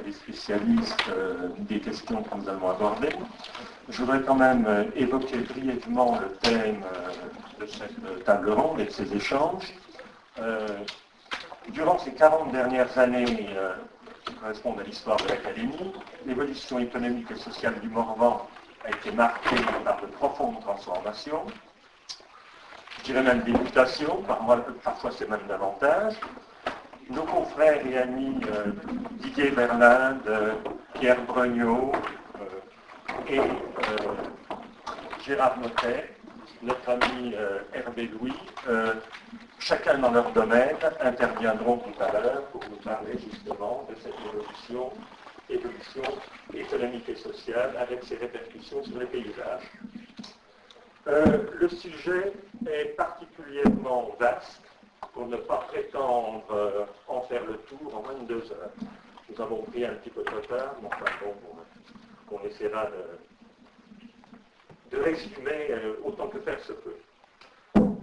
des spécialistes des questions que nous allons aborder. Je voudrais quand même évoquer brièvement le thème de cette table ronde et de ces échanges. Durant ces 40 dernières années qui correspondent à l'histoire de l'Académie, l'évolution économique et sociale du Morvan a été marquée par de profondes transformations. Je dirais même des mutations, parfois c'est même davantage. Nos confrères et amis Didier Verlinde, Pierre Breugnot et Gérard Notet, notre ami Hervé Louis, chacun dans leur domaine, interviendront tout à l'heure pour nous parler justement de cette évolution économique et sociale avec ses répercussions sur les paysages. Le sujet est particulièrement vaste pour ne pas prétendre en faire le tour en moins de 2 heures. Nous avons pris un petit peu de retard, mais enfin bon, on essaiera de résumer autant que faire se peut.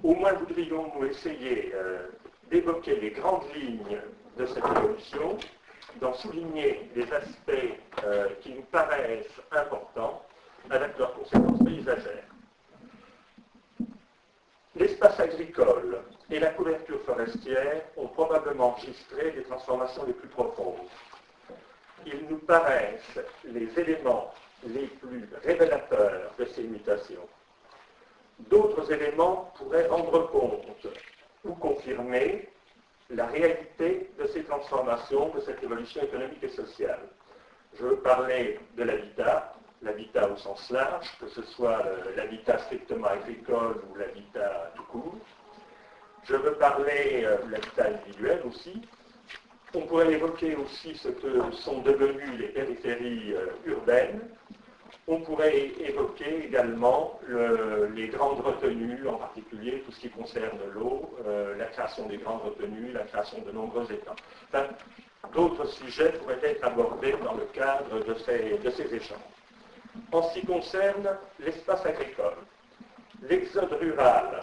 Au moins voudrions-nous essayer d'évoquer les grandes lignes de cette évolution, d'en souligner les aspects qui nous paraissent importants avec leurs conséquences paysagères. L'espace agricole et la couverture forestière ont probablement enregistré les transformations les plus profondes. Ils nous paraissent les éléments les plus révélateurs de ces mutations. D'autres éléments pourraient rendre compte ou confirmer la réalité de ces transformations, de cette évolution économique et sociale. Je veux parler de l'habitat au sens large, que ce soit l'habitat strictement agricole ou l'habitat tout court. Je veux parler de l'habitat individuel aussi. On pourrait évoquer aussi ce que sont devenues les périphéries urbaines. On pourrait évoquer également les grandes retenues, en particulier tout ce qui concerne l'eau, la création des grandes retenues, la création de nombreux étangs. Enfin, d'autres sujets pourraient être abordés dans le cadre de ces échanges. En ce qui concerne l'espace agricole, l'exode rural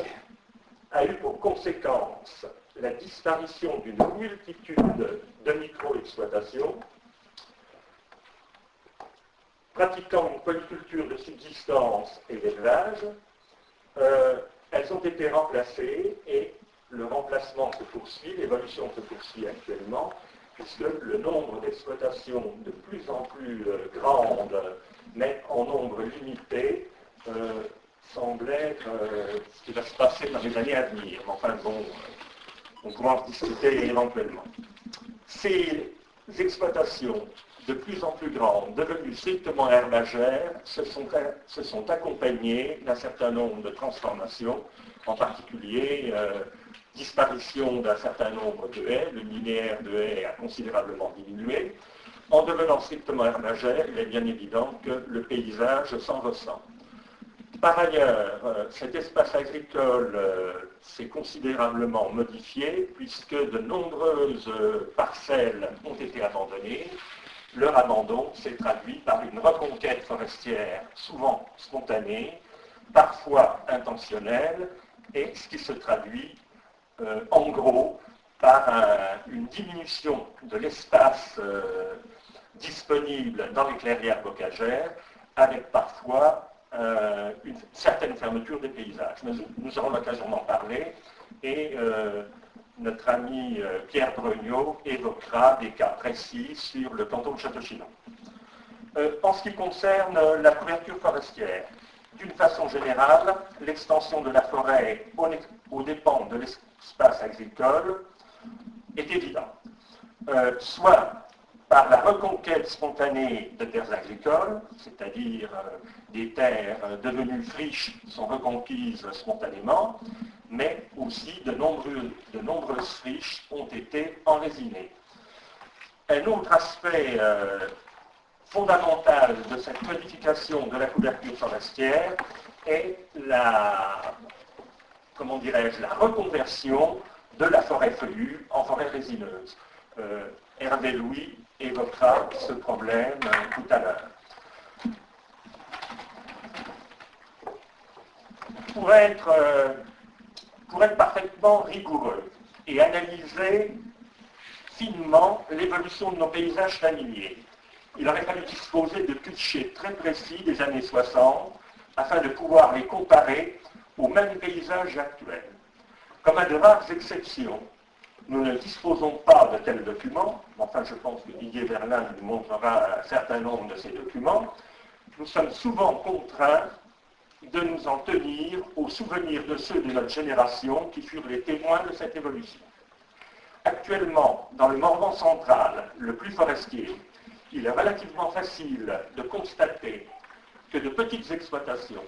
a eu pour conséquence la disparition d'une multitude de micro-exploitations pratiquant une polyculture de subsistance et d'élevage. Elles ont été remplacées et le remplacement se poursuit, l'évolution se poursuit actuellement, puisque le nombre d'exploitations de plus en plus grandes, mais en nombre limité, semble être ce qui va se passer dans les années à venir. Enfin bon, on pourra en discuter éventuellement. Ces exploitations de plus en plus grandes, devenues strictement herbagères, se sont accompagnées d'un certain nombre de transformations, en particulier disparition d'un certain nombre de haies. Le linéaire de haies a considérablement diminué. En devenant strictement herbagère, il est bien évident que le paysage s'en ressent. Par ailleurs, cet espace agricole s'est considérablement modifié puisque de nombreuses parcelles ont été abandonnées. Leur abandon s'est traduit par une reconquête forestière souvent spontanée, parfois intentionnelle, et ce qui se traduit en gros par une diminution de l'espace disponible dans les clairières bocagères, avec parfois une certaine fermeture des paysages. Nous aurons l'occasion d'en parler et notre ami Pierre Breugnot évoquera des cas précis sur le canton de Château-Chinon. En ce qui concerne la couverture forestière, d'une façon générale, l'extension de la forêt aux dépens de l'espace agricole est évidente. Soit par la reconquête spontanée de terres agricoles, c'est-à-dire des terres devenues friches sont reconquises spontanément, mais aussi de nombreuses friches ont été enraisinées. Un autre aspect fondamental de cette modification de la couverture forestière est la reconversion de la forêt feuillue en forêt résineuse. Hervé Louis évoquera ce problème tout à l'heure. Pour être parfaitement rigoureux et analyser finement l'évolution de nos paysages familiers. Il aurait fallu disposer de clichés très précis des années 60 afin de pouvoir les comparer aux mêmes paysages actuels. Comme à de rares exceptions, nous ne disposons pas de tels documents, enfin je pense que Didier Verlin nous montrera un certain nombre de ces documents. Nous sommes souvent contraints de nous en tenir aux souvenirs de ceux de notre génération qui furent les témoins de cette évolution. Actuellement, dans le Morvan central, le plus forestier, il est relativement facile de constater que de petites exploitations,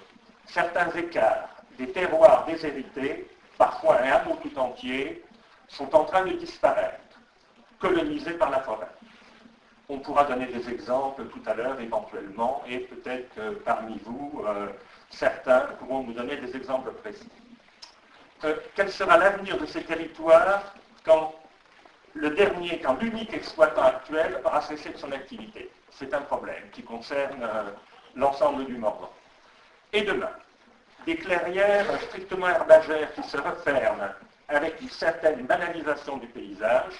certains écarts, des terroirs déshérités, parfois un hameau tout entier, sont en train de disparaître, colonisés par la forêt. On pourra donner des exemples tout à l'heure éventuellement, et peut-être que parmi vous, certains pourront nous donner des exemples précis. Quel sera l'avenir de ces territoires quand l'unique exploitant actuel aura cessé de son activité? C'est un problème qui concerne l'ensemble du Morvan. Et demain, des clairières strictement herbagères qui se referment avec une certaine banalisation du paysage,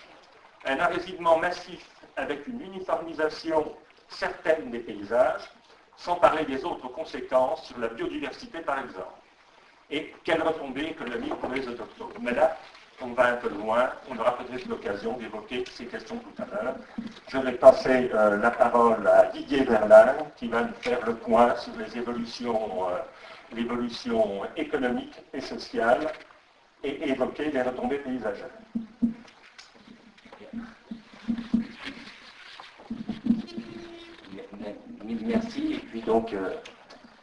un arrésidement massif avec une uniformisation certaine des paysages, sans parler des autres conséquences sur la biodiversité par exemple. Et quelle retombée économique pour les autochtones. Mais là, on va un peu loin, on aura peut-être l'occasion d'évoquer ces questions tout à l'heure. Je vais passer la parole à Didier Verlin, qui va nous faire le point sur les l'évolution économique et sociale, et évoquer les retombées paysagères. Merci, et puis donc,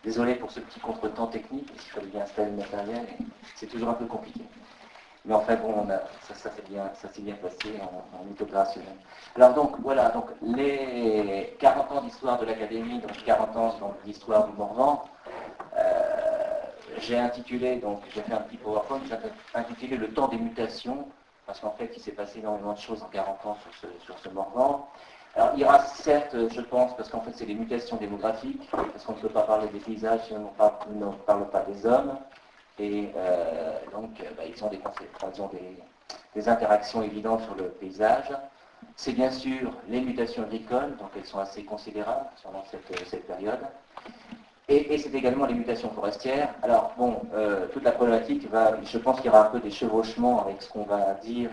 désolé pour ce petit contretemps technique, il fallait bien installer le matériel, c'est toujours un peu compliqué. Mais enfin bon, ça s'est bien passé, on est opérationnel. Alors donc, voilà, donc les 40 ans d'histoire de l'Académie, donc 40 ans d'histoire du Morvan, j'ai fait un petit PowerPoint, j'ai intitulé Le temps des mutations, parce qu'en fait, il s'est passé énormément de choses en 40 ans sur ce Morvan. Alors, il y aura certes, je pense, parce qu'en fait, c'est des mutations démographiques, parce qu'on ne peut pas parler des paysages si on ne parle pas des hommes, et ils ont des interactions évidentes sur le paysage. C'est bien sûr les mutations agricoles, donc elles sont assez considérables pendant cette période. Et c'est également les mutations forestières. Alors bon, toute la problématique je pense qu'il y aura un peu des chevauchements avec ce qu'on va dire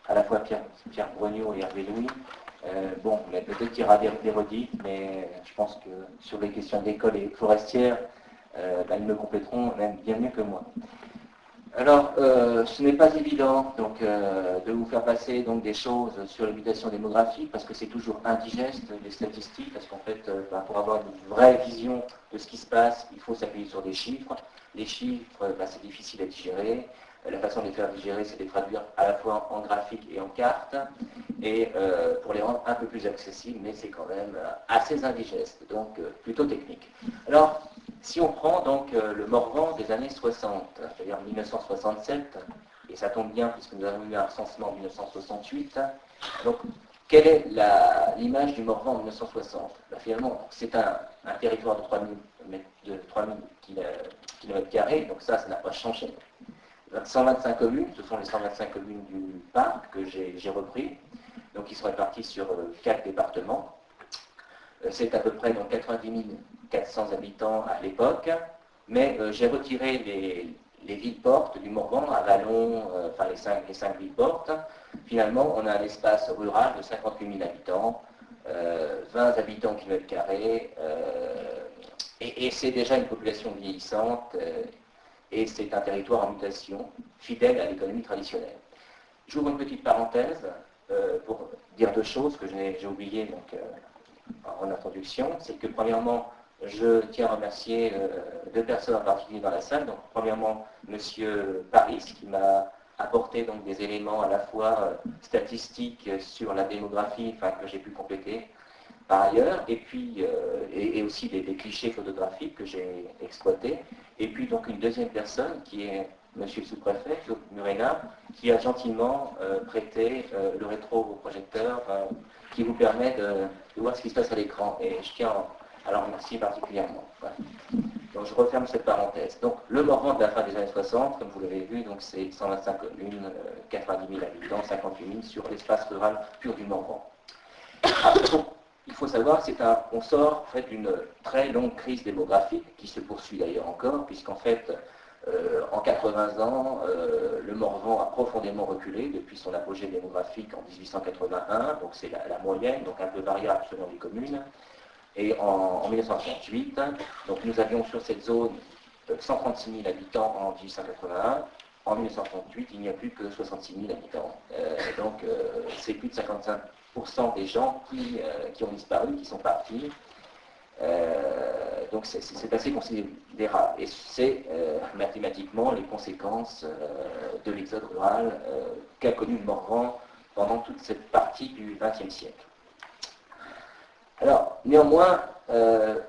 à la fois Pierre Brognaud et Hervé Louis. Peut-être qu'il y aura des redites, mais je pense que sur les questions agricoles et forestières, ils me compléteront même bien mieux que moi. Alors, ce n'est pas évident donc, de vous faire passer donc, des choses sur les mutations démographiques parce que c'est toujours indigeste, les statistiques, parce qu'en fait, pour avoir une vraie vision de ce qui se passe, il faut s'appuyer sur des chiffres. Les chiffres, c'est difficile à digérer. La façon de les faire digérer, c'est de les traduire à la fois en graphique et en carte, et pour les rendre un peu plus accessibles, mais c'est quand même assez indigeste, donc plutôt technique. Alors, si on prend donc le Morvan des années 60, c'est-à-dire 1967, et ça tombe bien puisque nous avons eu un recensement en 1968, donc quelle est l'image du Morvan en 1960 Finalement, c'est un territoire de 3000 km², donc ça n'a pas changé. 125 communes, ce sont les 125 communes du parc que j'ai repris, donc ils sont répartis sur 4 départements. C'est à peu près donc 90 400 habitants à l'époque, mais j'ai retiré les villes-portes du Morvan, à Vallon, les 5 villes-portes. Finalement, on a un espace rural de 58 000 habitants, 20 habitants au kilomètre carré, et c'est déjà une population vieillissante, et c'est un territoire en mutation, fidèle à l'économie traditionnelle. J'ouvre une petite parenthèse pour dire deux choses que j'ai oubliées en introduction. C'est que premièrement, je tiens à remercier deux personnes en particulier dans la salle. Donc premièrement, M. Paris, qui m'a apporté donc, des éléments à la fois statistiques sur la démographie, que j'ai pu compléter par ailleurs, et puis et aussi des clichés photographiques que j'ai exploités. Et puis donc une deuxième personne qui est M. le sous-préfet, Claude Murena, qui a gentiment prêté le rétroprojecteur qui vous permet de voir ce qui se passe à l'écran. Et je tiens à l'en remercier particulièrement. Voilà. Donc je referme cette parenthèse. Donc le Morvan de la fin des années 60, comme vous l'avez vu, donc c'est 125 communes, 90 000 habitants, 58 000 sur l'espace rural pur du Morvan. Donc, il faut savoir, on sort en fait d'une très longue crise démographique qui se poursuit d'ailleurs encore, puisqu'en fait, en 80 ans, le Morvan a profondément reculé depuis son apogée démographique en 1881, donc c'est la moyenne, donc un peu variable selon les communes. Et en 1968, donc nous avions sur cette zone 136 000 habitants en 1881. En 1968, il n'y a plus que 66 000 habitants. Donc c'est plus de 55% des gens qui ont disparu, qui sont partis. Donc c'est assez considérable. Et c'est mathématiquement les conséquences de l'exode rural qu'a connu le Morvan pendant toute cette partie du XXe siècle. Alors, néanmoins,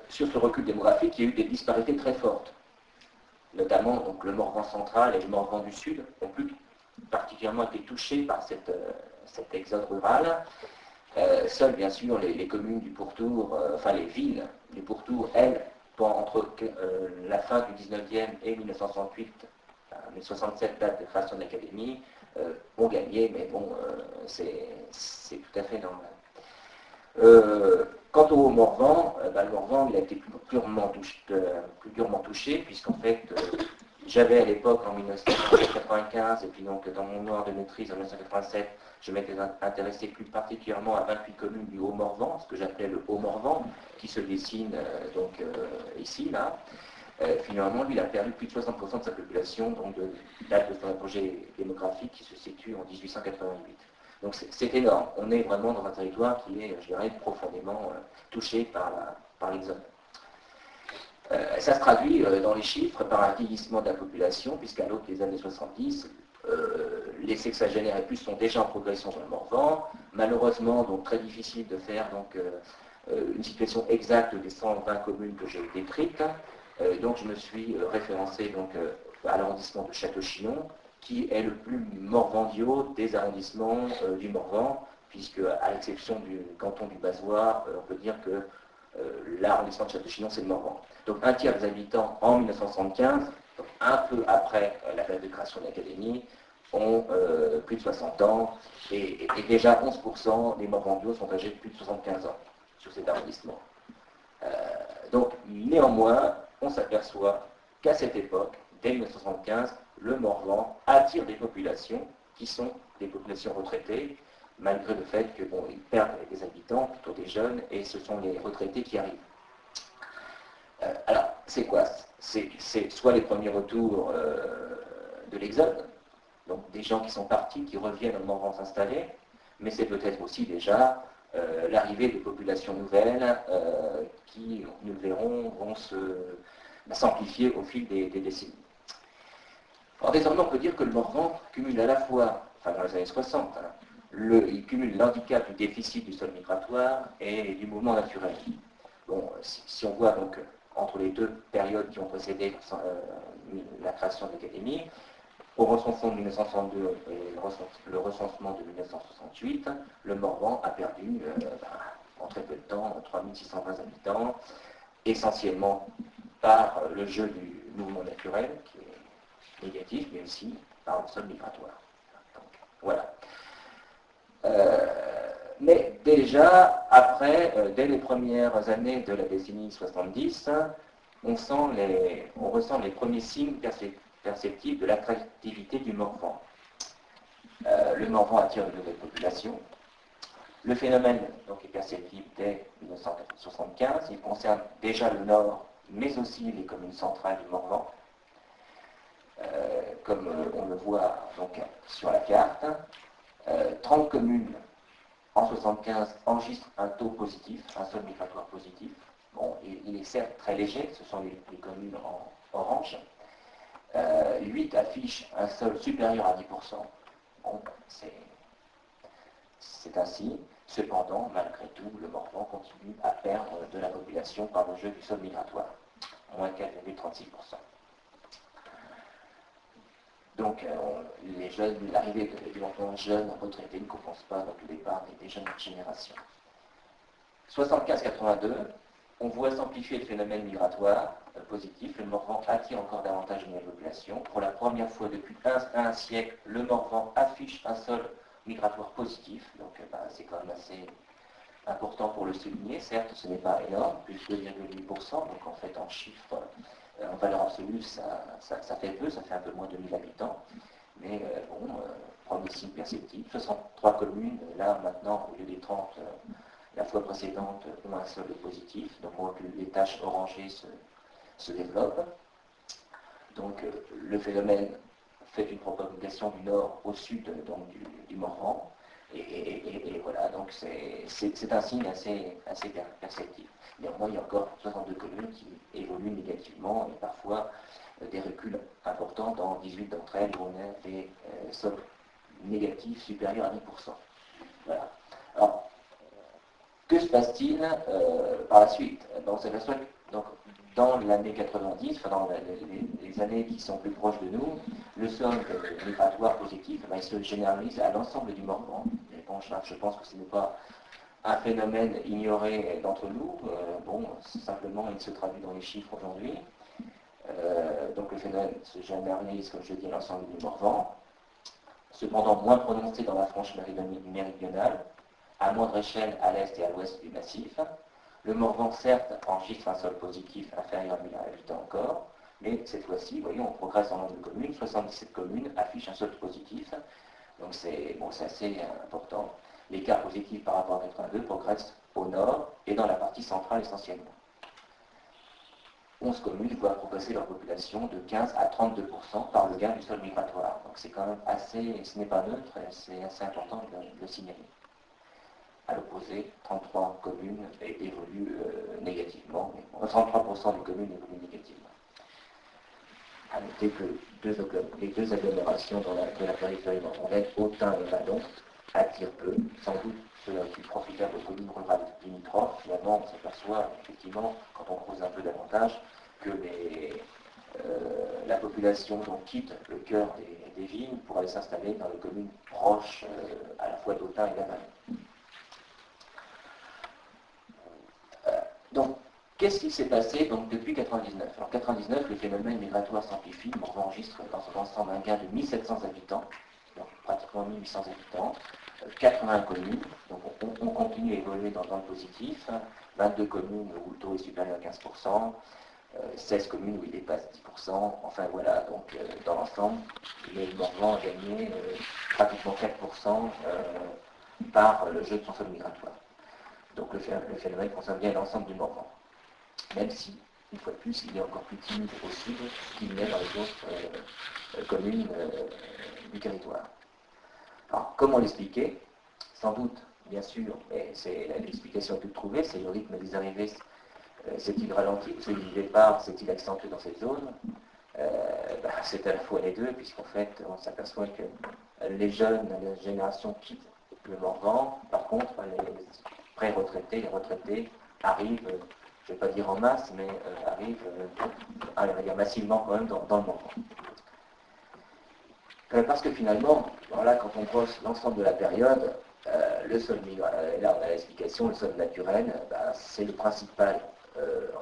sur ce recul démographique, il y a eu des disparités très fortes. Notamment, donc, le Morvan central et le Morvan du sud ont plus particulièrement été touchés par cet exode rural. Seules, bien sûr, les communes du pourtour, enfin les villes du pourtour, elles, entre la fin du 19e et 1968, 1967, date de création de l'académie, ont gagné, mais bon, c'est tout à fait normal. Quant au Morvan, le Morvan il a été plus durement touché, puisqu'en fait, j'avais à l'époque, en 1995, et puis donc dans mon mémoire de maîtrise en 1987, je m'étais intéressé plus particulièrement à 28 communes du Haut-Morvan, ce que j'appelais le Haut-Morvan, qui se dessine ici, là. Finalement, lui, il a perdu plus de 60% de sa population, donc date de son apogée démographique qui se situe en 1888. Donc c'est énorme. On est vraiment dans un territoire qui est, je dirais, profondément touché par l'exode. Ça se traduit dans les chiffres par un vieillissement de la population, puisqu'à l'aube des années 70, les sexagénaires et plus sont déjà en progression dans le Morvan. Malheureusement, donc très difficile de faire une situation exacte des 120 communes que j'ai décrites. Donc je me suis référencé à l'arrondissement de Château-Chinon, qui est le plus morvandiaux des arrondissements du Morvan, puisque à l'exception du canton du Bazois, on peut dire que l'arrondissement de Château-Chinon, c'est le Morvan. Donc un tiers des habitants en 1975, donc un peu après la date de création de l'académie, ont plus de 60 ans, et déjà 11% des morvandiaux sont âgés de plus de 75 ans sur cet arrondissement. Donc néanmoins, on s'aperçoit qu'à cette époque, dès 1975, le Morvan attire des populations qui sont des populations retraitées, malgré le fait que ils perdent des habitants, plutôt des jeunes, et ce sont les retraités qui arrivent. Alors, c'est quoi? C'est soit les premiers retours de l'exode, donc des gens qui sont partis, qui reviennent au Morvan s'installer, mais c'est peut-être aussi déjà l'arrivée de populations nouvelles qui, nous le verrons, vont s'amplifier au fil des décennies. Alors désormais, on peut dire que le Morvan cumule à la fois, enfin dans les années 60, il cumule l'handicap du déficit du sol migratoire et du mouvement naturel. Bon, si on voit donc entre les deux périodes qui ont précédé la création de l'académie, au recensement de 1962 et le recensement de 1968, le Morvan a perdu en très peu de temps 3620 habitants, essentiellement par le jeu du mouvement naturel, qui est négatif, mais aussi par le sol migratoire. Donc, voilà. Mais déjà, après, dès les premières années de la décennie 70, on ressent les premiers signes perceptibles de l'attractivité du Morvan. Le Morvan attire de nouvelles populations. Le phénomène donc, est perceptible dès 1975. Il concerne déjà le nord, mais aussi les communes centrales du Morvan. Comme on le voit donc, sur la carte, 30 communes en 1975 enregistrent un taux positif, un sol migratoire positif. Bon, il est certes très léger, ce sont les communes en orange. 8 affichent un sol supérieur à 10%. Bon, c'est ainsi. Cependant, malgré tout, le Morvan continue à perdre de la population par le jeu du sol migratoire, moins 4,36%. Donc, l'arrivée du Morvan jeune retraité ne compense pas donc, le départ des jeunes générations. 75-82, On voit s'amplifier le phénomène migratoire positif. Le Morvan attire encore davantage une nouvelle population. Pour la première fois depuis un siècle, le Morvan affiche un sol migratoire positif. Donc c'est quand même assez important pour le souligner. Certes, ce n'est pas énorme, plus 2,8%. Donc en fait, en chiffres, en valeur absolue, ça fait peu, ça fait un peu moins de 1000 habitants. Mais premier signe perceptible. 63 communes, là maintenant, au lieu des 30 la fois précédente, ont un solde positif. Donc on voit que les taches orangées se développent. Donc le phénomène fait une propagation du nord au sud donc, du Morvan. Et voilà, donc c'est un signe assez perceptible. Néanmoins, il y a encore 62 communes qui évoluent négativement et parfois des reculs importants dans 18 d'entre elles où on a des soldes négatifs supérieurs à 10%. Voilà. Alors, que se passe-t-il par la suite? On s'aperçoit que dans l'année 90, enfin dans les années qui sont plus proches de nous, le solde migratoire positif il se généralise à l'ensemble du Morvan. Bon, je pense que ce n'est pas un phénomène ignoré d'entre nous. Simplement, il se traduit dans les chiffres aujourd'hui. Donc le phénomène se généralise, comme je dis, à l'ensemble du Morvan. Cependant, moins prononcé dans la frange méridionale, à moindre échelle à l'est et à l'ouest du massif. Le Morvan, certes, enregistre un sol positif inférieur à 1000 habitants encore, mais cette fois-ci, vous voyez, on progresse en nombre de communes. 77 communes affichent un solde positif, donc c'est assez important. L'écart positif par rapport à 82 progresse au nord et dans la partie centrale essentiellement. 11 communes voient progresser leur population de 15 à 32% par le gain du sol migratoire. Donc c'est quand même assez, ce n'est pas neutre, c'est assez important de le signaler. À l'opposé, 33 communes évoluent négativement. 33% des communes évoluent négativement. À noter que les deux agglomérations de la périphérie morvandaise, Autun et Vallon, attirent peu, sans doute plus profitable aux communes rurales limitrophes. Finalement, on s'aperçoit effectivement, quand on creuse un peu davantage, que la population quitte le cœur des villes pour aller s'installer dans les communes proches à la fois d'Autun et de la Vallon. Donc, qu'est-ce qui s'est passé depuis 1999? En 1999, le phénomène migratoire s'amplifie. On enregistre dans son ensemble un gain de 1700 habitants, donc pratiquement 1800 habitants, 80 communes, donc on continue à évoluer dans le positif, 22 communes où le taux est supérieur à 15%, 16 communes où il dépasse 10%, enfin voilà, donc dans l'ensemble, le Morvan a gagné pratiquement 4% par le jeu de son sol migratoire. Donc le phénomène concerne bien l'ensemble du Morvan. Même si, une fois de plus, il est encore plus timide au sud qu'il n'est dans les autres communes du territoire. Alors, comment l'expliquer? Sans doute, bien sûr, mais c'est l'explication toute trouvée, c'est le rythme des arrivées. S'est-il ralenti ou celui du départ s'est-il accentué dans cette zone? C'est à la fois les deux, puisqu'en fait, on s'aperçoit que les jeunes, la génération quittent le Morvan. Par contre, les pré-retraités, les retraités arrivent, je ne vais pas dire en masse, mais arrivent massivement quand même dans le Morvan. Parce que finalement, voilà, quand on brosse l'ensemble de la période, le sol migratoire, là on a l'explication, le sol naturel, c'est le principal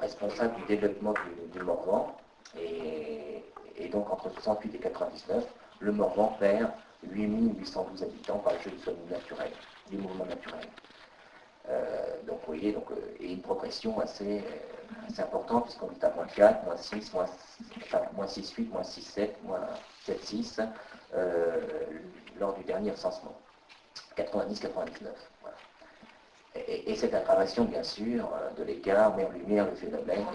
responsable du développement du Morvan. Et donc entre 68 et 99, le Morvan perd 8812 habitants par le jeu du sol naturel, du mouvement naturel. Donc vous voyez, et une progression assez importante, puisqu'on est à moins 4, moins 6, moins 6, 8, moins 6, 7, moins 7, 6, lors du dernier recensement, 90-99. Voilà. Et cette aggravation, bien sûr, de l'écart met en lumière le phénomène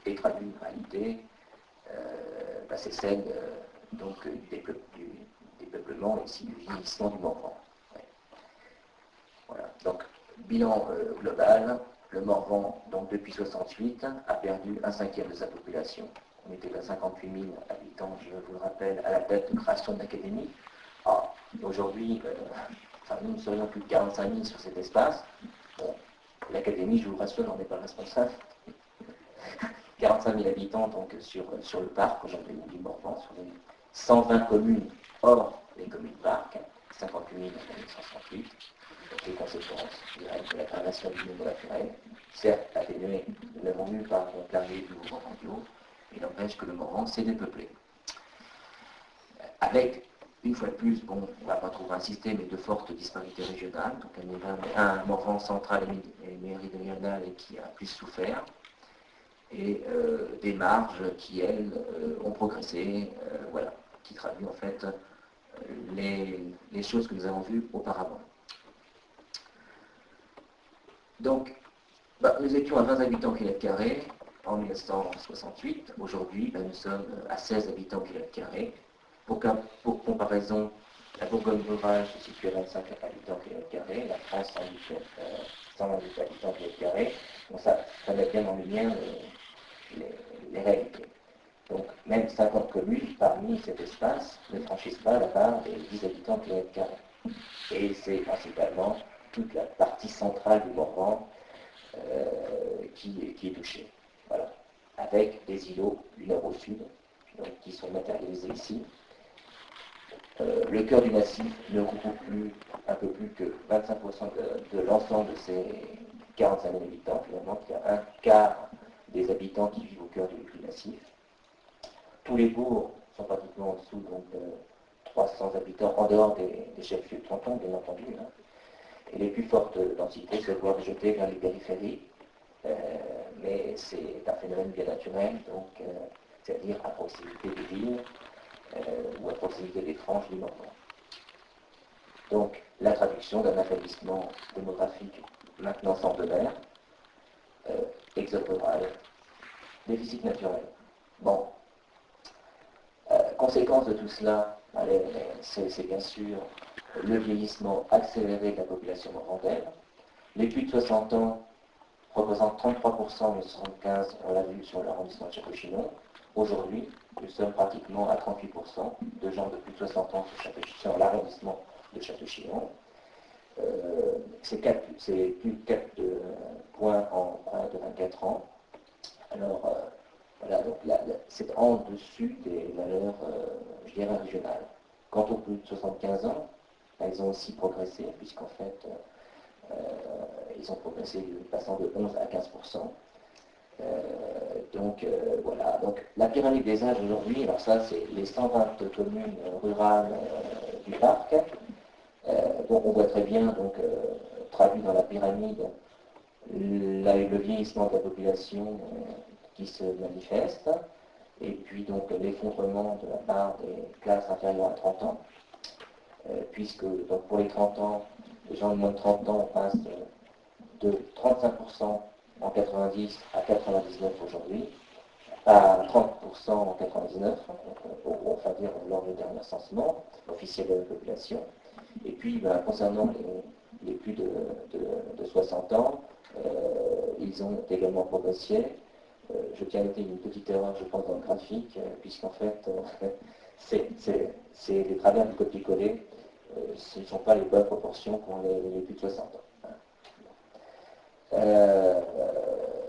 et traduit une réalité, c'est celle du dépeuplement et aussi du vieillissement du Morvan. Ouais. Voilà. Donc, bilan global, le Morvan, donc depuis 68, a perdu un cinquième de sa population. On était à 58 000 habitants, je vous le rappelle, à la date de création de l'académie. Aujourd'hui, nous serions plus de 45 000 sur cet espace. Bon, l'académie, je vous rassure, n'en est pas responsable. 45 000 habitants donc, sur le parc aujourd'hui du Morvan, sur les 120 communes hors les communes parcs, 58 000 en 168. Donc les conséquences de la création du mouvement naturel, certes atténuées de km du Morvan-du-Haut. Il n'empêche que le Morvan s'est dépeuplé. Avec, une fois de plus, bon, on ne va pas trop insister, mais de fortes disparités régionales. Donc un Morvan central et méridional qui a plus souffert. Et des marges qui, elles, ont progressé, voilà, qui traduit en fait les choses que nous avons vues auparavant. Donc, nous étions à 20 habitants au kilomètre carré en 1968. Aujourd'hui, nous sommes à 16 habitants au kilomètre carré. Pour comparaison, la Bourgogne rurale se situe à 25 habitants au kilomètre carré, la France 128 habitants au kilomètre carré. Donc ça met bien en lumière les réalités. Donc même 50 communes parmi cet espace ne franchissent pas la barre des 10 habitants au kilomètre carré. Et c'est principalement toute la partie centrale du Morvan qui est touchée. Voilà. Avec des îlots du nord au sud, donc, qui sont matérialisés ici. Le cœur du massif ne regroupe un peu plus que 25% de l'ensemble de ces 45 000 habitants. Finalement, il y a un quart des habitants qui vivent au cœur du massif. Tous les bourgs sont pratiquement en dessous de 300 habitants, en dehors des chefs-lieux de canton, bien entendu. Hein. Et les plus fortes densités se voient rejetées vers les périphéries, mais c'est un phénomène bien naturel, donc c'est-à-dire à proximité des villes ou à proximité des franges du Morvan. Donc la traduction d'un affaiblissement démographique maintenant centenaire, exode rural, déficit naturel. Bon, conséquence de tout cela, c'est bien sûr le vieillissement accéléré de la population morvandaise. Les plus de 60 ans représentent 33% en 1975, on l'a vu sur l'arrondissement de Château-Chinon. Aujourd'hui, nous sommes pratiquement à 38% de gens de plus de 60 ans sur l'arrondissement de Château-Chinon. C'est plus de 4 points en moins de 24 ans. Alors, voilà, donc c'est en dessus des valeurs, je dirais, régionales. Quant aux plus de 75 ans, ils ont aussi progressé, puisqu'en fait, ils ont progressé passant de 11 à 15%. Voilà, donc la pyramide des âges aujourd'hui, alors ça c'est les 120 communes rurales du parc. Donc on voit très bien, donc, traduit dans la pyramide, le vieillissement de la population qui se manifeste, et puis donc l'effondrement de la part des classes inférieures à 30 ans, puisque donc, pour les 30 ans, les gens de moins de 30 ans passent de 35% en 90 à 99 aujourd'hui, à 30% en 99, on va dire lors du dernier recensement officiel de la population. Et puis, concernant les plus de 60 ans, ils ont également progressé. Je tiens à noter une petite erreur, je pense, dans le graphique, puisqu'en fait, c'est les travers du copier-coller, ce ne sont pas les bonnes proportions qu'ont les plus de 60 ans.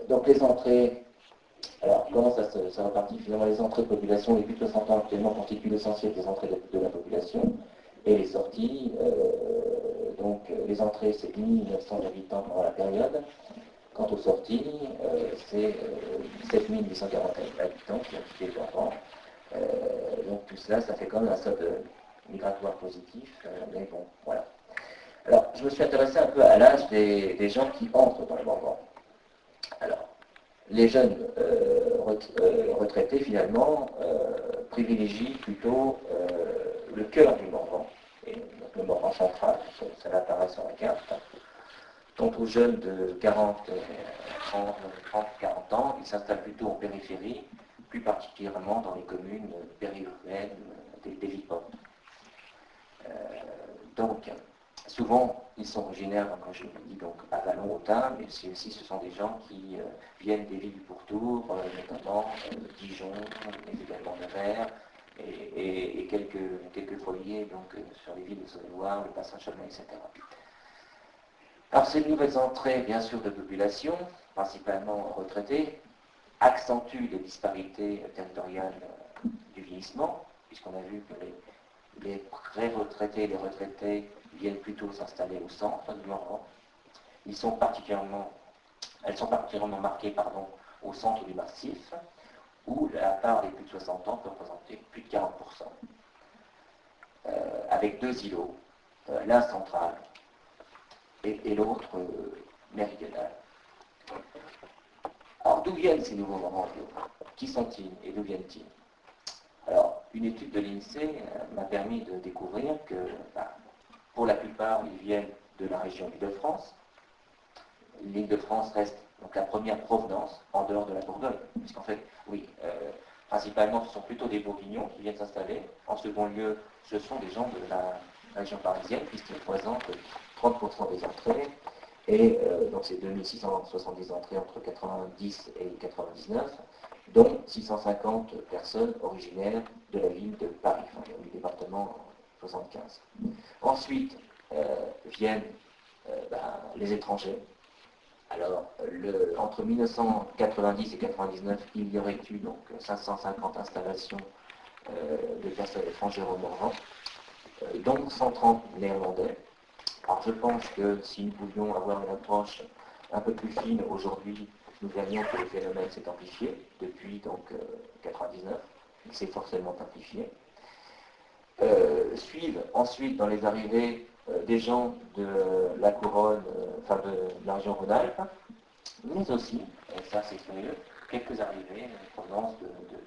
Donc les entrées, alors comment ça repartit finalement? Les entrées de population, les plus de 60 ans actuellement constituent l'essentiel des entrées de la population, et les sorties, donc les entrées c'est 1900 habitants pendant la période. Quant aux sorties, c'est 7840 habitants qui ont quitté le Morvan. Donc tout cela, ça fait quand même un solde migratoire positif, mais bon, voilà. Alors, je me suis intéressé un peu à l'âge des gens qui entrent dans le Morvan. Alors, les jeunes retraités, finalement, privilégient plutôt le cœur du Morvan, et donc le Morvan central, ça apparaît sur la carte. Quant aux jeunes de 30, 40 ans, ils s'installent plutôt en périphérie, plus particulièrement dans les communes périurbaines des villes. Donc, souvent, ils sont originaires, comme je l'ai dit, donc à Vallon-Autun, mais aussi ce sont des gens qui viennent des villes du pourtour, notamment Dijon, mais également Nevers, et quelques foyers donc, sur les villes de Saône-et-Loire, le bassin Chablais, etc. Alors ces nouvelles entrées, bien sûr, de population, principalement retraitées, accentuent les disparités territoriales du vieillissement, puisqu'on a vu que les pré-retraités et les retraités viennent plutôt s'installer au centre du Morvan. Elles sont particulièrement marquées au centre du massif, où la part des plus de 60 ans peut représenter plus de 40%, avec deux îlots, l'un central et l'autre méridional. Alors d'où viennent ces nouveaux morvants géo? Qui sont-ils et d'où viennent-ils? Alors, une étude de l'INSEE m'a permis de découvrir que, pour la plupart, ils viennent de la région Île-de-France. L'Île-de-France reste donc la première provenance en dehors de la Bourgogne, puisqu'en fait, oui, principalement, ce sont plutôt des Bourguignons qui viennent s'installer. En second lieu, ce sont des gens de la région parisienne, puisqu'ils représentent 30% des entrées, et donc c'est 2670 entrées entre 90 et 99, dont 650 personnes originaires de la ville de Paris, enfin, du département 75. Ensuite viennent les étrangers. Alors, entre 1990 et 1999, il y aurait eu donc 550 installations de personnes étrangères au Morvan, dont 130 néerlandais. Alors je pense que si nous pouvions avoir une approche un peu plus fine aujourd'hui, nous verrions que le phénomène s'est amplifié depuis donc 99, il s'est forcément amplifié. Suivent ensuite dans les arrivées des gens de la couronne, de la région Rhône-Alpes, mais aussi, et ça c'est curieux, quelques arrivées en provenance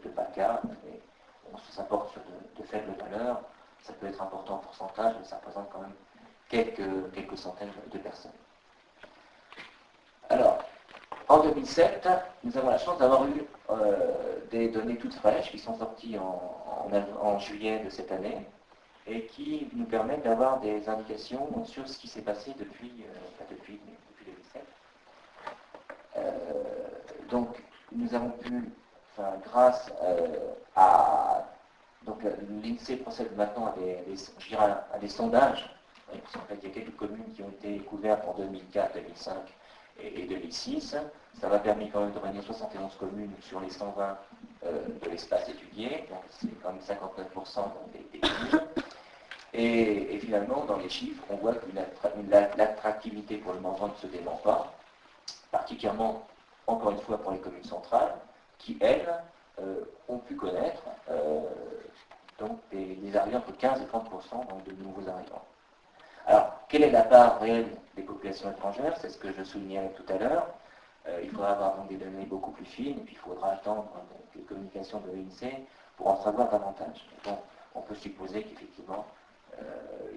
de PACA, mais ça porte sur de faibles valeurs, ça peut être important en pourcentage, mais ça représente quand même quelques centaines de personnes. Alors, en 2007, nous avons la chance d'avoir eu des données toutes fraîches qui sont sorties en juillet de cette année et qui nous permettent d'avoir des indications sur ce qui s'est passé depuis 2007. Donc, nous avons pu, grâce à... Donc, l'INSEE procède maintenant à des sondages. En fait, il y a quelques communes qui ont été couvertes en 2004, 2005 et 2006. Ça m'a permis quand même de réunir 71 communes sur les 120 de l'espace étudié. Donc c'est quand même 59% des communes. Et finalement, dans les chiffres, on voit que l'attractivité pour le Morvan ne se dément pas, particulièrement, encore une fois, pour les communes centrales, qui, elles, ont pu connaître donc des arrivées entre 15 et 30% donc de nouveaux arrivants. Alors, quelle est la part réelle des populations étrangères? C'est ce que je soulignais tout à l'heure. Il faudra avoir donc des données beaucoup plus fines, et puis il faudra attendre les communications de l'INSEE pour en savoir davantage. Donc, on peut supposer qu'effectivement,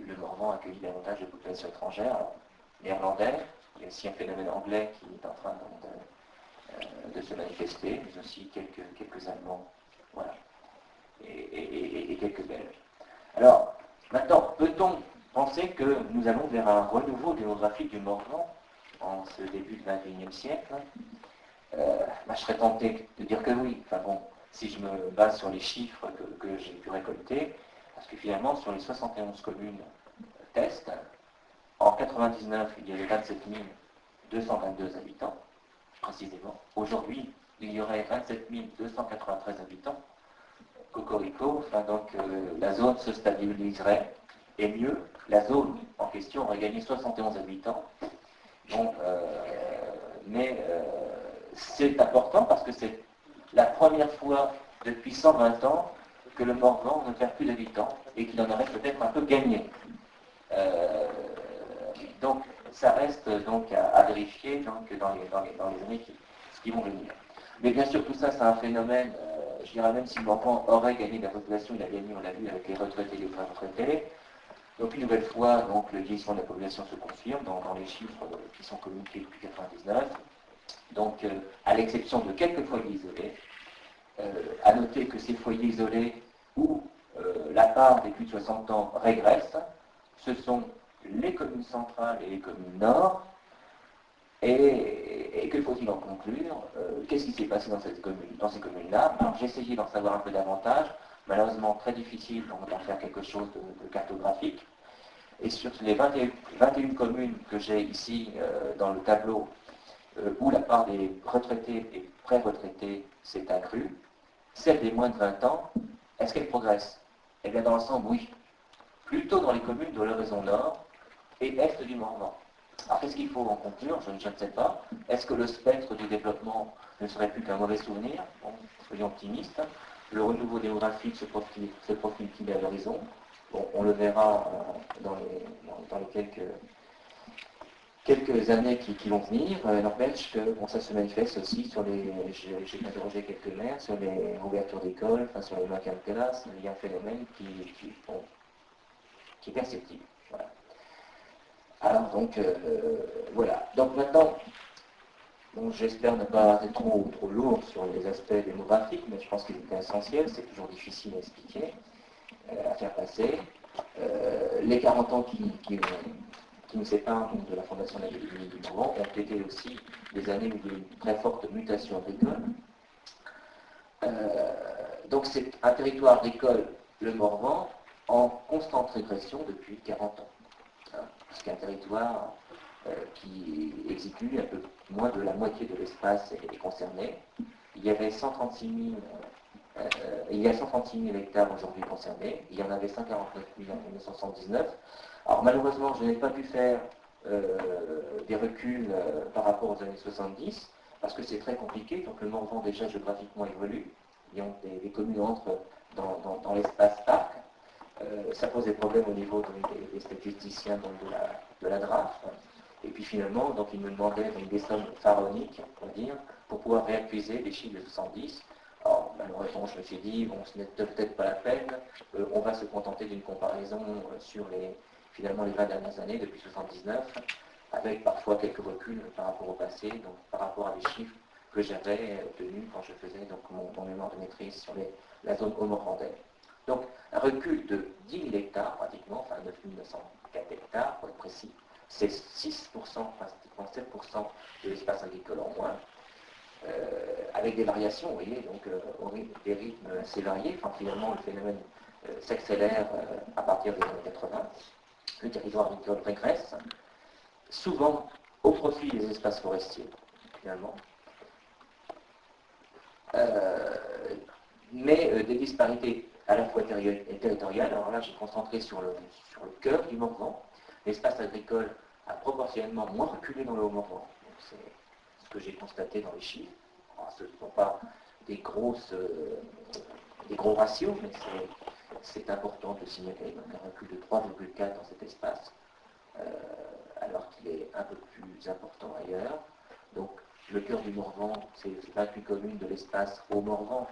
le Morvan accueille davantage de populations étrangères. Alors, néerlandais, il y a aussi un phénomène anglais qui est en train de se manifester, mais aussi quelques Allemands, voilà, et quelques Belges. Alors, maintenant, peut-on penser que nous allons vers un renouveau démographique du Morvan en ce début du XXIe siècle? Je serais tenté de dire que oui. Enfin bon, si je me base sur les chiffres que j'ai pu récolter, parce que finalement, sur les 71 communes test, en 99, il y avait 27 222 habitants, précisément. Aujourd'hui, il y aurait 27 293 habitants. Cocorico, donc la zone se stabiliserait. Et mieux, la zone en question aurait gagné 71 habitants. Bon, mais c'est important parce que c'est la première fois depuis 120 ans que le Morvan ne perd plus d'habitants et qu'il en aurait peut-être un peu gagné. Donc, ça reste donc à vérifier donc, dans les années qui vont venir. Mais bien sûr, tout ça, c'est un phénomène, je dirais même si le Morvan aurait gagné de la population, il a gagné, on l'a vu, avec les retraités et les frères retraités. Donc une nouvelle fois, donc, le vieillissement de la population se confirme dans les chiffres qui sont communiqués depuis 1999. Donc, à l'exception de quelques foyers isolés, à noter que ces foyers isolés où la part des plus de 60 ans régresse, ce sont les communes centrales et les communes nord. Et que faut-il en conclure? Qu'est-ce qui s'est passé dans ces communes-là? J'ai essayé d'en savoir un peu davantage. Malheureusement, très difficile d'en faire quelque chose de cartographique. Et sur les 21 communes que j'ai ici dans le tableau, où la part des retraités et pré-retraités s'est accrue, celle des moins de 20 ans, est-ce qu'elle progresse? Eh bien, dans l'ensemble, oui. Plutôt dans les communes de l'horizon nord et est du Morvan. Alors qu'est-ce qu'il faut en conclure? Je ne sais pas. Est-ce que le spectre du développement ne serait plus qu'un mauvais souvenir? Bon, soyons optimistes. Le renouveau démographique se profile-t-il à l'horizon? Bon, on le verra dans les quelques années qui vont venir. N'empêche que bon, ça se manifeste aussi sur les... J'ai interrogé quelques maires sur les ouvertures d'écoles, enfin, sur les vacances de classe. Il y a un phénomène qui est perceptible. Voilà. Alors donc, voilà. Donc maintenant, bon, j'espère ne pas être trop lourd sur les aspects démographiques, mais je pense qu'il est essentiel, c'est toujours difficile à expliquer, à faire passer. Les 40 ans qui nous séparent donc, de la fondation de l'Académie du Morvan ont été aussi des années où il y a eu une très forte mutation agricole. Donc c'est un territoire agricole, le Morvan, en constante régression depuis 40 ans. C'est un territoire qui exécute un peu moins de la moitié de l'espace est concerné. Il y avait 136 000 hectares aujourd'hui concernés. Il y en avait 149 000 en 1979. Alors malheureusement, je n'ai pas pu faire des reculs par rapport aux années 70, parce que c'est très compliqué. Donc le Morvan déjà géographiquement évolue. Les communes entrent dans l'espace parc. Ça pose des problèmes au niveau des statisticiens de la DRAF. Et puis finalement, donc, ils me demandaient des sommes pharaoniques, on va dire, pour pouvoir réactualiser les chiffres de 70. Alors malheureusement, je me suis dit, bon, ce n'est peut-être pas la peine, on va se contenter d'une comparaison sur finalement les 20 dernières années, depuis 79, avec parfois quelques reculs par rapport au passé, donc par rapport à des chiffres que j'avais obtenus quand je faisais donc, mon mémoire de maîtrise sur la zone haut-morvandaise. Donc, un recul de 10 000 hectares, pratiquement, enfin 9 904 hectares, pour être précis, c'est 6%, pratiquement 7% de l'espace agricole en moins, avec des variations, vous voyez, donc des rythmes assez variés. Enfin, finalement, le phénomène s'accélère à partir des années 80. Le territoire agricole régresse, souvent au profit des espaces forestiers, finalement. Mais des disparités à la fois territoriales. Alors là, j'ai concentré sur le cœur du Morvan. L'espace agricole a proportionnellement moins reculé dans le Haut-Morvan. C'est ce que j'ai constaté dans les chiffres. Alors, ce ne sont pas des gros ratios, mais c'est important de signaler. Donc un recul de 3,4 dans cet espace, alors qu'il est un peu plus important ailleurs. Donc le cœur du Morvan, c'est 28 communes de l'espace Haut-Morvan,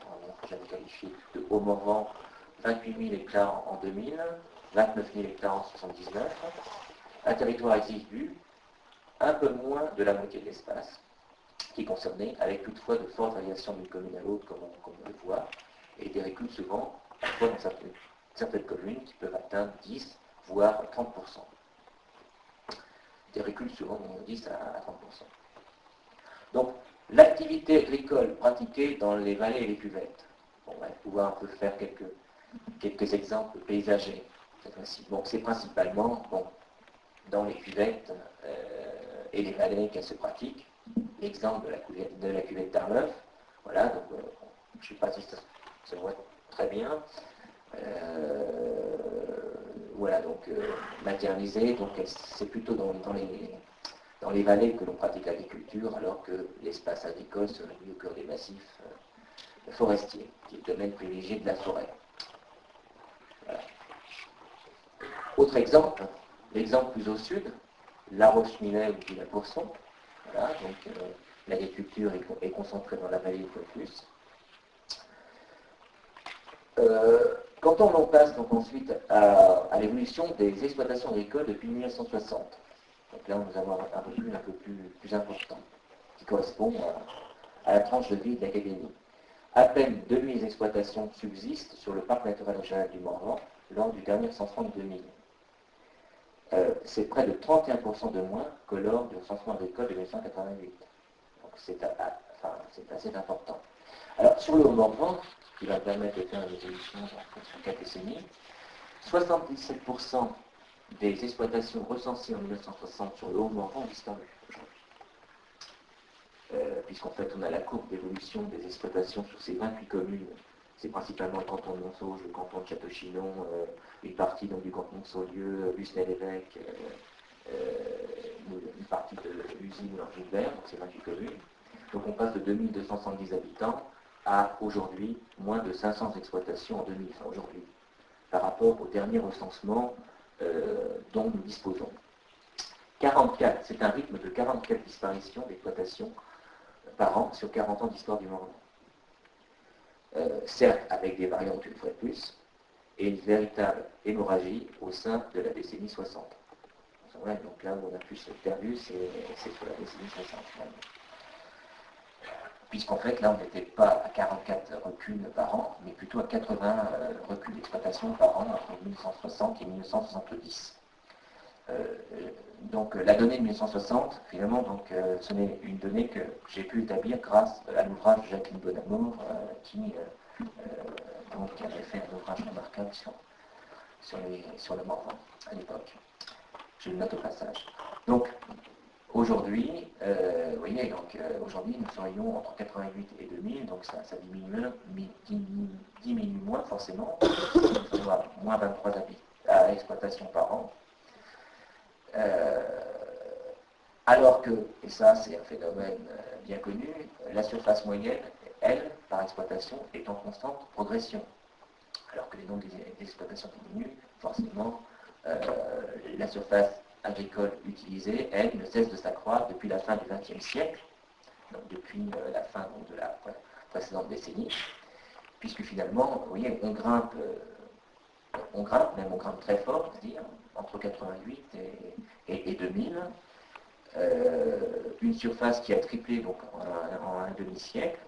j'avais qualifié de Haut-Morvan, 28 000 hectares en 2000, 29 000 hectares en 1979, un territoire exigu, un peu moins de la moitié de l'espace qui est concerné, avec toutefois de fortes variations d'une commune à l'autre, comme on le voit, et des reculs souvent, parfois dans certaines communes, qui peuvent atteindre 10, voire 30%. Des reculs souvent de 10 à 30%. Donc, l'activité agricole pratiquée dans les vallées et les cuvettes. Bon, on va pouvoir un peu faire quelques exemples paysagers cette fois-ci. Bon, c'est principalement dans les cuvettes et les vallées qu'elle se pratique. L'exemple de la cuvette d'Arneuf. Voilà, donc je ne sais pas si ça se voit très bien. Voilà, donc matérialisé, donc c'est plutôt dans les vallées que l'on pratique l'agriculture, alors que l'espace agricole se réunit au cœur des massifs forestiers, qui est le domaine privilégié de la forêt. Voilà. Autre exemple, l'exemple plus au sud, La Roche-Minet ou la Pourson. Voilà, donc l'agriculture est concentrée dans la vallée de plus. Quand on en passe donc ensuite à l'évolution des exploitations agricoles depuis 1960, donc là nous avons un recul un peu plus important, qui correspond à la tranche de vie de l'Académie. À peine 2000 exploitations subsistent sur le parc naturel régional du Morvan lors du dernier recensement de 2000. C'est près de 31% de moins que lors du recensement agricole de 1988. Donc c'est assez important. Alors sur le Haut-Morvan, qui va permettre de faire une évolution sur 4 décennies, 77% des exploitations recensées en 1960 sur le Haut-Morvan ont disparu aujourd'hui. Puisqu'en fait on a la courbe d'évolution des exploitations sur ces 28 communes. C'est principalement le canton de Montsauge, le canton de Château-Chinon, une partie donc, du canton de Saulieu, Busnel-Évêque, une partie de l'usine Gilbert, donc c'est 28 communes. Donc on passe de 2270 habitants à aujourd'hui moins de 500 exploitations en 2000, enfin aujourd'hui, par rapport au dernier recensement dont nous disposons. 44, c'est un rythme de 44 disparitions d'exploitations par an sur 40 ans d'histoire du Morvan. Certes avec des variantes une fois de plus, et une véritable hémorragie au sein de la décennie 60. Donc là où on a plus perdu, c'est sur la décennie 60. Puisqu'en fait, là, on n'était pas à 44 reculs par an, mais plutôt à 80 reculs d'exploitation par an entre 1960 et 1970. Donc la donnée de 1960, finalement, ce n'est une donnée que j'ai pu établir grâce à l'ouvrage de Jacqueline Bonamour, qui avait fait un ouvrage remarquable sur le Morvan à l'époque. Je le note au passage. Donc aujourd'hui, vous voyez, aujourd'hui nous serions entre 88 et 2000, donc ça diminue moins forcément. Nous serions à moins 23 à exploitation par an. Alors que, et ça c'est un phénomène bien connu, la surface moyenne, elle, par exploitation, est en constante progression. Alors que les nombres d'exploitations diminuent, forcément, la surface agricole utilisée, elle, ne cesse de s'accroître depuis la fin du XXe siècle, donc depuis la fin de la précédente décennie, puisque finalement, vous voyez, on grimpe très fort, c'est-à-dire entre 88 et 2000, une surface qui a triplé donc, en un demi-siècle,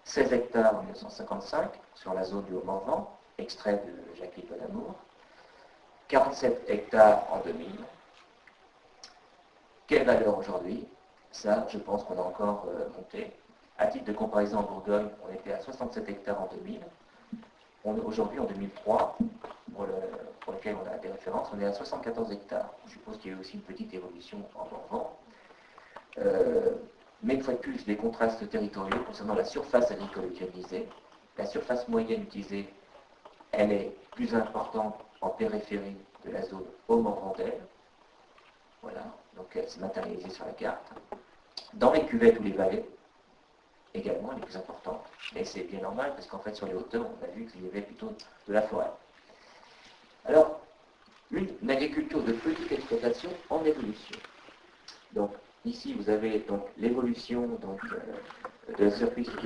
16 hectares en 1955 sur la zone du Haut-Morvan, extrait de Jacqueline Bonamour, 47 hectares en 2000. Quelle valeur aujourd'hui? Ça, je pense qu'on a encore monté. À titre de comparaison, en Bourgogne, on était à 67 hectares en 2000. Aujourd'hui, en 2003, pour lequel on a des références, on est à 74 hectares. Je suppose qu'il y a eu aussi une petite évolution en Morvan. Mais une fois de plus, des contrastes territoriaux concernant la surface agricole utilisée. La surface moyenne utilisée, elle est plus importante en périphérie de la zone Haut-Morvantais. Voilà, donc elle s'est matérialisée sur la carte. Dans les cuvettes ou les vallées, également, elle est plus importante. Mais c'est bien normal, parce qu'en fait, sur les hauteurs, on a vu qu'il y avait plutôt de la forêt. Alors, une agriculture de petite exploitation en évolution. Donc, ici, vous avez donc l'évolution de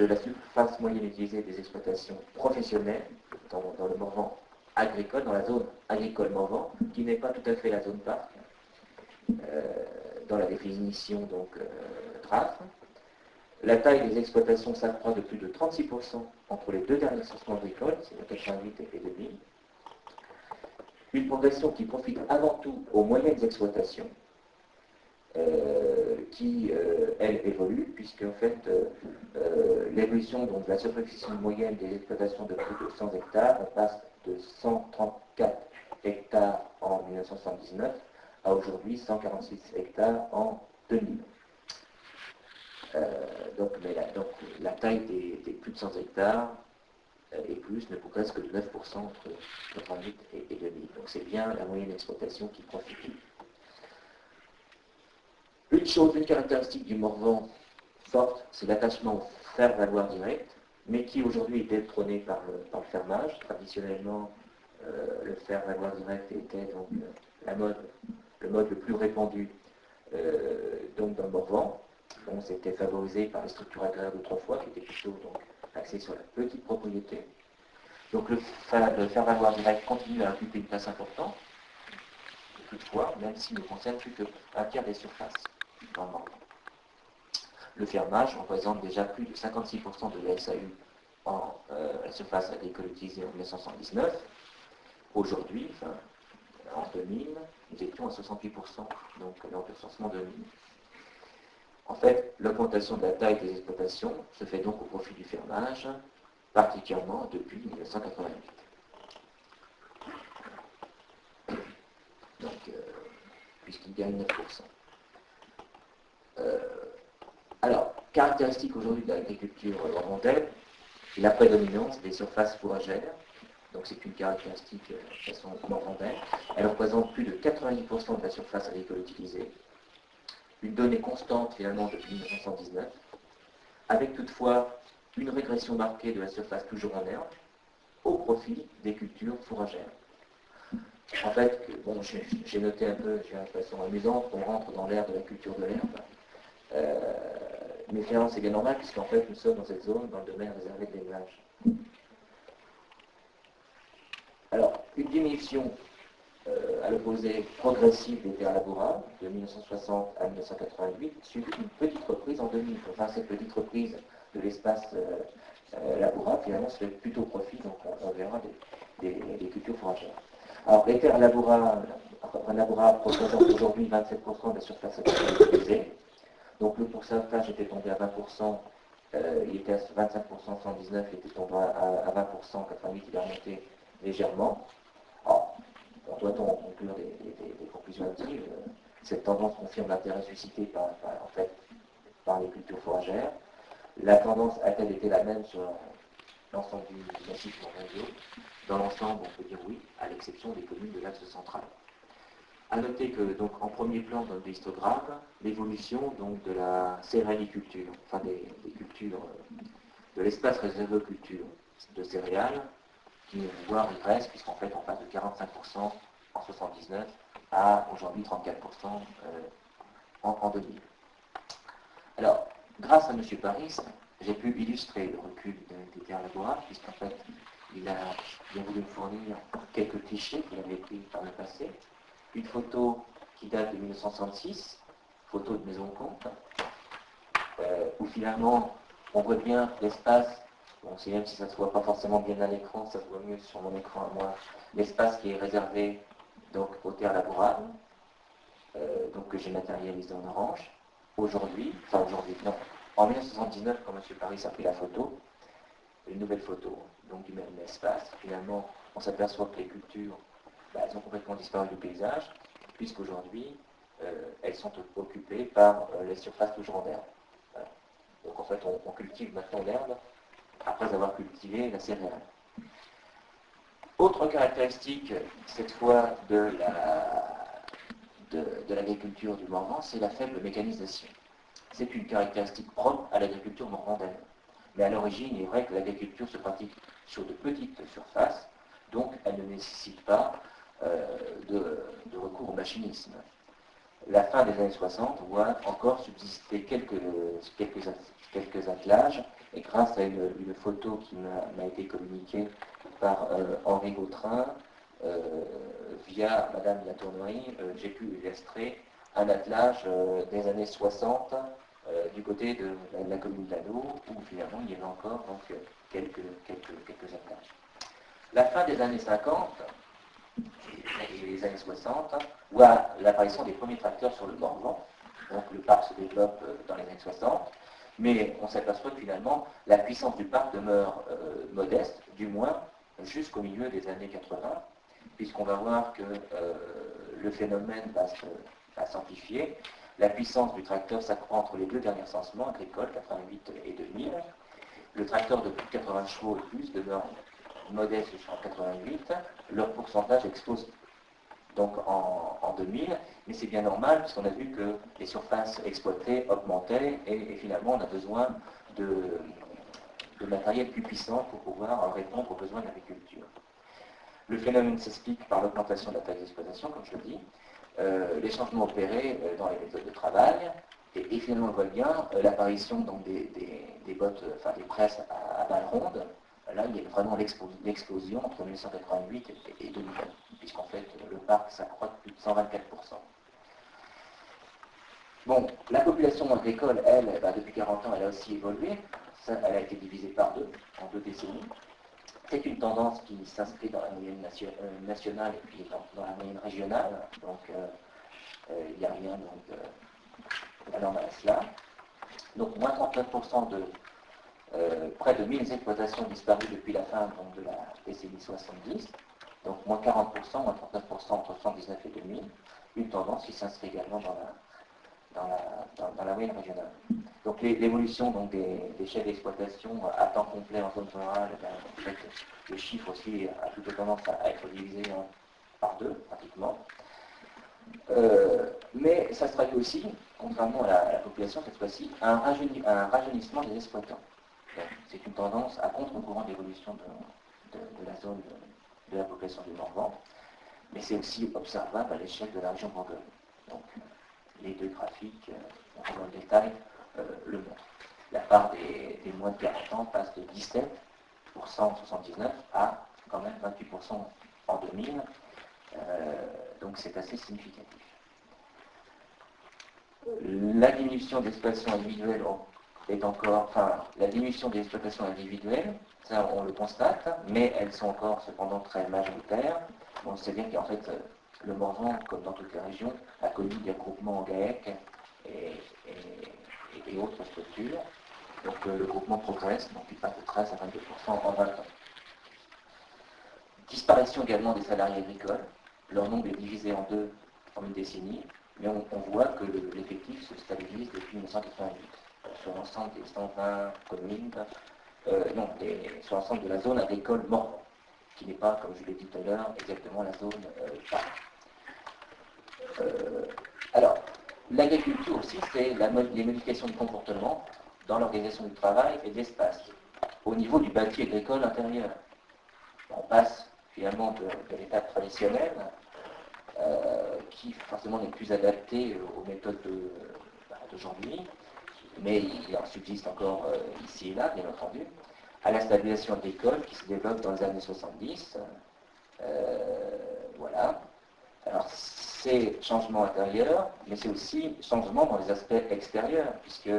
la surface moyenne utilisée des exploitations professionnelles dans le Morvan agricole, dans la zone agricole Morvan, qui n'est pas tout à fait la zone parc, dans la définition DRAF. La taille des exploitations s'accroît de plus de 36% entre les deux derniers censements agricoles, c'est 88 et 2000. Une progression qui profite avant tout aux moyennes exploitations, qui, elle, évolue, puisque en fait, l'évolution de la superficie moyenne des exploitations de plus de 100 hectares, on passe de 134 hectares en 1979 à aujourd'hui 146 hectares en 2000. Donc la taille des plus de 100 hectares et plus ne progresse que de 9% entre 88 et 2000. Donc c'est bien la moyenne d'exploitation qui profite. Une caractéristique du Morvan forte, c'est l'attachement au faire-valoir direct, mais qui aujourd'hui est détrôné par le fermage. Traditionnellement, le faire-valoir direct était donc le mode le plus répandu donc dans le Morvan. Bon, c'était favorisé par les structures agraires d'autrefois, qui étaient plutôt axées sur la petite propriété. Donc le faire-valoir direct continue à occuper une place importante, toutefois, même s'il ne concerne plus qu'un tiers des surfaces dans le Morvan. Le fermage représente déjà plus de 56% de la SAU en la surface agricole utilisée en 1979. Aujourd'hui, en 2000, nous étions à 68%, donc lors du recensement 2000. En fait, l'augmentation de la taille des exploitations se fait donc au profit du fermage, particulièrement depuis 1988. Donc, puisqu'il gagne 9%. Alors, caractéristique aujourd'hui de l'agriculture morvandaise, la prédominance des surfaces fourragères. Donc c'est une caractéristique de façon morvandaise. Elle représente plus de 90% de la surface agricole utilisée. une donnée constante finalement depuis 1919, avec toutefois une régression marquée de la surface toujours en herbe, au profit des cultures fourragères. En fait, bon, j'ai noté un peu, j'ai l'impression amusante, qu'on rentre dans l'ère de la culture de l'herbe, mais finalement c'est bien normal, puisqu'en fait nous sommes dans cette zone, dans le domaine réservé de l'élevage. Alors, une diminution à l'opposé progressive des terres labourables, de 1960 à 1988, suivie d'une petite reprise en 2000. Enfin, cette petite reprise de l'espace labourable, finalement, se fait plutôt au profit, donc on verra des cultures fourragères. Alors, les terres labourables représentent aujourd'hui 27% de la surface agricole utilisée. Donc, le pourcentage était tombé à 20%, il était à 25% en 119, il était tombé à 20% en 88, il a remonté légèrement. Alors, doit-on conclure des conclusions hâtives? Cette tendance confirme l'intérêt suscité par les cultures fourragères. La tendance a-t-elle été la même sur l'ensemble du massif mondial? Dans l'ensemble, on peut dire oui, à l'exception des communes de l'axe central. A noter que, donc, en premier plan dans le histogramme, l'évolution donc, de la céréaliculture, enfin des cultures, de l'espace réservé aux cultures de céréales, qui voire il reste, puisqu'en fait on passe de 45% en 79 à aujourd'hui 34% en 2000. Alors, grâce à M. Paris, j'ai pu illustrer le recul des terres laborables, puisqu'en fait il a voulu me fournir quelques clichés qu'il avait pris par le passé. Une photo qui date de 1966, photo de maison de compte, où finalement on voit bien l'espace. Bon, c'est même si ça ne se voit pas forcément bien à l'écran, ça se voit mieux sur mon écran à moi. L'espace qui est réservé donc, aux terres labourables, donc que j'ai matérialisé en orange. Aujourd'hui, non, en 1979, quand M. Paris a pris la photo, une nouvelle photo, donc du même espace, finalement, on s'aperçoit que les cultures, elles ont complètement disparu du paysage, puisqu'aujourd'hui, elles sont occupées par les surfaces toujours en herbe. Voilà. Donc en fait, on cultive maintenant l'herbe, après avoir cultivé la céréale. Autre caractéristique, cette fois, de l'agriculture du Morvan, c'est la faible mécanisation. C'est une caractéristique propre à l'agriculture morvandaine. Mais à l'origine, il est vrai que l'agriculture se pratique sur de petites surfaces, donc elle ne nécessite pas de recours au machinisme. La fin des années 60 voit encore subsister quelques attelages, et grâce à une photo qui m'a été communiquée par Henri Gautrin, via Madame Latournerie, j'ai pu illustrer un attelage des années 60 du côté de la commune d'Anneau, où finalement il y avait encore donc, quelques attelages. La fin des années 50 et les années 60 voit l'apparition des premiers tracteurs sur le Morvan. Donc le parc se développe dans les années 60, mais on s'aperçoit que finalement la puissance du parc demeure modeste, du moins jusqu'au milieu des années 80, puisqu'on va voir que le phénomène va s'amplifier. La puissance du tracteur s'accroît entre les deux derniers censements agricoles, 88 et 2000. Le tracteur de plus de 80 chevaux et plus demeure modeste jusqu'en 88. Leur pourcentage explose donc en 2000, mais c'est bien normal puisqu'on a vu que les surfaces exploitées augmentaient et finalement on a besoin de matériel plus puissant pour pouvoir répondre aux besoins de l'agriculture. Le phénomène s'explique par l'augmentation de la taille d'exploitation, comme je le dis, les changements opérés dans les méthodes de travail, et finalement on voit bien l'apparition des bottes, enfin des presses à balles rondes. Là, il y a vraiment l'explosion entre 1988 et 2000, puisqu'en fait, le parc s'accroît de plus de 124%. Bon, la population agricole, elle, depuis 40 ans, elle a aussi évolué. Elle a été divisée par deux, en 2 décennies. C'est une tendance qui s'inscrit dans la moyenne nationale et puis dans la moyenne régionale. Donc, il n'y a rien d'anormal à cela. Donc, moins 39% de près de 1000 exploitations disparues depuis la fin donc, de la décennie 70, donc moins 40%, moins 39% entre 1919 et 2000, une tendance qui s'inscrit également dans la moyenne régionale. Donc l'évolution des chefs d'exploitation à temps complet en zone rurale, en fait, le chiffre aussi a plutôt tendance à être divisé par deux, pratiquement. Mais ça se traduit aussi, contrairement à la population cette fois-ci, à un rajeunissement des exploitants. C'est une tendance à contre-courant d'évolution de la zone de la population du Morvan, mais c'est aussi observable à l'échelle de la région Bourgogne. Donc les deux graphiques, dans le détail, le montrent. La part des moins de 40 ans passe de 17% en 1979 à quand même 28% en 2000, donc c'est assez significatif. La diminution d'exploitation individuelle est encore, enfin, la diminution des exploitations individuelles, ça on le constate, mais elles sont encore cependant très majoritaires. On sait bien qu'en fait, le Morvan, comme dans toutes les régions, a connu des groupements GAEC et autres structures. Donc le groupement progresse, donc il passe de 13 à 22% en 20 ans. Disparition également des salariés agricoles. Leur nombre est divisé en deux en une décennie, mais on voit que l'effectif se stabilise depuis 1988 sur l'ensemble des 120 communes, sur l'ensemble de la zone agricole Morvan, qui n'est pas, comme je l'ai dit tout à l'heure, exactement la zone parc. Alors, l'agriculture aussi, c'est les modifications du comportement dans l'organisation du travail et de l'espace, au niveau du bâti agricole intérieur. On passe finalement de l'état traditionnel, qui forcément n'est plus adapté aux méthodes d'aujourd'hui, mais il en subsiste encore ici et là, bien entendu, à la stabilisation agricole qui se développe dans les années 70. Voilà. Alors, c'est changement intérieur, mais c'est aussi changement dans les aspects extérieurs, puisque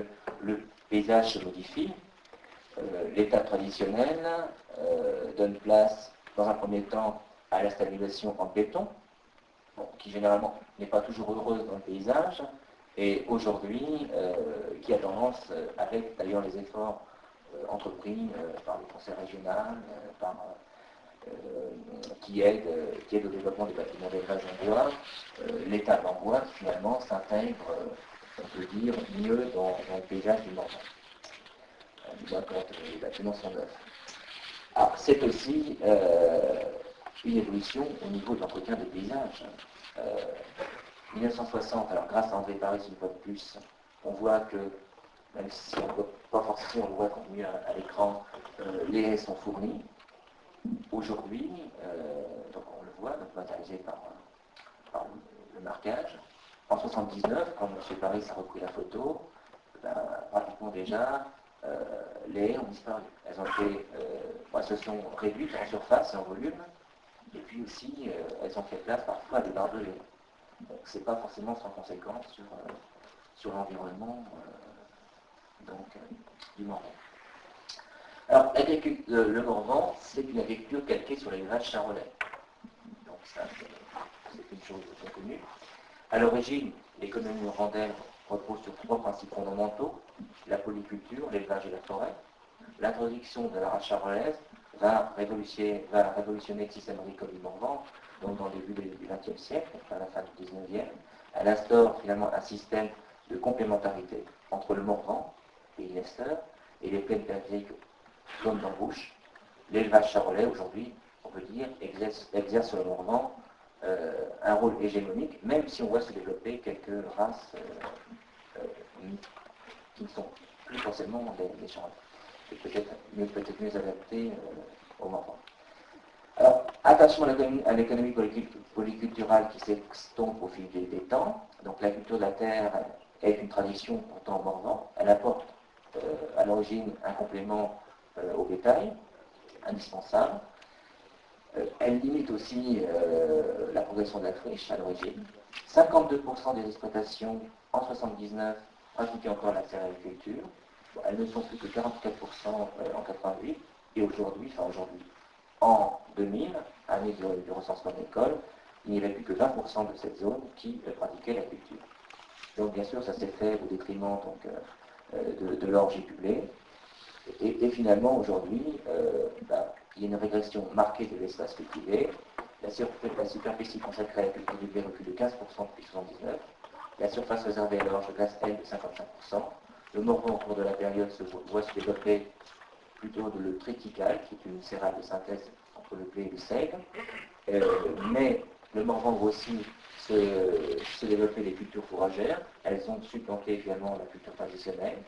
le paysage se modifie. L'état traditionnel donne place, dans un premier temps, à la stabilisation en béton, qui généralement n'est pas toujours heureuse dans le paysage, et aujourd'hui, qui a tendance, avec d'ailleurs les efforts entrepris par le conseil régional, qui aide au développement des bâtiments d'élevage en bois, l'état en bois finalement s'intègre, on peut dire, mieux dans le paysage du Morvan, du moins quand les bâtiments sont neufs. Alors c'est aussi une évolution au niveau de l'entretien des paysages. 1960, alors grâce à André Paris une fois de plus, on voit que, même si on ne voit pas forcément, on le voit mieux à l'écran, les haies sont fournies. Aujourd'hui, donc on le voit, donc matérialisé par le marquage. En 1979, quand M. Paris a repris la photo, pratiquement déjà, les haies ont disparu. Elles se sont réduites en surface et en volume, et puis aussi, elles ont fait place parfois à des barbelés. Donc c'est pas forcément sans conséquence sur l'environnement du Morvan. Alors, le Morvan, c'est une agriculture calquée sur l'élevage charolais. Donc ça, c'est une chose bien connue. À l'origine, l'économie morvandaise repose sur trois principes fondamentaux: la polyculture, l'élevage et la forêt. L'introduction de la race charolaise va révolutionner le système agricole du Morvan, donc dans le début du XXe siècle, à la fin du XIXe. Elle instaure finalement un système de complémentarité entre le Morvan, pays nesteur, et les plaines périphériques, zone d'embauche. L'élevage charolais, aujourd'hui, on peut dire, exerce sur le Morvan un rôle hégémonique, même si on voit se développer quelques races qui ne sont plus forcément des charolais, et peut-être mieux adaptées au Morvan. Alors, attachement à l'économie polyculturale qui s'estompe au fil des temps. Donc la culture de la terre est une tradition pourtant au Morvan. Elle apporte à l'origine un complément au bétail, indispensable. Elle limite aussi la progression de la friche à l'origine. 52% des exploitations en 1979 pratiquaient encore la céréaliculture. Bon, elles ne sont plus que 44% en 88. Et aujourd'hui, en 2000, année du recensement d'école, il n'y avait plus que 20% de cette zone qui pratiquait la culture. Donc bien sûr, ça s'est fait au détriment de l'orge jubilé. Et finalement, aujourd'hui, il y a une régression marquée de l'espace cultivé. La superficie consacrée à la culture du blé recule de 15% depuis 1979. La surface réservée à l'orge glace, elle, de 55%. Le Morvan, au cours de la période, voit se développer plutôt le triticale, qui est une céréale de synthèse entre le blé et le seigle. Mais le Morvan voit aussi se développer les cultures fourragères. Elles ont supplanté également la culture traditionnelle.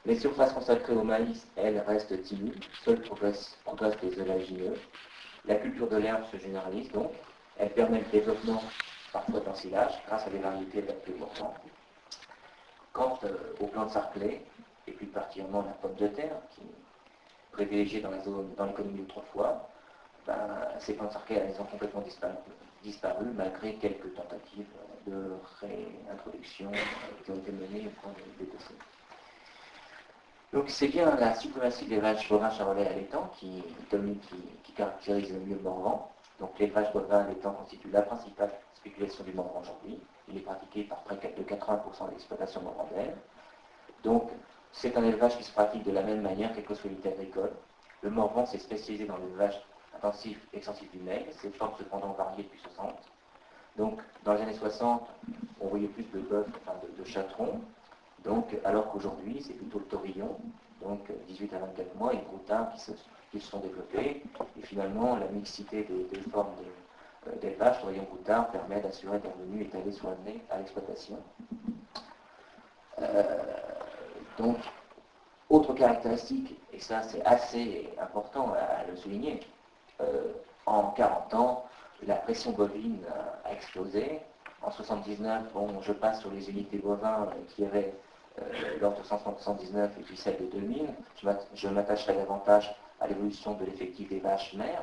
Les surfaces consacrées au maïs, elles, restent timides. Seules progressent les élagineux. La culture de l'herbe se généralise donc. Elle permet le développement parfois d'ensilage grâce à des variétés adaptées au Morvan. Quant aux plantes sarclées, et plus particulièrement la pomme de terre, qui est privilégiée dans l'économie d'autrefois, ces plantes sarclées, elles ont complètement disparu malgré quelques tentatives de réintroduction qui ont été menées au cours des décennies. Donc c'est bien la suprématie de l'élevage bovin charolais à l'étang qui caractérise le mieux le Morvan. Donc l'élevage bovin à l'étang constitue la principale spéculation du Morvan aujourd'hui. Il est pratiqué par près de 80% de l'exploitation morvandaise. Donc c'est un élevage qui se pratique de la même manière quelle que soit l'unité agricole. Le Morvan s'est spécialisé dans l'élevage intensif et extensif du maigre. Ces formes cependant variées depuis 60. Donc dans les années 60, on voyait plus de bœufs, de chatrons. Donc, alors qu'aujourd'hui, c'est plutôt le taurillon, donc 18 à 24 mois, et les broutards qui se sont développés. Et finalement, la mixité des formes d'élevage, taurillon-broutard, permet d'assurer des revenus étalés sur l'année à l'exploitation. Donc, autre caractéristique, et ça c'est assez important à le souligner, en 40 ans, la pression bovine a explosé. En 79, je passe sur les unités bovins qui avaient lors de 1979 et puis celle de 2000. Je m'attacherai davantage à l'évolution de l'effectif des vaches mères,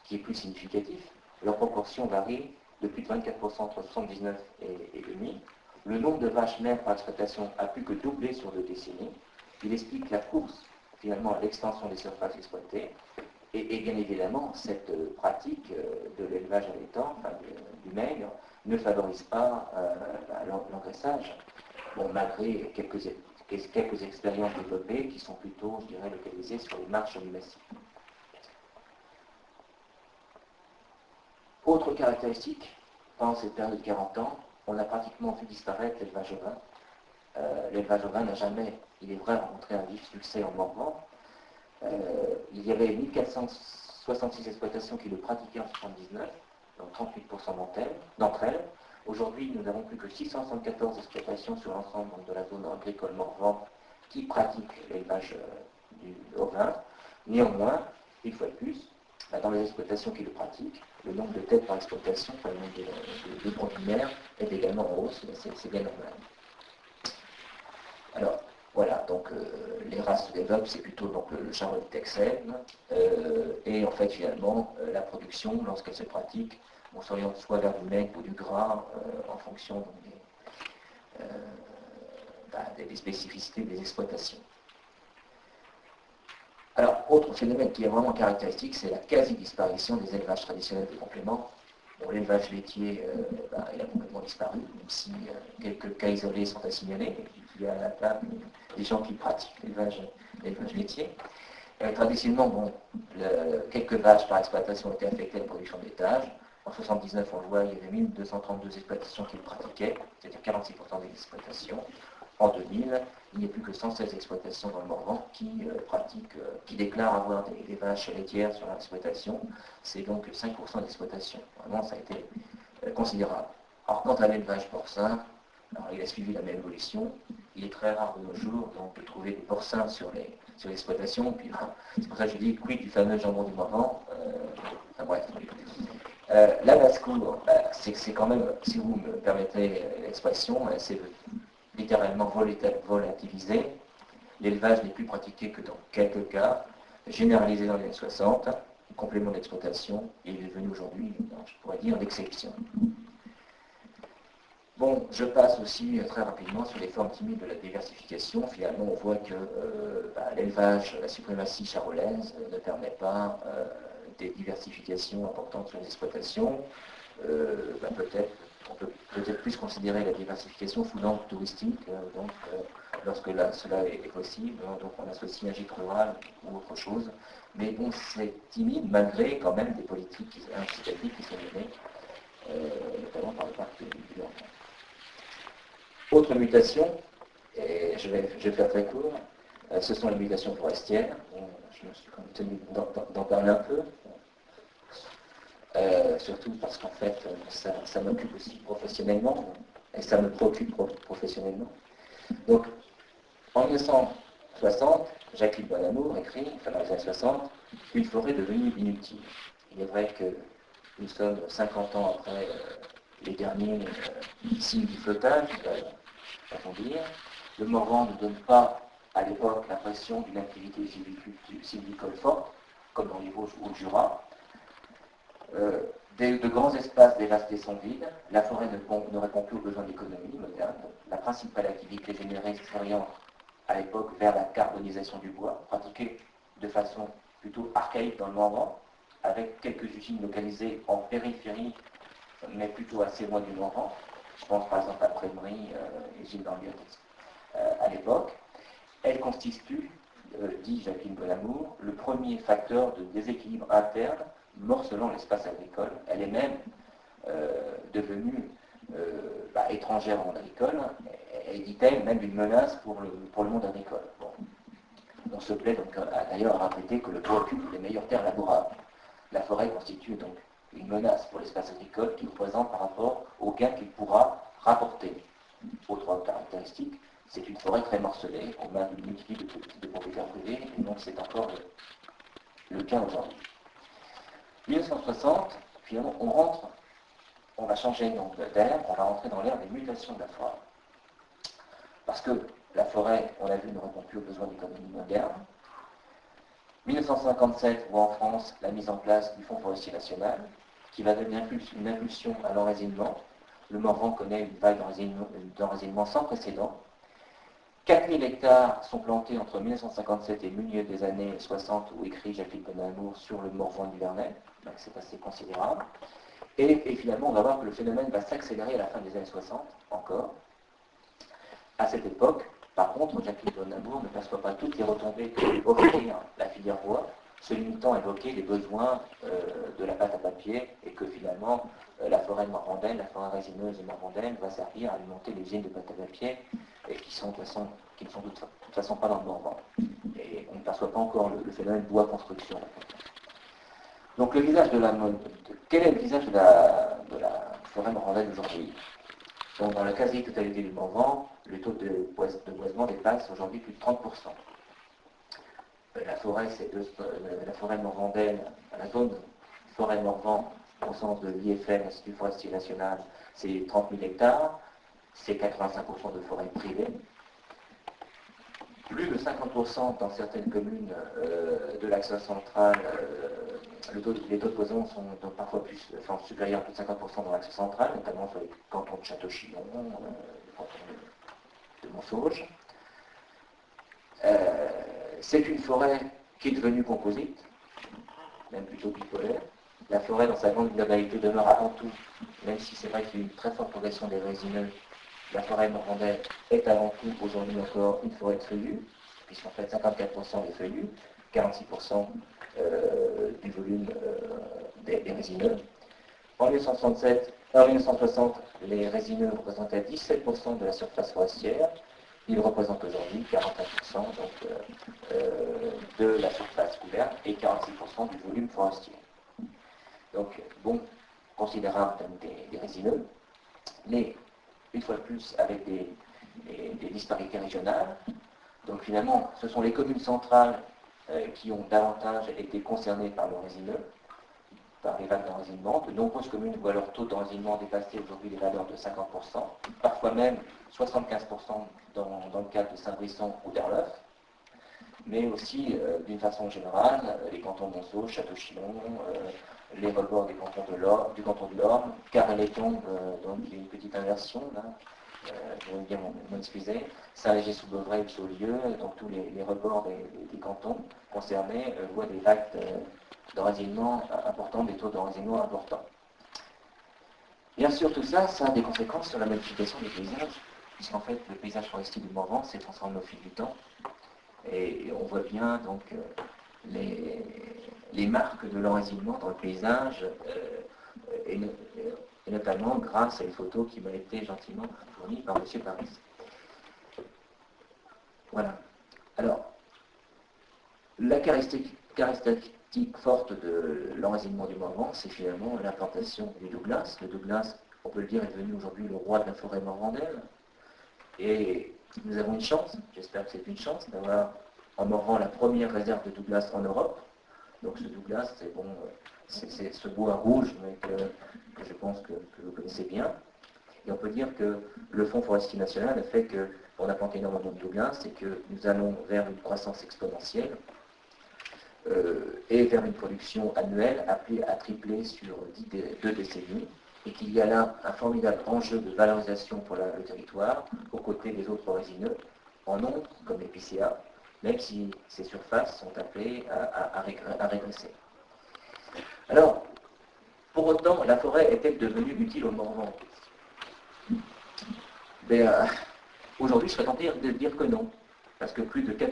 qui est plus significatif. Leur proportion varie de plus de 24% entre 1979 et 2000. Le nombre de vaches mères par exploitation a plus que doublé sur 2 décennies. Il explique la course finalement à l'extension des surfaces exploitées. Et bien évidemment, cette pratique de l'élevage à l'étang, du maigre, ne favorise pas l'engraissage. Bon, malgré quelques expériences développées qui sont plutôt, je dirais, localisées sur les marches du massif. Autre caractéristique, pendant cette période de 40 ans, on a pratiquement vu disparaître l'élevage ovin. L'élevage ovin n'a jamais, il est vrai, rencontré un vif succès en Morvan. Il y avait 1466 exploitations qui le pratiquaient en 1979, donc 38% d'entre elles. Aujourd'hui, nous n'avons plus que 674 exploitations sur l'ensemble de la zone agricole Morvan qui pratiquent l'élevage du ovin. Néanmoins, une fois de plus, dans les exploitations qui le pratiquent, le nombre de têtes par exploitation, le nombre de bovinaires est également en hausse, c'est bien normal. Alors, voilà, donc les races se développent, c'est plutôt donc, le charolais texan, et en fait, finalement, la production, lorsqu'elle se pratique, on s'oriente soit vers du maigre ou du gras en fonction des spécificités des exploitations. Alors, autre phénomène qui est vraiment caractéristique, c'est la quasi-disparition des élevages traditionnels de compléments. Bon, l'élevage laitier, il a complètement disparu, même si quelques cas isolés sont à signaler. Il y a à la table des gens qui pratiquent l'élevage laitier. Traditionnellement, quelques vaches par exploitation étaient affectées à la production de laitage. En 1979, on le voit, il y avait 1232 exploitations qui le pratiquaient, c'est-à-dire 46% des exploitations. En 2000, il n'y a plus que 116 exploitations dans le Morvan qui déclarent avoir des vaches laitières sur leur exploitation. C'est donc 5% d'exploitation. Vraiment, ça a été considérable. Alors, quant à l'élevage porcin, alors, il a suivi la même évolution. Il est très rare de nos jours donc, de trouver des porcins sur l'exploitation. Puis, c'est pour ça que je dis quid du fameux jambon du Morvan. Bref. La basse-cour, c'est quand même, si vous me permettez l'expression, c'est littéralement volatilisé. L'élevage n'est plus pratiqué que dans quelques cas, généralisé dans les années 60, complément d'exploitation, et il est devenu aujourd'hui, je pourrais dire, l'exception. Bon, je passe aussi très rapidement sur les formes timides de la diversification. Finalement, on voit que l'élevage, la suprématie charolaise ne permet pas des diversifications importantes sur les exploitations. On peut peut-être plus considérer la diversification sous l'angle touristique, lorsque cela est possible, donc on associe un gîte rural ou autre chose. Mais bon, c'est timide malgré quand même des politiques incitatives qui sont menées, notamment par le parc du Morvan. Autre mutation, et je vais faire très court, ce sont les mutations forestières. Je me suis quand même tenu d'en parler un peu. surtout parce qu'en fait, ça m'occupe aussi professionnellement, et ça me préoccupe professionnellement. Donc, en 1960, Jacques-Yves Bonamour écrit, enfin dans les années 60, une forêt devenue inutile. Il est vrai que nous sommes 50 ans après les derniers signes du flottage, va-t-on dire. Le Morvan ne donne pas à l'époque l'impression d'une activité sylvicole forte, comme dans les Vosges ou le Jura. De grands espaces dévastés sont vides, la forêt ne répond plus aux besoins de l'économie moderne. La principale activité générée s'oriente à l'époque vers la carbonisation du bois, pratiquée de façon plutôt archaïque dans le Morvan, avec quelques usines localisées en périphérie, mais plutôt assez loin du Morvan. Je pense par exemple à Prémery et Gilles d'Ambiance à l'époque. Elle constitue, dit Jacques-Yves Bonamour, le premier facteur de déséquilibre interne morcelant l'espace agricole. Elle est même devenue étrangère au monde agricole, et dit-elle même une menace pour le monde agricole. Bon. On se plaît donc d'ailleurs à répéter que le bois occupe les meilleures terres labourables. La forêt constitue donc une menace pour l'espace agricole qu'il représente par rapport aux gains qu'il pourra rapporter. Autre caractéristique, c'est une forêt très morcelée, aux mains d'une multitude de propriétaires privés, et donc c'est encore le cas aujourd'hui. 1960, finalement, on va changer d'air, on va rentrer dans l'ère des mutations de la forêt. Parce que la forêt, on l'a vu, ne répond plus aux besoins de l'économie moderne. 1957 voit en France la mise en place du Fonds forestier national, qui va donner une impulsion à l'enracinement. Le Morvan connaît une vague d'enracinement sans précédent. 4000 hectares sont plantés entre 1957 et le milieu des années 60, où écrit Jacques-Yves Bonamour sur le Morvan du Vernet. Donc c'est assez considérable. Et finalement, on va voir que le phénomène va s'accélérer à la fin des années 60, encore. À cette époque, par contre, Jacques-Yves Bonamour ne perçoit pas toutes les retombées que peut offrir la filière bois, se limitant à évoquer les besoins de la pâte à papier, et que finalement, la forêt morvandaine, la forêt résineuse morvandaine, va servir à alimenter les usines de pâte à papier, et qui ne sont de toute façon pas dans le Morvan. Et on ne perçoit pas encore le phénomène bois-construction. Donc le visage quel est le visage de la forêt morvandaine aujourd'hui? Donc dans la quasi-totalité du Morvan, le taux de boisement dépasse aujourd'hui plus de 30%. La forêt morvandaine, la zone forêt Morvan, au sens de l'IFN, l'Institut forestier national, c'est 30 000 hectares, c'est 85% de forêt privée. Plus de 50% dans certaines communes de l'axe central, les taux de boisement sont donc parfois supérieurs à plus de 50% dans l'axe central, notamment sur les cantons de Château-Chillon, le canton de Montsauge. C'est une forêt qui est devenue composite, même plutôt bipolaire. La forêt, dans sa grande globalité, demeure avant tout, même si c'est vrai qu'il y a une très forte progression des résineux, la forêt morvandaine est avant tout aujourd'hui encore une forêt de feuillus, puisqu'en fait 54% des feuillus, 46% du volume des résineux. En 1960, les résineux représentaient 17% de la surface forestière. Ils représentent aujourd'hui 41% de la surface couverte et 46% du volume forestier. Donc, bon, considérable des résineux, mais une fois de plus avec des disparités régionales. Donc finalement, ce sont les communes centrales qui ont davantage été concernées par le résineux, par les vagues d'enracinement. De nombreuses communes voient leur taux d'enracinement dépasser aujourd'hui les valeurs de 50%, parfois même 75% dans le cadre de Saint-Brisson ou d'Erleuf, mais aussi, d'une façon générale, les cantons de Montsauge, Château-Chillon, les rebords du canton de l'Orne, Carré-les-Tombes, donc il y a une petite inversion là, je vais bien m'excuser, Saint-Léger-sous-Beuvray ou Saulieu, donc tous les rebords des cantons concernés voient des vagues d'enracinement importantes, des taux d'enracinement importants. Bien sûr, tout ça, ça a des conséquences sur la modification des paysages, puisqu'en fait, le paysage forestier du Morvan s'est transformé au fil du temps, et on voit bien donc les marques de l'enracinement dans le paysage, et notamment grâce à une photo qui m'a été gentiment fournie par M. Paris. Voilà. Alors, la caractéristique caractéristique forte de l'enracinement du Morvan, c'est finalement l'implantation du Douglas. Le Douglas, on peut le dire, est devenu aujourd'hui le roi de la forêt morvandaise. Et nous avons une chance, j'espère que c'est une chance, d'avoir en Morvan la première réserve de Douglas en Europe. Donc ce Douglas, c'est bon, c'est ce bois rouge, mais que je pense que vous connaissez bien. Et on peut dire que le Fonds forestier national a fait qu'on a planté énormément de Douglas et que nous allons vers une croissance exponentielle et vers une production annuelle appelée à tripler sur 2 décennies, et qu'il y a là un formidable enjeu de valorisation pour le territoire, aux côtés des autres résineux, en nombre, comme l'épicéa, même si ces surfaces sont appelées à régresser. Alors, pour autant, la forêt est-elle devenue utile au Morvan? Aujourd'hui, je serais tenté de dire que non. Parce que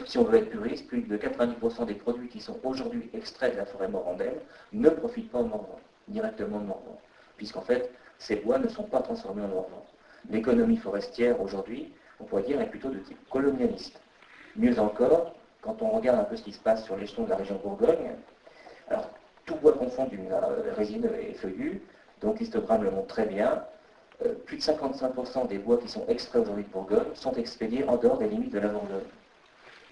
si on veut être puriste, plus de 90% des produits qui sont aujourd'hui extraits de la forêt morvandaise ne profitent pas au Morvan, directement au Morvan. Puisqu'en fait, ces bois ne sont pas transformés en Morvan. L'économie forestière aujourd'hui, on pourrait dire, est plutôt de type colonialiste. Mieux encore, quand on regarde un peu ce qui se passe sur l'échelon de la région Bourgogne, alors tout bois confondu, résineux et feuillu, donc l'histogramme le montre très bien, plus de 55% des bois qui sont extraits aujourd'hui de Bourgogne sont expédiés en dehors des limites de la Bourgogne.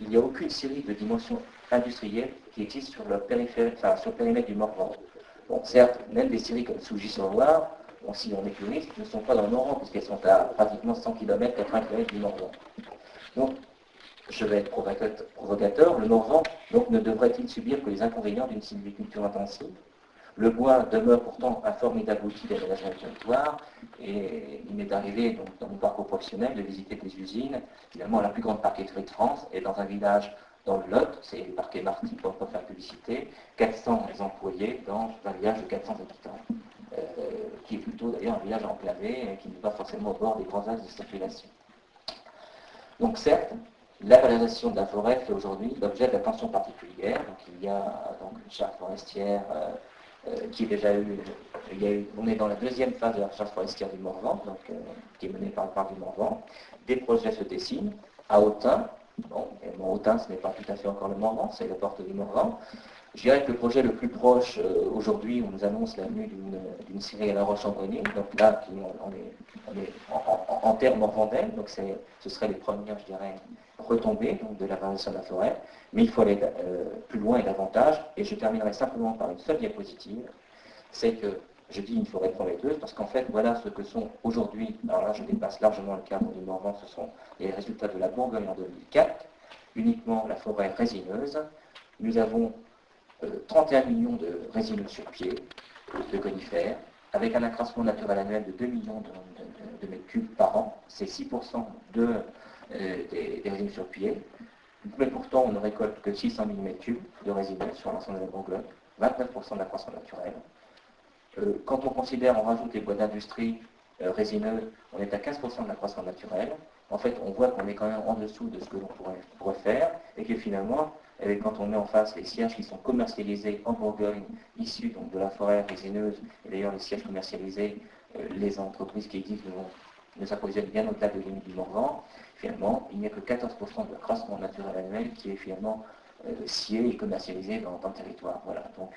Il n'y a aucune série de dimensions industrielles qui existent sur le périmètre du Morvan. Bon, certes, même des séries comme Sougy-sur-Loire, bon, si on est puriste, ne sont pas dans le Morvan, puisqu'elles sont à pratiquement 100 km, 80 km du Morvan. Donc, je vais être provocateur, le Morvan donc, ne devrait-il subir que les inconvénients d'une sylviculture intensive? Le bois demeure pourtant un formidable outil d'aménagement du territoire, et il m'est arrivé donc, dans mon parcours professionnel de visiter des usines. Finalement, la plus grande parqueterie de France est dans un village dans le Lot, c'est le parquet Marty pour pas faire publicité, 400 employés dans un village de 400 habitants, qui est plutôt d'ailleurs un village enclavé, qui n'est pas forcément au bord des grands axes de circulation. Donc certes, la valorisation de la forêt fait aujourd'hui l'objet d'attention particulière. Donc il y a donc une charte forestière qui est déjà on est dans la deuxième phase de la recherche forestière du Morvan, donc, qui est menée par le parc du Morvan. Des projets se dessinent à Autun. Bon, Autun, ce n'est pas tout à fait encore le Morvan, c'est la porte du Morvan. Je dirais que le projet le plus proche aujourd'hui, on nous annonce la venue d'une scierie à La Roche-en-Brie. Donc là, on est en terre morvandaise, donc ce serait les premières, je dirais, retombées donc, de la valorisation de la forêt. Mais il faut aller plus loin et davantage. Et je terminerai simplement par une seule diapositive. C'est que je dis une forêt prometteuse parce qu'en fait, voilà ce que sont aujourd'hui, alors là je dépasse largement le cadre du Morvan, ce sont les résultats de la Bourgogne en 2004, uniquement la forêt résineuse. Nous avons 31 millions de résineux sur pied, de conifères, avec un accroissement naturel annuel de 2 millions de mètres cubes par an. C'est 6% des résineux sur pied. Mais pourtant, on ne récolte que 600 000 mètres cubes de résineux sur l'ensemble de la Bourgogne, 29% d'accroissement naturel. Quand on considère, on rajoute les bois d'industrie résineux, on est à 15% de l'accroissement naturel. En fait, on voit qu'on est quand même en dessous de ce que l'on pourrait faire, et que finalement, quand on met en face les sièges qui sont commercialisés en Bourgogne, issus donc, de la forêt résineuse, et d'ailleurs les sièges commercialisés, les entreprises qui existent ne s'approvisionnent bien au-delà de limites du Morvan, finalement, il n'y a que 14% de l'accroissement naturel annuel qui est finalement scié et commercialisé dans le territoire. Voilà, donc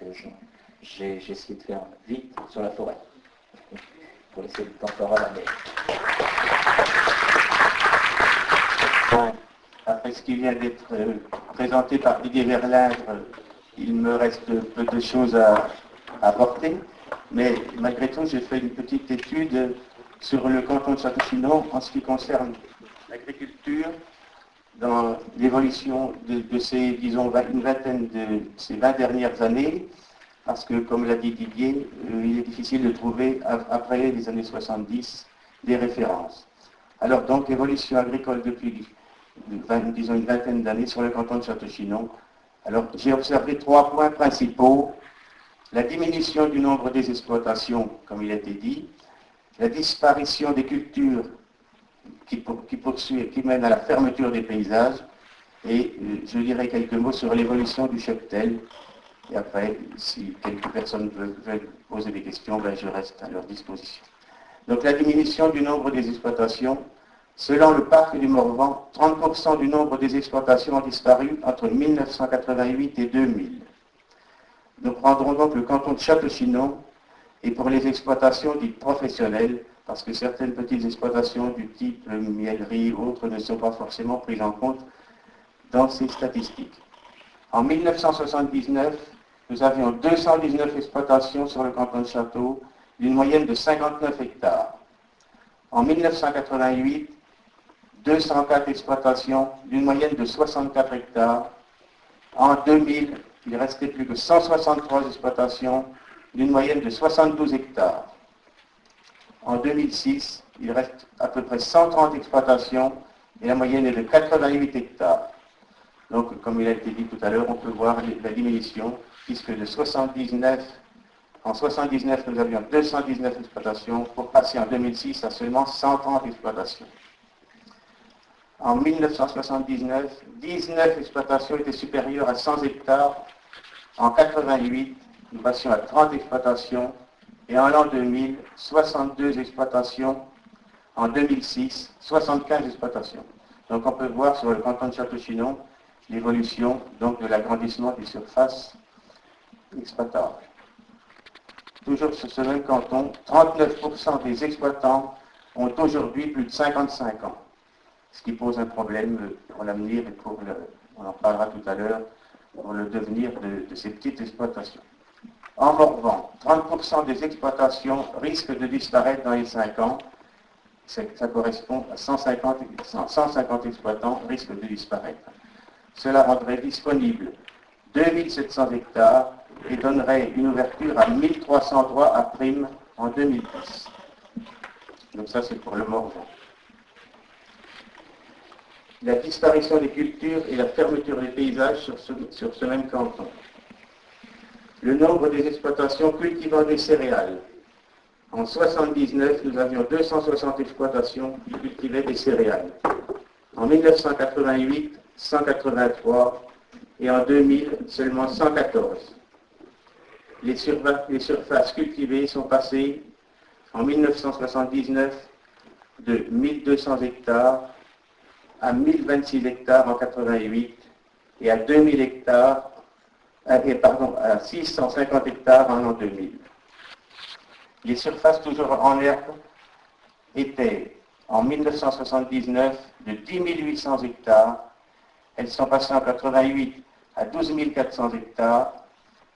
j'ai essayé de faire vite sur la forêt, pour laisser le temps fort à la mer. Après ce qui vient d'être présenté par Didier Verlingre, il me reste peu de choses à apporter, mais malgré tout, j'ai fait une petite étude sur le canton de Château-Chinon en ce qui concerne l'agriculture dans l'évolution de ces, disons, ces 20 dernières années, parce que, comme l'a dit Didier, il est difficile de trouver, après les années 70, des références. Alors, donc, l'évolution agricole depuis disons une vingtaine d'années sur le canton de Château-Chinon. Alors, j'ai observé 3 points principaux. La diminution du nombre des exploitations, comme il a été dit, la disparition des cultures qui mène à la fermeture des paysages, et je dirai quelques mots sur l'évolution du cheptel. Et après, si quelques personnes veulent poser des questions, ben je reste à leur disposition. Donc la diminution du nombre des exploitations. Selon le parc du Morvan, 30% du nombre des exploitations ont disparu entre 1988 et 2000. Nous prendrons donc le canton de Château-Chinon et pour les exploitations dites professionnelles, parce que certaines petites exploitations du type miellerie ou autres ne sont pas forcément prises en compte dans ces statistiques. En 1979, nous avions 219 exploitations sur le canton de Château, d'une moyenne de 59 hectares. En 1988, 204 exploitations, d'une moyenne de 64 hectares. En 2000, il restait plus que 163 exploitations, d'une moyenne de 72 hectares. En 2006, il reste à peu près 130 exploitations et la moyenne est de 88 hectares. Donc, comme il a été dit tout à l'heure, on peut voir la diminution, puisque de 79, en 79, nous avions 219 exploitations, pour passer en 2006 à seulement 130 exploitations. En 1979, 19 exploitations étaient supérieures à 100 hectares. En 88, nous passions à 30 exploitations. Et en l'an 2000, 62 exploitations. En 2006, 75 exploitations. Donc on peut voir sur le canton de Château-Chinon l'évolution donc de l'agrandissement des surfaces exploitables. Toujours sur ce même canton, 39% des exploitants ont aujourd'hui plus de 55 ans, ce qui pose un problème pour l'avenir et on en parlera tout à l'heure, pour le devenir de ces petites exploitations. En Morvan, 30% des exploitations risquent de disparaître dans les 5 ans. Ça correspond à 150 exploitants risquent de disparaître. Cela rendrait disponible 2700 hectares et donnerait une ouverture à 1300 droits à prime en 2010. Donc ça, c'est pour le Morvan. La disparition des cultures et la fermeture des paysages sur ce même canton. Le nombre des exploitations cultivant des céréales. En 1979, nous avions 260 exploitations qui cultivaient des céréales. En 1988, 183 et en 2000, seulement 114. Les surfaces cultivées sont passées en 1979 de 1200 hectares à 1026 hectares en 88 et à 2000 hectares, à 650 hectares en l'an 2000. Les surfaces toujours en herbe étaient en 1979 de 10 800 hectares. Elles sont passées en 88 à 12 400 hectares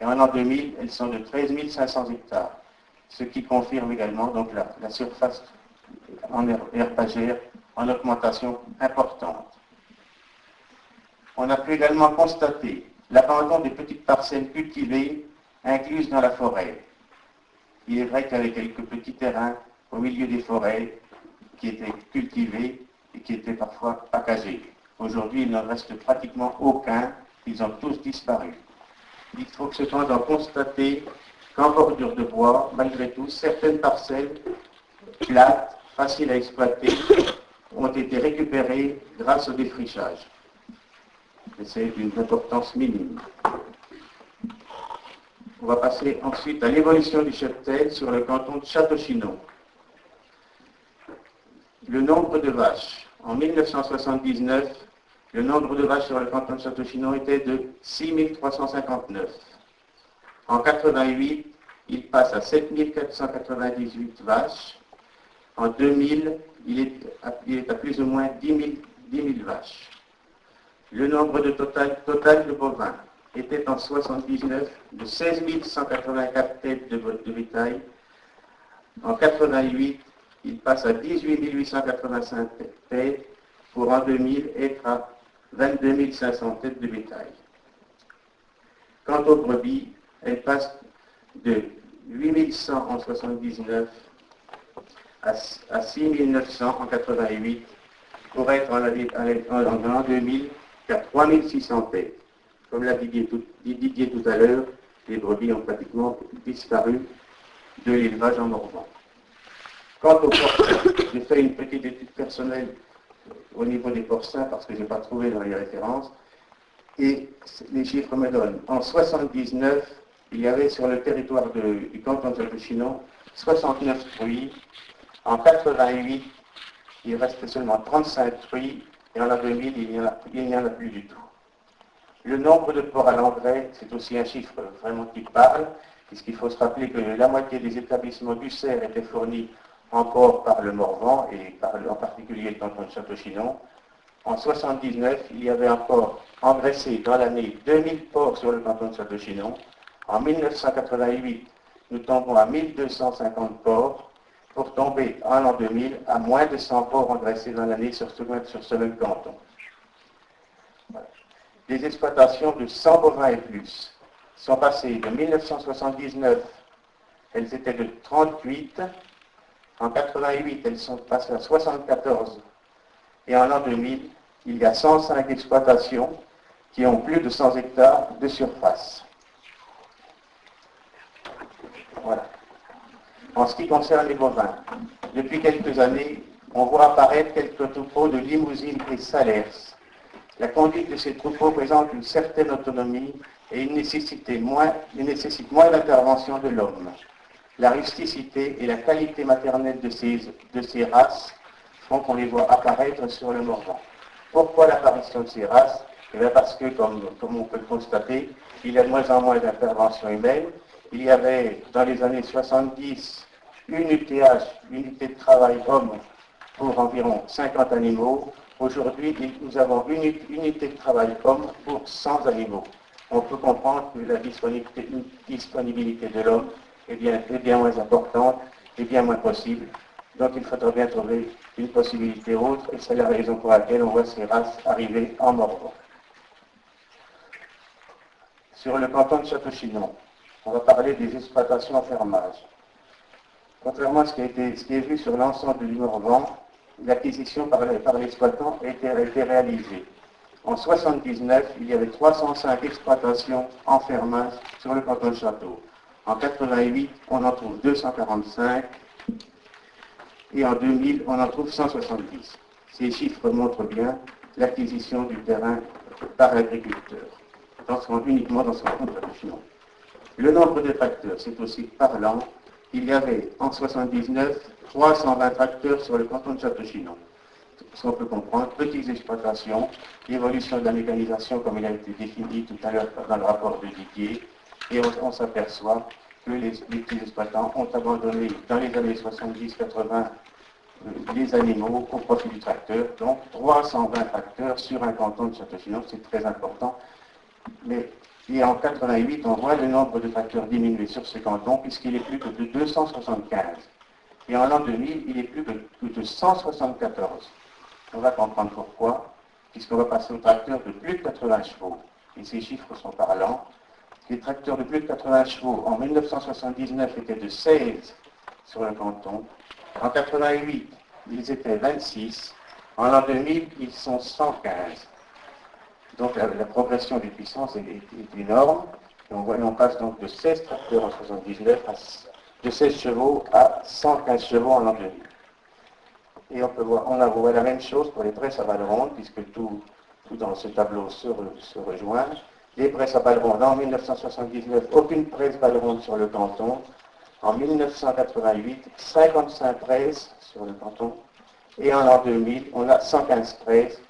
et en l'an 2000, elles sont de 13 500 hectares. Ce qui confirme également donc la surface en herbagère en augmentation importante. On a pu également constater l'abandon des petites parcelles cultivées incluses dans la forêt. Il est vrai qu'il y avait quelques petits terrains au milieu des forêts qui étaient cultivés et qui étaient parfois packagés. Aujourd'hui, il n'en reste pratiquement aucun, ils ont tous disparu. Il faut cependant constater qu'en bordure de bois, malgré tout, certaines parcelles plates, faciles à exploiter, ont été récupérées grâce au défrichage. Mais c'est d'une importance minime. On va passer ensuite à l'évolution du cheptel sur le canton de Château-Chinon. Le nombre de vaches. En 1979, le nombre de vaches sur le canton de Château-Chinon était de 6 359. En 88, il passe à 7 498 vaches. En 2000, il est à plus ou moins 10 000 vaches. Le nombre total de bovins était en 79 de 16 184 têtes de bétail. En 88, il passe à 18 885 têtes pour en 2000 être à 22 500 têtes de bétail. Quant aux brebis, elles passent de 8 100 en 79 à 6 900 en 88 pour être en l'an 2000 à 3 600 têtes. Comme l'a dit Didier tout à l'heure, les brebis ont pratiquement disparu de l'élevage en Morvan. Quant aux porcins, j'ai fait une petite étude personnelle au niveau des porcins parce que je n'ai pas trouvé dans les références. Et les chiffres me donnent. En 79, il y avait sur le territoire du canton de Château-Chinon 69 truies. En 88, il reste seulement 35 truies. Et en l'an 2000, il n'y en a plus du tout. Le nombre de ports à l'engrais, c'est aussi un chiffre vraiment qui parle, puisqu'il faut se rappeler que la moitié des établissements du Cerf étaient fournis en ports par le Morvan, et en particulier le canton de Château-Chinon. En 1979, il y avait un port engraissé dans l'année 2000 ports sur le canton de Château-Chinon. En 1988, nous tombons à 1250 ports, pour tomber en l'an 2000 à moins de 100 ports engraissés dans l'année sur ce même canton. Voilà. Les exploitations de 100 bovins et plus sont passées de 1979, elles étaient de 38, en 88, elles sont passées à 74, et en l'an 2000, il y a 105 exploitations qui ont plus de 100 hectares de surface. Voilà. En ce qui concerne les bovins, depuis quelques années, on voit apparaître quelques troupeaux de limousines et salers. La conduite de ces troupeaux présente une certaine autonomie et il nécessite moins d'intervention de l'homme. La rusticité et la qualité maternelle de ces races font qu'on les voit apparaître sur le Morvan. Pourquoi l'apparition de ces races? Eh bien parce que, comme on peut le constater, il y a de moins en moins d'intervention humaine. Il y avait, dans les années 70, une UTH, unité de travail homme, pour environ 50 animaux. Aujourd'hui, nous avons une unité de travail homme pour 100 animaux. On peut comprendre que la disponibilité de l'homme est bien moins importante et bien moins possible. Donc il faudra bien trouver une possibilité autre, et c'est la raison pour laquelle on voit ces races arriver en Morvan. Sur le canton de Château-Chinon, on va parler des exploitations en fermage. Contrairement à ce qui est vu sur l'ensemble du Morvan, l'acquisition par l'exploitant a été réalisée. En 1979, il y avait 305 exploitations en fermage sur le canton de Château. En 1988, on en trouve 245 et en 2000, on en trouve 170. Ces chiffres montrent bien l'acquisition du terrain par l'agriculteur, uniquement dans son canton de Château-Chinon. Le nombre de tracteurs, c'est aussi parlant. Il y avait en 1979 320 tracteurs sur le canton de Château-Chinon. Ce qu'on peut comprendre, petites exploitations, l'évolution de la mécanisation comme il a été défini tout à l'heure dans le rapport de Didier, et on s'aperçoit que les petits exploitants ont abandonné dans les années 70-80 les animaux au profit du tracteur. Donc 320 tracteurs sur un canton de Château-Chinon, c'est très important. Et en 1988, on voit le nombre de tracteurs diminuer sur ce canton, puisqu'il est plus que de 275. Et en l'an 2000, il est plus que de 174. On va comprendre pourquoi, puisqu'on va passer aux tracteurs de plus de 80 chevaux. Et ces chiffres sont parlants. Les tracteurs de plus de 80 chevaux, en 1979, étaient de 16 sur le canton. En 1988, ils étaient 26. En l'an 2000, ils sont 115. Donc la progression des puissances est énorme. On passe donc de 16 tracteurs en 1979 de 16 chevaux à 115 chevaux en l'an 2000. Et on a voit la même chose pour les presses à balles rondes, puisque tout dans ce tableau se rejoint. Les presses à balles rondes en 1979, aucune presse balle ronde sur le canton. En 1988, 55 presses sur le canton. Et en l'an 2000, on a 115 presses,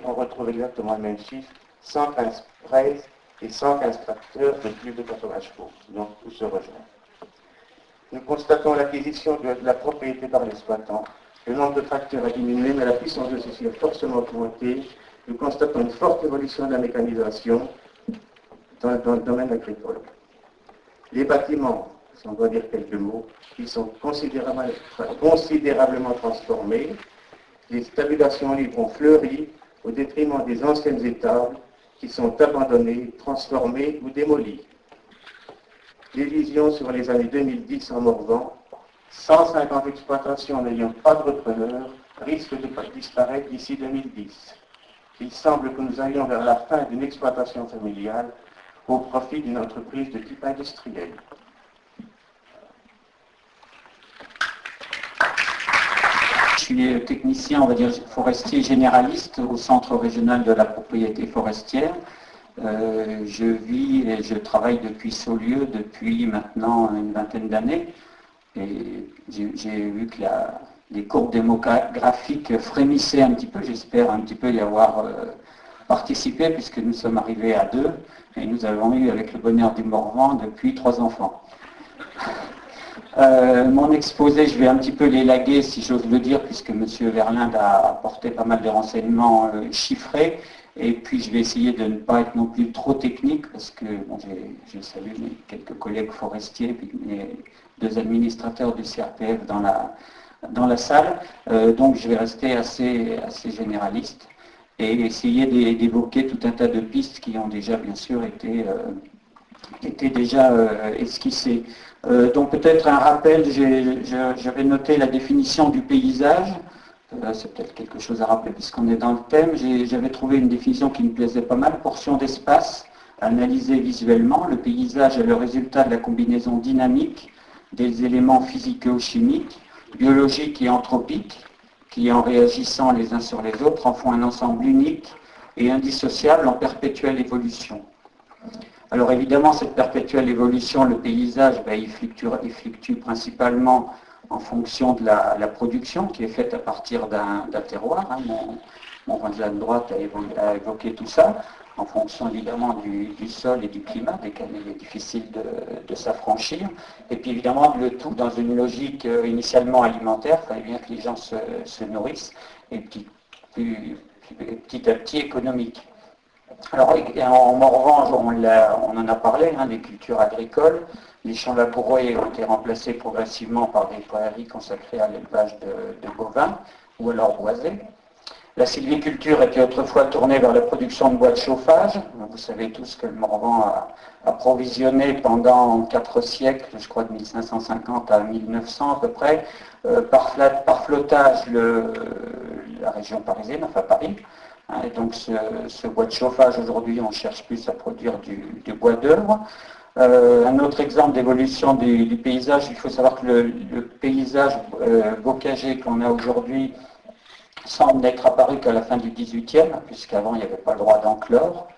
on retrouve exactement le même chiffre, 115 presses et 115 tracteurs de plus de 80 chevaux. Donc tout se rejoint. Nous constatons l'acquisition de la propriété par l'exploitant. Le nombre de tracteurs a diminué, mais la puissance de ceux-ci a fortement augmenté. Nous constatons une forte évolution de la mécanisation dans le domaine agricole. Les bâtiments, si on doit dire quelques mots, ils sont considérablement transformés. Les stabulations libres ont fleuri au détriment des anciennes étables qui sont abandonnées, transformées ou démolies. Les visions sur les années 2010 en Morvan, 150 exploitations n'ayant pas de repreneurs risquent de disparaître d'ici 2010. Il semble que nous allions vers la fin d'une exploitation familiale au profit d'une entreprise de type industriel. Je suis technicien, on va dire forestier généraliste au Centre régional de la propriété forestière. Je vis et je travaille depuis Saulieu depuis maintenant une vingtaine d'années. Et j'ai vu que les courbes démographiques frémissaient un petit peu. J'espère un petit peu y avoir participer puisque nous sommes arrivés à 2 et nous avons eu avec le bonheur du Morvan depuis 3 enfants. Mon exposé, je vais un petit peu l'élaguer si j'ose le dire puisque M. Verlinde a apporté pas mal de renseignements chiffrés. Et puis je vais essayer de ne pas être non plus trop technique parce que bon, j'ai salué mes quelques collègues forestiers et puis mes 2 administrateurs du CRPF dans la salle. Donc je vais rester assez généraliste et essayer d'évoquer tout un tas de pistes qui ont déjà bien sûr été déjà esquissées. Donc peut-être un rappel, j'avais noté la définition du paysage. C'est peut-être quelque chose à rappeler puisqu'on est dans le thème. J'avais trouvé une définition qui me plaisait pas mal. Portion d'espace, analysée visuellement. Le paysage est le résultat de la combinaison dynamique des éléments physico-chimiques, biologiques et anthropiques, qui en réagissant les uns sur les autres en font un ensemble unique et indissociable en perpétuelle évolution. Alors évidemment, cette perpétuelle évolution, le paysage, il fluctue principalement en fonction de la production qui est faite à partir d'un terroir. Mon voisin de droite a évoqué tout ça, en fonction évidemment du sol et du climat, desquels il est difficile de s'affranchir. Et puis évidemment, le tout dans une logique initialement alimentaire, il fallait bien que les gens se nourrissent, et petit à petit économique. Alors en Morvan, on en a parlé, des cultures agricoles. Les champs labourés ont été remplacés progressivement par des prairies consacrées à l'élevage de bovins ou alors boisés. La sylviculture était autrefois tournée vers la production de bois de chauffage. Vous savez tous que le Morvan a approvisionné pendant 4 siècles, je crois de 1550 à 1900 à peu près, par flottage la région parisienne, enfin Paris. Et donc ce bois de chauffage, aujourd'hui, on cherche plus à produire du bois d'œuvre. Un autre exemple d'évolution du paysage, il faut savoir que le paysage bocager qu'on a aujourd'hui semble n'être apparu qu'à la fin du XVIIIe, puisqu'avant il n'y avait pas le droit d'enclore.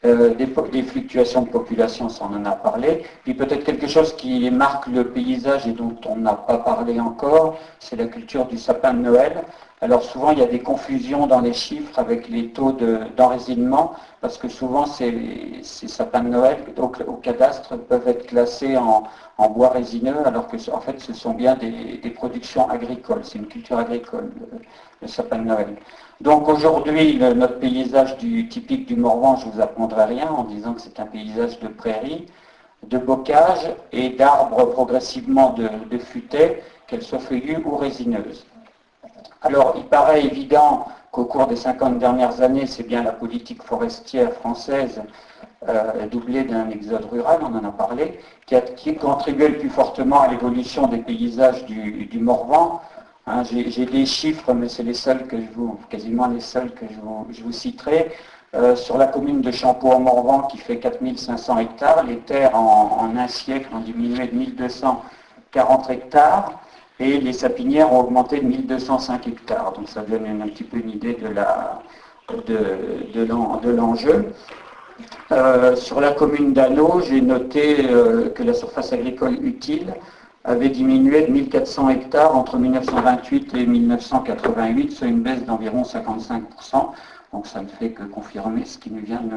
Des fluctuations de population, ça on en a parlé. Puis peut-être quelque chose qui marque le paysage et dont on n'a pas parlé encore, c'est la culture du sapin de Noël. Alors souvent il y a des confusions dans les chiffres avec les taux d'enraisinement, parce que souvent ces sapins de Noël au cadastre peuvent être classés en bois résineux, alors que en fait ce sont bien des productions agricoles, c'est une culture agricole, le sapin de Noël. Donc aujourd'hui, notre paysage typique du Morvan, je ne vous apprendrai rien en disant que c'est un paysage de prairies, de bocage et d'arbres progressivement de futaies, qu'elles soient feuillues ou résineuses. Alors il paraît évident qu'au cours des 50 dernières années, c'est bien la politique forestière française, doublée d'un exode rural, on en a parlé, qui a contribué le plus fortement à l'évolution des paysages du Morvan. J'ai des chiffres, mais c'est quasiment les seuls que je vous citerai. Sur la commune de Champeau-en-Morvan, qui fait 4500 hectares, les terres en un siècle ont diminué de 1240 hectares et les sapinières ont augmenté de 1205 hectares. Donc ça donne un petit peu une idée de l'enjeu. Sur la commune d'Anneau, j'ai noté que la surface agricole utile avait diminué de 1400 hectares entre 1928 et 1988, soit une baisse d'environ 55%. Donc ça ne fait que confirmer ce qui nous vient de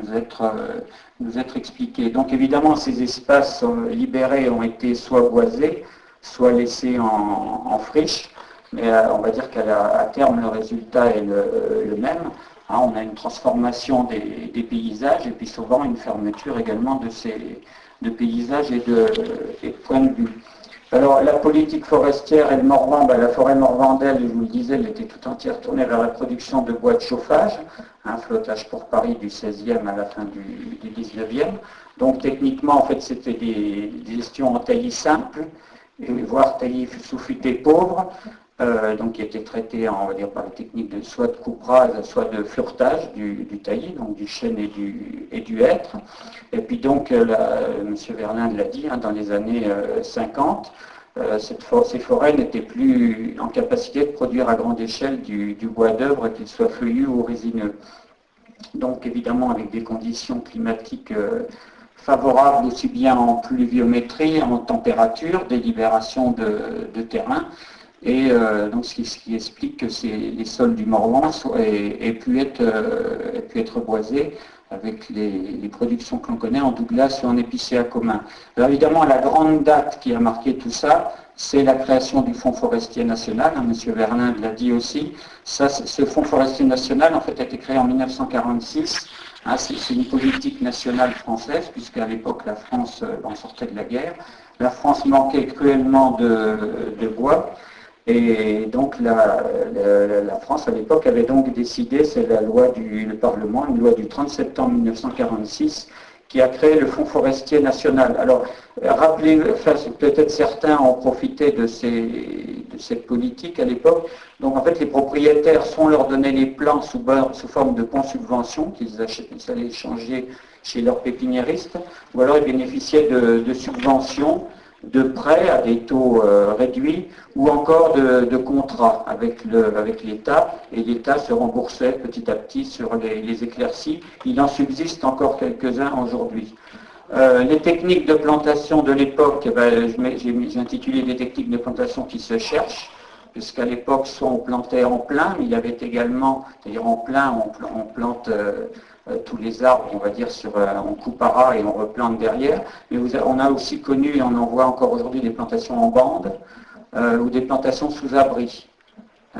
nous être expliqué. Donc évidemment, ces espaces libérés ont été soit boisés, soit laissés en friche, mais on va dire qu'à terme, le résultat est le même. On a une transformation des paysages et puis souvent une fermeture également de paysages et de points de vue. Alors la politique forestière et le Morvan, la forêt morvandaise, je vous le disais, elle était tout entière tournée vers la production de bois de chauffage, un flottage pour Paris du 16e à la fin du 19e. Donc techniquement, en fait, c'était des gestions en taillis simple, voire taillis sous-futés pauvres, donc qui étaient traités, on va dire, par la technique soit de coupe rase, soit de furetage du taillis, donc du chêne et du hêtre. Et puis donc, M. Verlinde l'a dit, dans les années 50, ces forêts n'étaient plus en capacité de produire à grande échelle du bois d'œuvre, qu'il soit feuillu ou résineux. Donc évidemment avec des conditions climatiques favorables aussi bien en pluviométrie, en température, des libérations de terrain, Et donc ce qui explique que les sols du Morvan aient pu être boisés avec les productions que l'on connaît en Douglas ou en épicéa commun. Alors évidemment, la grande date qui a marqué tout ça, c'est la création du Fonds forestier national, hein, M. Verlinde l'a dit aussi. Ce Fonds forestier national, en fait, a été créé en 1946. Hein, c'est une politique nationale française, puisqu'à l'époque, la France en sortait de la guerre. La France manquait cruellement de bois. Et donc la France à l'époque avait donc décidé, c'est la loi le Parlement, une loi du 30 septembre 1946, qui a créé le Fonds forestier national. Alors, rappelez, peut-être certains ont profité de cette politique à l'époque. Donc, en fait, les propriétaires, soit on leur donnait les plants sous forme de bons subventions, qu'ils allaient échanger chez leurs pépiniéristes, ou alors ils bénéficiaient de subventions, de prêts à des taux réduits, ou encore de contrats avec l'État, et l'État se remboursait petit à petit sur les éclaircies. Il en subsiste encore quelques-uns aujourd'hui. Les techniques de plantation de l'époque, j'ai intitulé des techniques de plantation qui se cherchent, puisqu'à l'époque, soit on plantait en plein, mais il y avait également, c'est-à-dire en plein, on plante tous les arbres, on va dire, on coupe à ras et on replante derrière. Mais on a aussi connu, et on en voit encore aujourd'hui, des plantations en bande ou des plantations sous abri.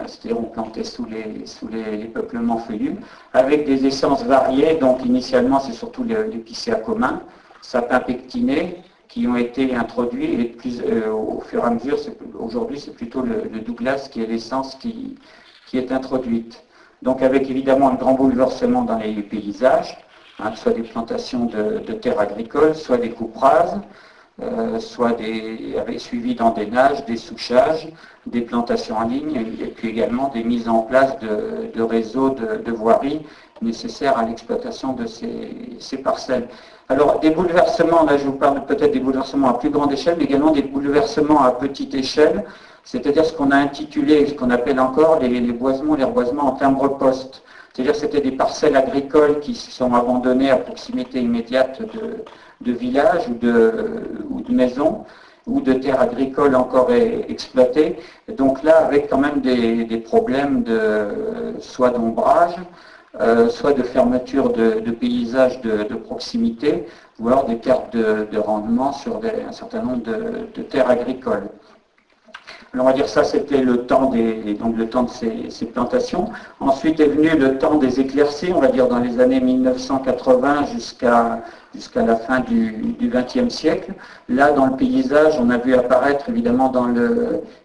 C'est-à-dire on plantait sous les peuplements feuillus, avec des essences variées. Donc initialement, c'est surtout l'épicéa commun, sapin pectiné, qui ont été introduits, et au fur et à mesure, aujourd'hui, c'est plutôt le Douglas qui est l'essence qui est introduite. Donc avec évidemment un grand bouleversement dans les paysages, hein, soit des plantations de terres agricoles, soit des coupes rases, soit suivis d'endénage, des souchages, des plantations en ligne, et puis également des mises en place de réseaux de voiries nécessaires à l'exploitation de ces parcelles. Alors des bouleversements, là je vous parle peut-être des bouleversements à plus grande échelle, mais également des bouleversements à petite échelle, c'est-à-dire ce qu'on a intitulé, ce qu'on appelle encore les boisements, les reboisements en timbre-poste. C'est-à-dire que c'était des parcelles agricoles qui sont abandonnées à proximité immédiate de villages ou de maisons, ou de terres agricoles encore exploitées. Donc là, avec quand même des problèmes soit d'ombrage, soit de fermeture de paysages de proximité, ou alors des pertes de rendement sur un certain nombre de terres agricoles. Alors on va dire ça, c'était le temps de ces plantations. Ensuite est venu le temps des éclaircies, on va dire dans les années 1980 jusqu'à la fin du XXe siècle. Là, dans le paysage, on a vu apparaître évidemment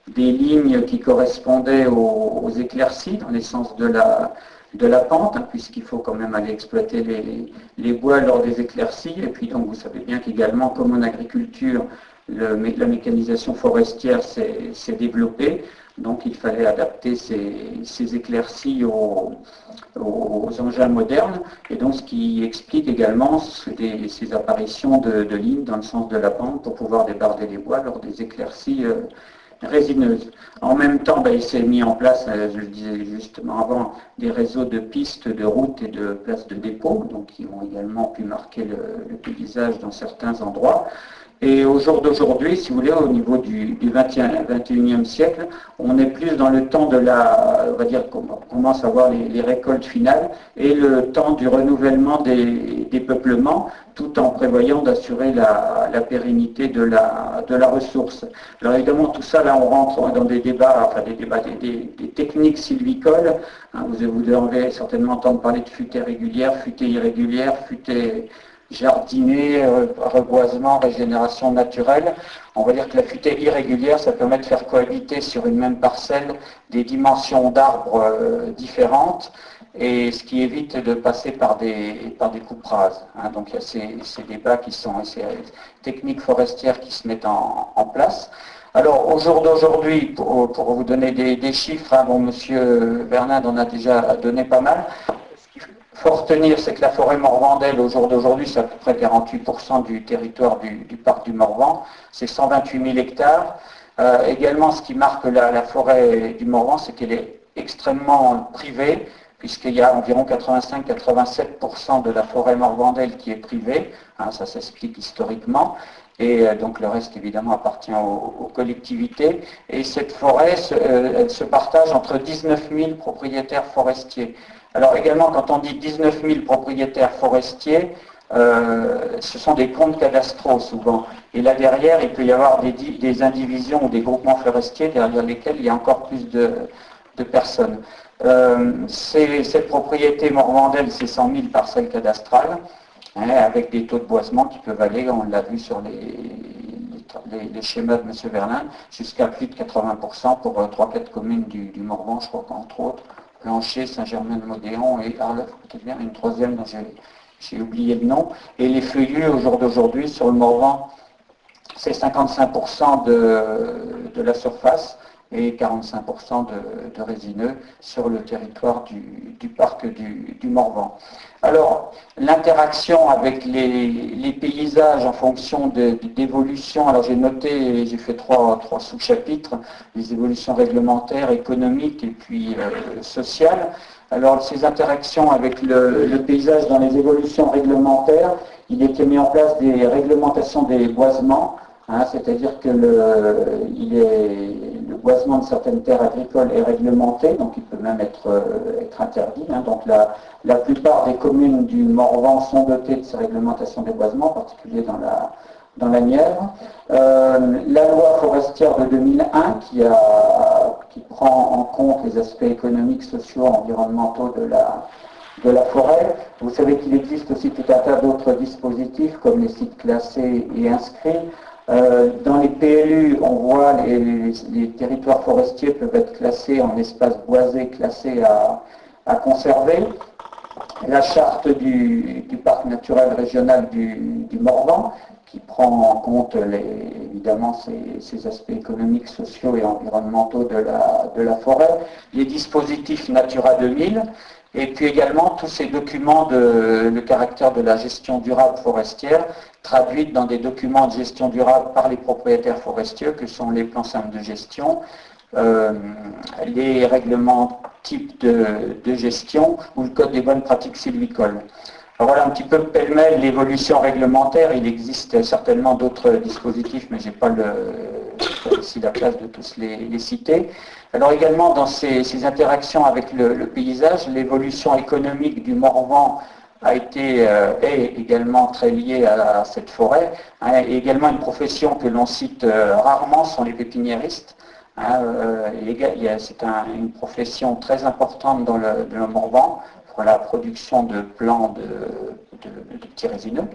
des lignes qui correspondaient aux éclaircies, dans les sens de la pente, hein, puisqu'il faut quand même aller exploiter les bois lors des éclaircies. Et puis donc vous savez bien qu'également, comme en agriculture, la mécanisation forestière s'est développée, donc il fallait adapter ces éclaircies aux engins modernes, et donc ce qui explique également ces apparitions de lignes dans le sens de la pente pour pouvoir débarder les bois lors des éclaircies résineuses. En même temps, il s'est mis en place, je le disais justement avant, des réseaux de pistes, de routes et de places de dépôt, donc qui ont également pu marquer le paysage dans certains endroits. Et au jour d'aujourd'hui, si vous voulez, au niveau du 21e siècle, on est plus dans le temps on va dire qu'on commence à voir les récoltes finales et le temps du renouvellement des peuplements, tout en prévoyant d'assurer la pérennité de la ressource. Alors évidemment, tout ça, là, on rentre dans des débats, des techniques sylvicoles. Hein, vous devez certainement entendre parler de futaies régulières, futaies irrégulières, futaies jardiner, reboisement, régénération naturelle. On va dire que la futaie irrégulière, ça permet de faire cohabiter sur une même parcelle des dimensions d'arbres différentes, et ce qui évite de passer par des coupes rases. Hein. Donc il y a ces débats ces techniques forestières qui se mettent en place. Alors au jour d'aujourd'hui, pour vous donner des chiffres, hein, bon, Monsieur Verlinde en a déjà donné pas mal. Il faut retenir, c'est que la forêt morvandaise, au jour d'aujourd'hui, c'est à peu près 48% du territoire du parc du Morvan, c'est 128 000 hectares. Également, ce qui marque la forêt du Morvan, c'est qu'elle est extrêmement privée, puisqu'il y a environ 85-87% de la forêt morvandelle qui est privée, hein, ça s'explique historiquement, et donc le reste évidemment appartient aux collectivités, et cette forêt elle se partage entre 19 000 propriétaires forestiers. Alors également, quand on dit 19 000 propriétaires forestiers, ce sont des comptes cadastraux souvent. Et là derrière, il peut y avoir des indivisions ou des groupements forestiers derrière lesquels il y a encore plus de personnes. Cette propriété morvandelle, c'est 100 000 parcelles cadastrales, hein, avec des taux de boisement qui peuvent aller, on l'a vu sur les schémas de M. Verlin, jusqu'à plus de 80% pour 3-4 communes du Morvan, je crois qu'entre autres, Plancher, Saint-Germain-de-Modéon et Arleux, peut-être bien, une troisième dont j'ai oublié le nom. Et les feuillus, au jour d'aujourd'hui, sur le Morvan, c'est 55% de la surface et 45% de résineux sur le territoire du parc du Morvan. Alors, l'interaction avec les paysages en fonction d'évolution, alors j'ai noté, j'ai fait trois sous-chapitres, les évolutions réglementaires, économiques et puis sociales. Alors, ces interactions avec le paysage dans les évolutions réglementaires, il était mis en place des réglementations des boisements, hein, c'est-à-dire que le boisement de certaines terres agricoles est réglementé, donc il peut même être interdit. Hein, donc la plupart des communes du Morvan sont dotées de ces réglementations des boisements, en particulier dans la Nièvre. La loi forestière de 2001 qui prend en compte les aspects économiques, sociaux, environnementaux de la forêt. Vous savez qu'il existe aussi tout un tas d'autres dispositifs comme les sites classés et inscrits. Dans les PLU, on voit les territoires forestiers peuvent être classés en espaces boisés, classés à conserver. La charte du parc naturel régional du Morvan, qui prend en compte évidemment ces aspects économiques, sociaux et environnementaux de la forêt, les dispositifs Natura 2000, et puis également tous ces documents le caractère de la gestion durable forestière, traduite dans des documents de gestion durable par les propriétaires forestiers, que sont les plans simples de gestion, les règlements types de gestion ou le code des bonnes pratiques sylvicoles. Alors voilà un petit peu pêle-mêle l'évolution réglementaire. Il existe certainement d'autres dispositifs, mais je n'ai pas ici la place de tous les citer. Alors également dans ces interactions avec le paysage, l'évolution économique du Morvan est également très liée à cette forêt. Hein, et également une profession que l'on cite rarement sont les pépiniéristes. Hein, c'est une profession très importante dans le Morvan pour la production de plants de petits résineux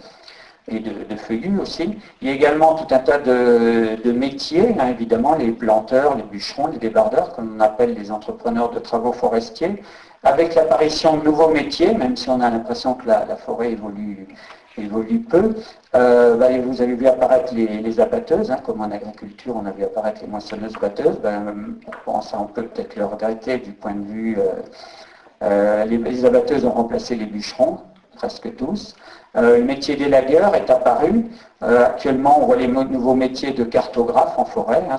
et de feuillus aussi. Il y a également tout un tas de métiers, hein, évidemment, les planteurs, les bûcherons, les débardeurs, comme on appelle les entrepreneurs de travaux forestiers, avec l'apparition de nouveaux métiers, même si on a l'impression que la forêt évolue peu. Vous avez vu apparaître les abatteuses, hein, comme en agriculture on a vu apparaître les moissonneuses-batteuses. On peut peut-être le regretter du point de vue... les abatteuses ont remplacé les bûcherons, presque tous. Le métier d'élagueur est apparu. Actuellement, on voit les nouveaux métiers de cartographe en forêt. Hein,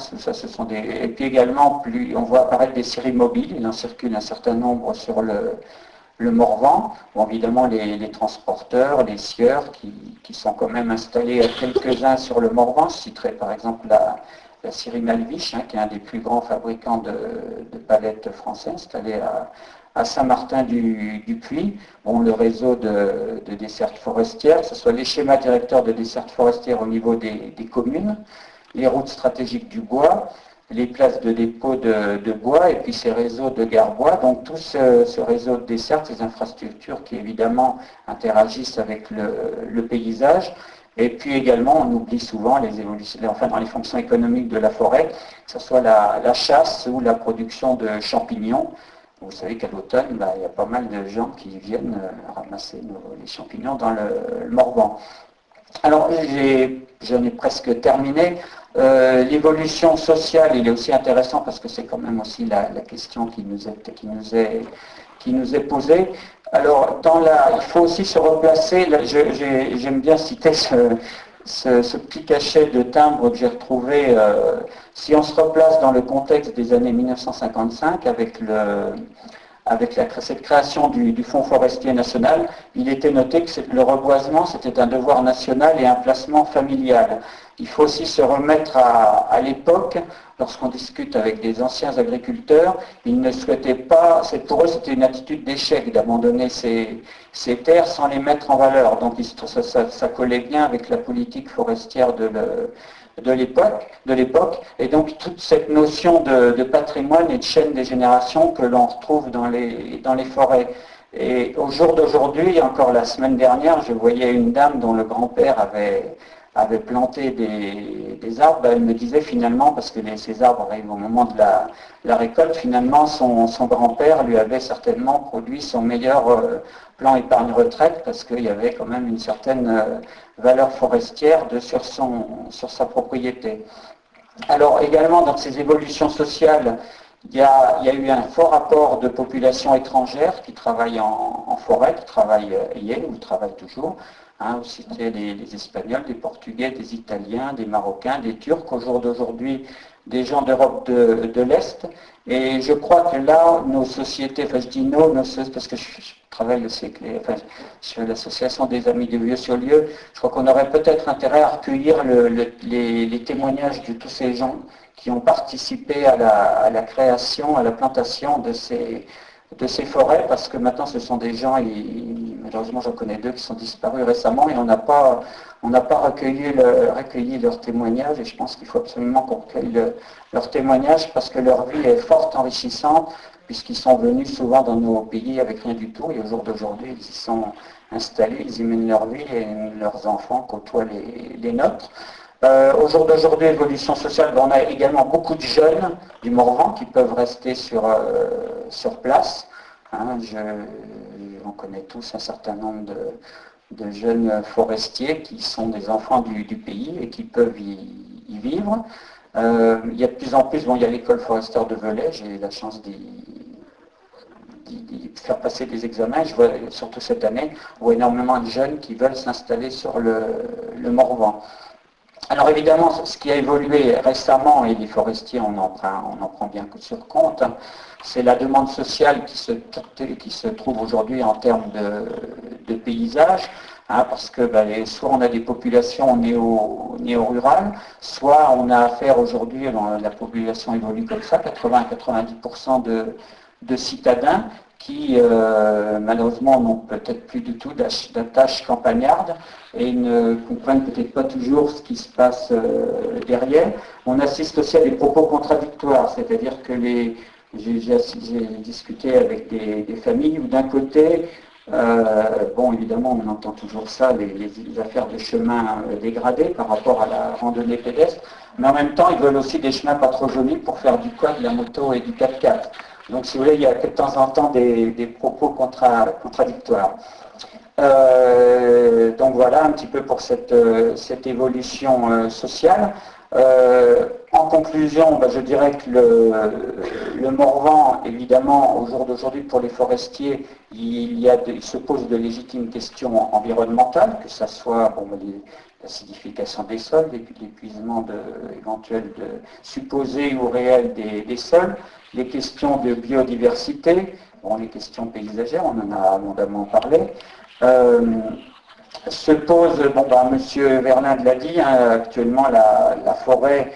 et puis également, on voit apparaître des scieries mobiles. Il en circule un certain nombre sur le Morvan. Bon, évidemment, les transporteurs, les scieurs qui sont quand même installés à quelques-uns sur le Morvan. Je citerai par exemple la scierie Malviche, hein, qui est un des plus grands fabricants de palettes français, installé à Saint-Martin-du-Puy, le réseau de dessertes forestières, que ce soit les schémas directeurs de dessertes forestières au niveau des communes, les routes stratégiques du bois, les places de dépôt de bois et puis ces réseaux de gare-bois. Donc tout ce réseau de dessertes, ces infrastructures qui évidemment interagissent avec le paysage. Et puis également, on oublie souvent les évolutions, dans les fonctions économiques de la forêt, que ce soit la chasse ou la production de champignons. Vous savez qu'à l'automne, il y a pas mal de gens qui viennent ramasser les champignons dans le Morvan. Alors, j'en ai presque terminé. L'évolution sociale, il est aussi intéressant parce que c'est quand même aussi la question qui nous est posée. Alors, il faut aussi se replacer. J'aime bien citer ce petit cachet de timbre que j'ai retrouvé. Si on se replace dans le contexte des années 1955 avec avec cette création du Fonds forestier national, il était noté que le reboisement, c'était un devoir national et un placement familial. Il faut aussi se remettre à l'époque, lorsqu'on discute avec des anciens agriculteurs, ils ne souhaitaient pas, pour eux c'était une attitude d'échec d'abandonner ces terres sans les mettre en valeur. Donc ça collait bien avec la politique forestière de l'époque, et donc toute cette notion de patrimoine et de chaîne des générations que l'on retrouve dans les forêts. Et au jour d'aujourd'hui, encore la semaine dernière, je voyais une dame dont le grand-père avait planté des arbres. Elle me disait finalement, parce que ces arbres arrivent au moment de la récolte, finalement son grand-père lui avait certainement produit son meilleur plan épargne-retraite, parce qu'il y avait quand même une certaine valeur forestière sur sa propriété. Alors également dans ces évolutions sociales, il y a eu un fort apport de populations étrangères qui travaillent en forêt, qui travaillent hier ou travaillent toujours. Aussi les Espagnols, des Portugais, des Italiens, des Marocains, des Turcs, au jour d'aujourd'hui des gens d'Europe de l'Est. Et je crois que là, nos sociétés, enfin je dis nos parce que je travaille aussi sur l'association des Amis du Vieux-sur-Lieu, je crois qu'on aurait peut-être intérêt à recueillir les témoignages de tous ces gens qui ont participé à la création, à la plantation de ces forêts, parce que maintenant ce sont des gens, malheureusement j'en connais deux qui sont disparus récemment, et on n'a pas recueilli leurs témoignages, et je pense qu'il faut absolument qu'on recueille leurs témoignages, parce que leur vie est fort enrichissante, puisqu'ils sont venus souvent dans nos pays avec rien du tout, et au jour d'aujourd'hui ils y sont installés, ils y mènent leur vie, et leurs enfants côtoient les nôtres. Au jour d'aujourd'hui, évolution sociale, on a également beaucoup de jeunes du Morvan qui peuvent rester sur place. On connaît tous un certain nombre de jeunes forestiers qui sont des enfants du pays et qui peuvent y vivre. Il y a de plus en plus, il y a l'école forestière de Velay, j'ai eu la chance d'y faire passer des examens. Je vois, surtout cette année, on voit énormément de jeunes qui veulent s'installer sur le Morvan. Alors évidemment, ce qui a évolué récemment, et les forestiers on en prend bien sur compte, c'est la demande sociale qui se trouve aujourd'hui en termes de paysage, parce que soit on a des populations néo-rurales, soit on a affaire aujourd'hui, la population évolue comme ça, 80-90% de citadins qui malheureusement n'ont peut-être plus du tout d'attache campagnarde et ne comprennent peut-être pas toujours ce qui se passe derrière. On assiste aussi à des propos contradictoires, c'est-à-dire que j'ai discuté avec des familles où d'un côté, évidemment on entend toujours ça, les affaires de chemins dégradés par rapport à la randonnée pédestre, mais en même temps ils veulent aussi des chemins pas trop jolis pour faire du quad, de la moto et du 4x4. Donc si vous voulez, il y a de temps en temps des propos contradictoires. Donc voilà un petit peu pour cette évolution sociale. En conclusion, je dirais que le Morvan, évidemment, au jour d'aujourd'hui, pour les forestiers, il se pose de légitimes questions environnementales, que ce soit l'acidification des sols, l'épuisement éventuel supposé ou réel des sols, les questions de biodiversité, les questions paysagères, on en a abondamment parlé. Se pose, Monsieur Verlin l'a dit, actuellement la forêt,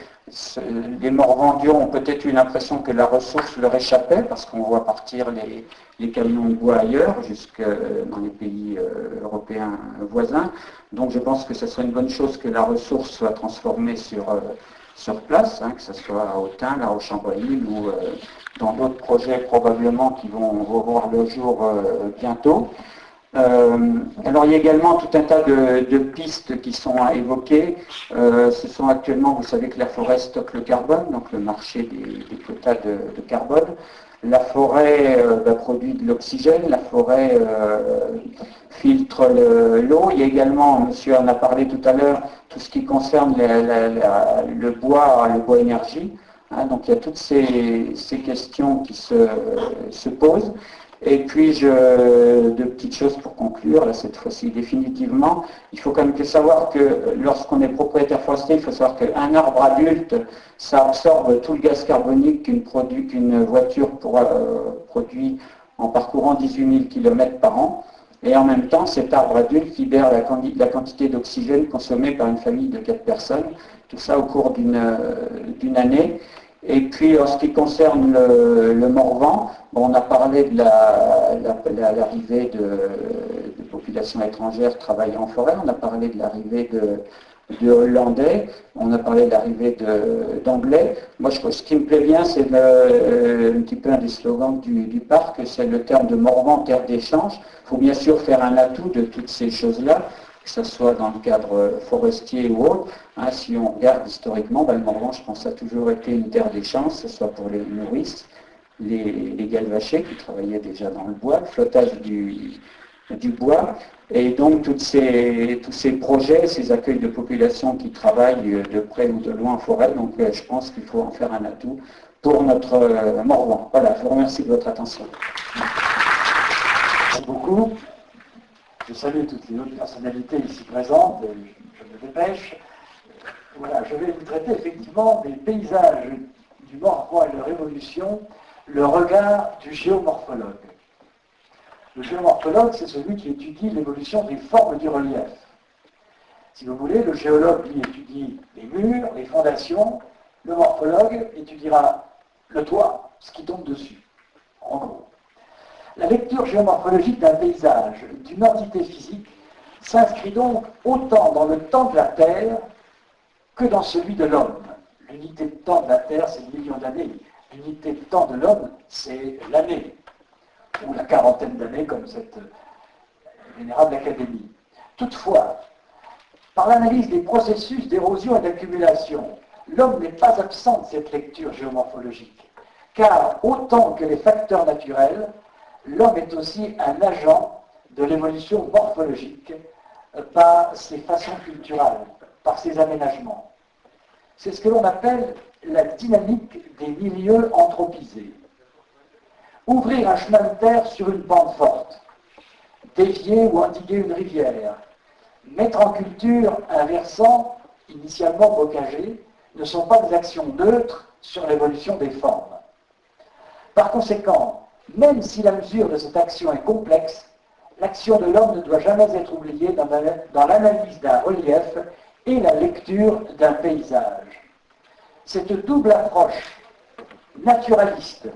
les Morvandiaux ont peut-être eu l'impression que la ressource leur échappait, parce qu'on voit partir les camions de bois ailleurs, jusque dans les pays européens voisins. Donc je pense que ce serait une bonne chose que la ressource soit transformée sur place, que ce soit à Autun, La Roche-en-Brie ou dans d'autres projets probablement qui vont voir le jour bientôt. Alors il y a également tout un tas de pistes qui sont évoquées. Ce sont actuellement, vous savez que la forêt stocke le carbone, donc le marché des quotas de carbone. La forêt produit de l'oxygène, la forêt filtre l'eau. Il y a également, monsieur en a parlé tout à l'heure, tout ce qui concerne le bois énergie. Donc il y a toutes ces questions qui se posent. Et puis, deux petites choses pour conclure, là cette fois-ci définitivement, il faut quand même savoir que lorsqu'on est propriétaire forestier, il faut savoir qu'un arbre adulte, ça absorbe tout le gaz carbonique qu'une voiture produit en parcourant 18 000 km par an. Et en même temps, cet arbre adulte libère la quantité d'oxygène consommée par une famille de 4 personnes, tout ça au cours d'une année. Et puis, en ce qui concerne le Morvan, on a parlé de l'arrivée de populations étrangères travaillant en forêt, on a parlé de l'arrivée de Hollandais, on a parlé de l'arrivée d'Anglais. Moi, ce qui me plaît bien, c'est un petit peu un des slogans du parc, c'est le terme de Morvan, terre d'échange. Il faut bien sûr faire un atout de toutes ces choses-là, que ce soit dans le cadre forestier ou autre. Hein, si on regarde historiquement, le Morvan, je pense, a toujours été une terre d'échange, que ce soit pour les nourrices, les galvachés qui travaillaient déjà dans le bois, le flottage du bois, et donc tous ces projets, ces accueils de population qui travaillent de près ou de loin en forêt, donc je pense qu'il faut en faire un atout pour notre Morvan. Voilà, je vous remercie de votre attention. Merci beaucoup. Je salue toutes les autres personnalités ici présentes, je me dépêche. Voilà, je vais vous traiter effectivement des paysages du Morvan et de leur évolution, le regard du géomorphologue. Le géomorphologue, c'est celui qui étudie l'évolution des formes du relief. Si vous voulez, le géologue, lui, étudie les murs, les fondations. Le morphologue étudiera le toit, ce qui tombe dessus, en gros. La lecture géomorphologique d'un paysage, d'une entité physique, s'inscrit donc autant dans le temps de la Terre que dans celui de l'homme. L'unité de temps de la Terre, c'est le million d'années. L'unité de temps de l'homme, c'est l'année, ou la quarantaine d'années, comme cette vénérable académie. Toutefois, par l'analyse des processus d'érosion et d'accumulation, l'homme n'est pas absent de cette lecture géomorphologique, car autant que les facteurs naturels, l'homme est aussi un agent de l'évolution morphologique par ses façons culturelles, par ses aménagements. C'est ce que l'on appelle la dynamique des milieux anthropisés. Ouvrir un chemin de terre sur une pente forte, dévier ou endiguer une rivière, mettre en culture un versant initialement bocagé, ne sont pas des actions neutres sur l'évolution des formes. Par conséquent, même si la mesure de cette action est complexe, l'action de l'homme ne doit jamais être oubliée dans l'analyse d'un relief et la lecture d'un paysage. Cette double approche naturaliste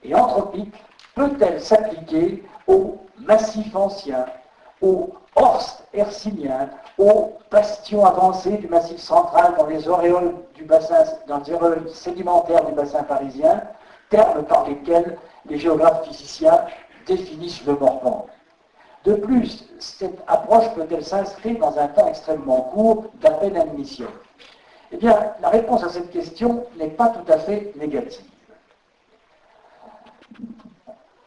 et anthropique peut-elle s'appliquer aux massifs anciens, aux Horst hercyniens, aux bastions avancés du massif central dans les auréoles sédimentaires du bassin parisien, termes par lesquels les géographes physiciens définissent le Morvan. De plus, cette approche peut-elle s'inscrire dans un temps extrêmement court, d'à peine un demi-siècle? Eh bien, la réponse à cette question n'est pas tout à fait négative.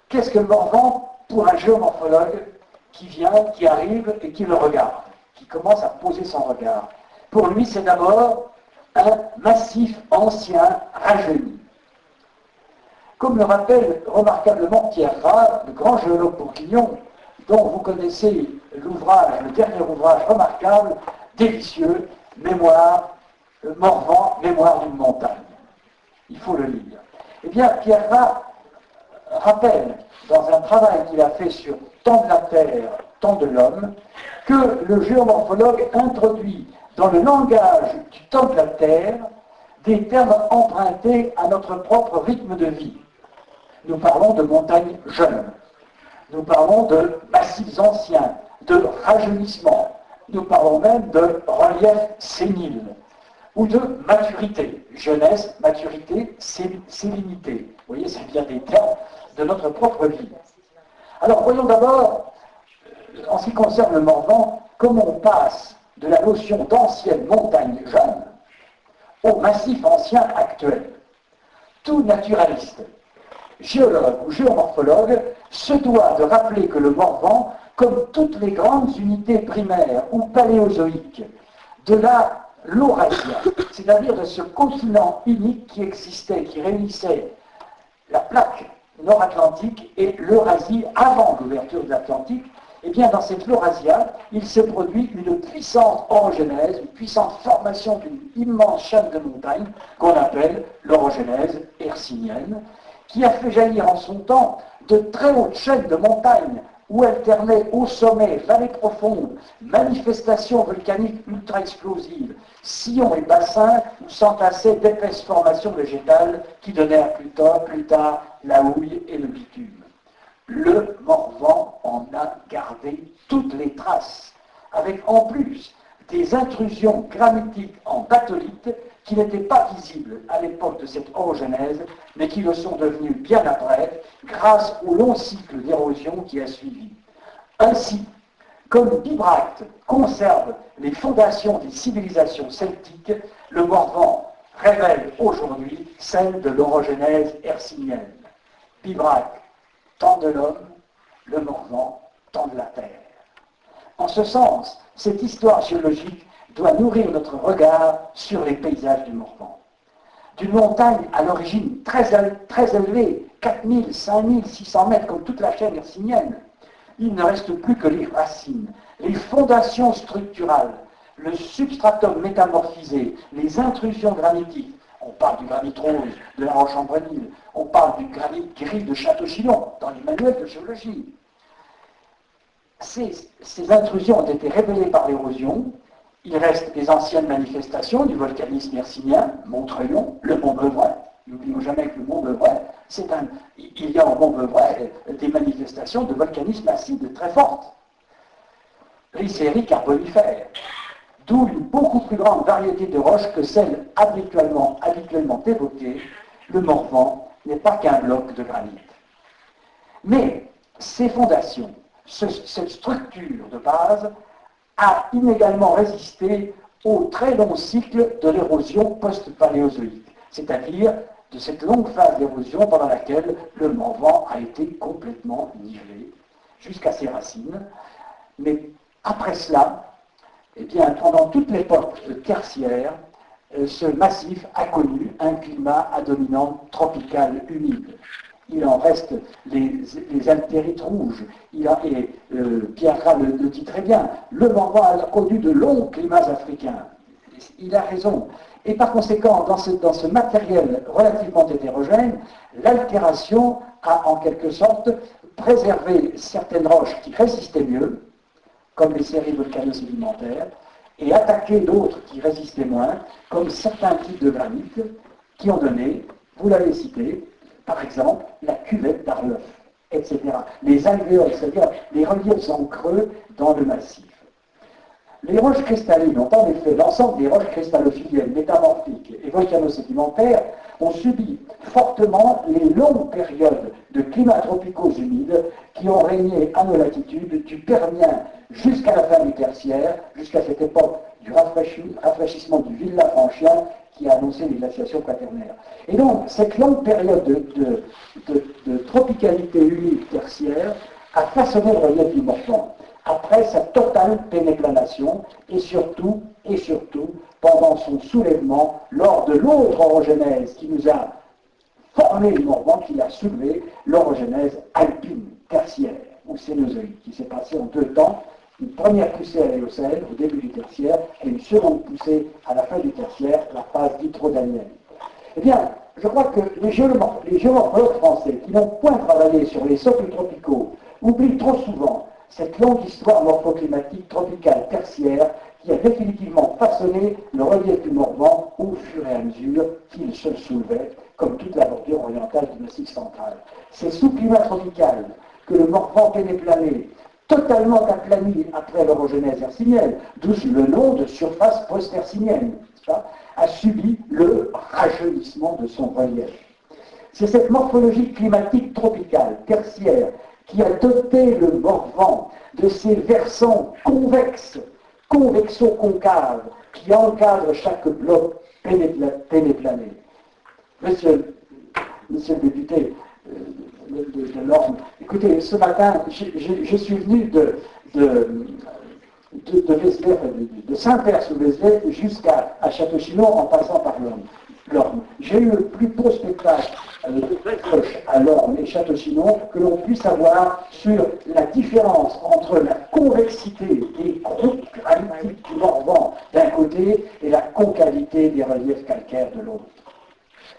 Qu'est-ce que le Morvan pour un géomorphologue qui vient, qui arrive et qui le regarde, qui commence à poser son regard? Pour lui, c'est d'abord un massif ancien rajeuni. Comme le rappelle remarquablement Pierre Rave, le grand géologue bourguignon, dont vous connaissez l'ouvrage, le dernier ouvrage remarquable, délicieux, Mémoire, Morvan, Mémoire d'une montagne. Il faut le lire. Eh bien, Pierre Rave rappelle, dans un travail qu'il a fait sur temps de la Terre, temps de l'homme, que le géomorphologue introduit dans le langage du temps de la Terre des termes empruntés à notre propre rythme de vie. Nous parlons de montagnes jeunes, nous parlons de massifs anciens, de rajeunissement, nous parlons même de relief sénile, ou de maturité, jeunesse, maturité, sélinité. Vous voyez, c'est bien des termes de notre propre vie. Alors voyons d'abord, en ce qui concerne le Morvan, comment on passe de la notion d'ancienne montagne jeune au massif ancien actuel. Tout naturaliste, géologue ou géomorphologue se doit de rappeler que le Morvan, comme toutes les grandes unités primaires ou paléozoïques de la Laurasia, c'est-à-dire de ce continent unique qui existait, qui réunissait la plaque nord-atlantique et l'Eurasie avant l'ouverture de l'Atlantique, eh bien dans cette Laurasia, il s'est produit une puissante orogenèse, une puissante formation d'une immense chaîne de montagnes qu'on appelle l'orogenèse hercynienne, qui a fait jaillir en son temps de très hautes chaînes de montagnes où alternaient au sommet vallées profondes, manifestations volcaniques ultra-explosives, sillons et bassins où s'entassaient d'épaisses formations végétales qui donnèrent plus tard la houille et le bitume. Le Morvan en a gardé toutes les traces, avec en plus des intrusions granitiques en batholite qui n'étaient pas visibles à l'époque de cette orogenèse, mais qui le sont devenues bien après, grâce au long cycle d'érosion qui a suivi. Ainsi, comme Bibracte conserve les fondations des civilisations celtiques, le Morvan révèle aujourd'hui celle de l'orogenèse hercynienne. Bibracte, temps de l'homme, le Morvan, temps de la terre. En ce sens, cette histoire géologique doit nourrir notre regard sur les paysages du Morvan. D'une montagne à l'origine très élevée, 4000, 5000, 600 mètres, comme toute la chaîne hercynienne, il ne reste plus que les racines, les fondations structurales, le substratum métamorphisé, les intrusions granitiques. On parle du granit rose de la Roche-en-Brenil, on parle du granit gris de Château-Chinon dans les manuels de géologie. Ces intrusions ont été révélées par l'érosion. Il reste les anciennes manifestations du volcanisme hercynien, Montreuil, le Mont Beuvray. N'oublions jamais que le Mont Beuvray, il y a au Mont Beuvray des manifestations de volcanisme acide très fortes. Les séries carbonifères, d'où une beaucoup plus grande variété de roches que celles habituellement évoquées. Le Morvan n'est pas qu'un bloc de granit. Mais ces fondations, cette structure de base, a inégalement résisté au très long cycle de l'érosion post-paléozoïque, c'est-à-dire de cette longue phase d'érosion pendant laquelle le Morvan a été complètement nivelé jusqu'à ses racines. Mais après cela, eh bien, pendant toute l'époque tertiaire, ce massif a connu un climat à dominante tropicale humide. Il en reste les altérites rouges. Pierre Gras le dit très bien. Le Morvan a connu de longs climats africains. Il a raison. Et par conséquent, dans ce matériel relativement hétérogène, l'altération a en quelque sorte préservé certaines roches qui résistaient mieux, comme les séries volcano-sédimentaires, et attaqué d'autres qui résistaient moins, comme certains types de granit qui ont donné, vous l'avez cité, par exemple, la cuvette d'Arleuf, etc. Les alvéoles, c'est-à-dire les reliefs en creux dans le massif. Les roches cristallines ont en effet, l'ensemble des roches cristallophiliennes, métamorphiques et volcano-sédimentaires ont subi fortement les longues périodes de climats tropicaux humides qui ont régné à nos latitudes du Permien jusqu'à la fin du Tertiaire, jusqu'à cette époque du rafraîchissement du Villafranchien qui a annoncé les glaciations quaternaires. Et donc, cette longue période de tropicalité humide tertiaire a façonné le relief du Morvan, après sa totale pénéplanation, et surtout, pendant son soulèvement, lors de l'autre orogenèse qui nous a formé le Morvan, qui l'a soulevé, l'orogenèse alpine, tertiaire, ou cénozoïque, qui s'est passée en deux temps. Une première poussée à l'Éocène, au début du tertiaire, et une seconde poussée à la fin du tertiaire, la phase hydrodanienne. Eh bien, je crois que les géomorphologues français, qui n'ont point travaillé sur les socles tropicaux, oublient trop souvent cette longue histoire morphoclimatique tropicale tertiaire qui a définitivement façonné le relief du Morvan au fur et à mesure qu'il se soulevait, comme toute la bordure orientale du Massif central. C'est sous climat tropical que le Morvan pénéplané, totalement aplani après l'orogenèse hercynienne, d'où le nom de surface post-hercynienne, a subi le rajeunissement de son relief. C'est cette morphologie climatique tropicale, tertiaire, qui a doté le Morvan de ces versants convexes, convexo-concaves, qui encadrent chaque bloc pénéplané. Monsieur le député de l'Orne, écoutez, ce matin, je suis venu de Saint-Père-sous-Vézelay jusqu'à Château-Chinon en passant par l'Orne. J'ai eu le plus beau spectacle à l'Orne et Château-Chinon que l'on puisse avoir sur la différence entre la convexité des croûtes granitiques du Morvan d'un côté et la concavité des reliefs calcaires de l'autre.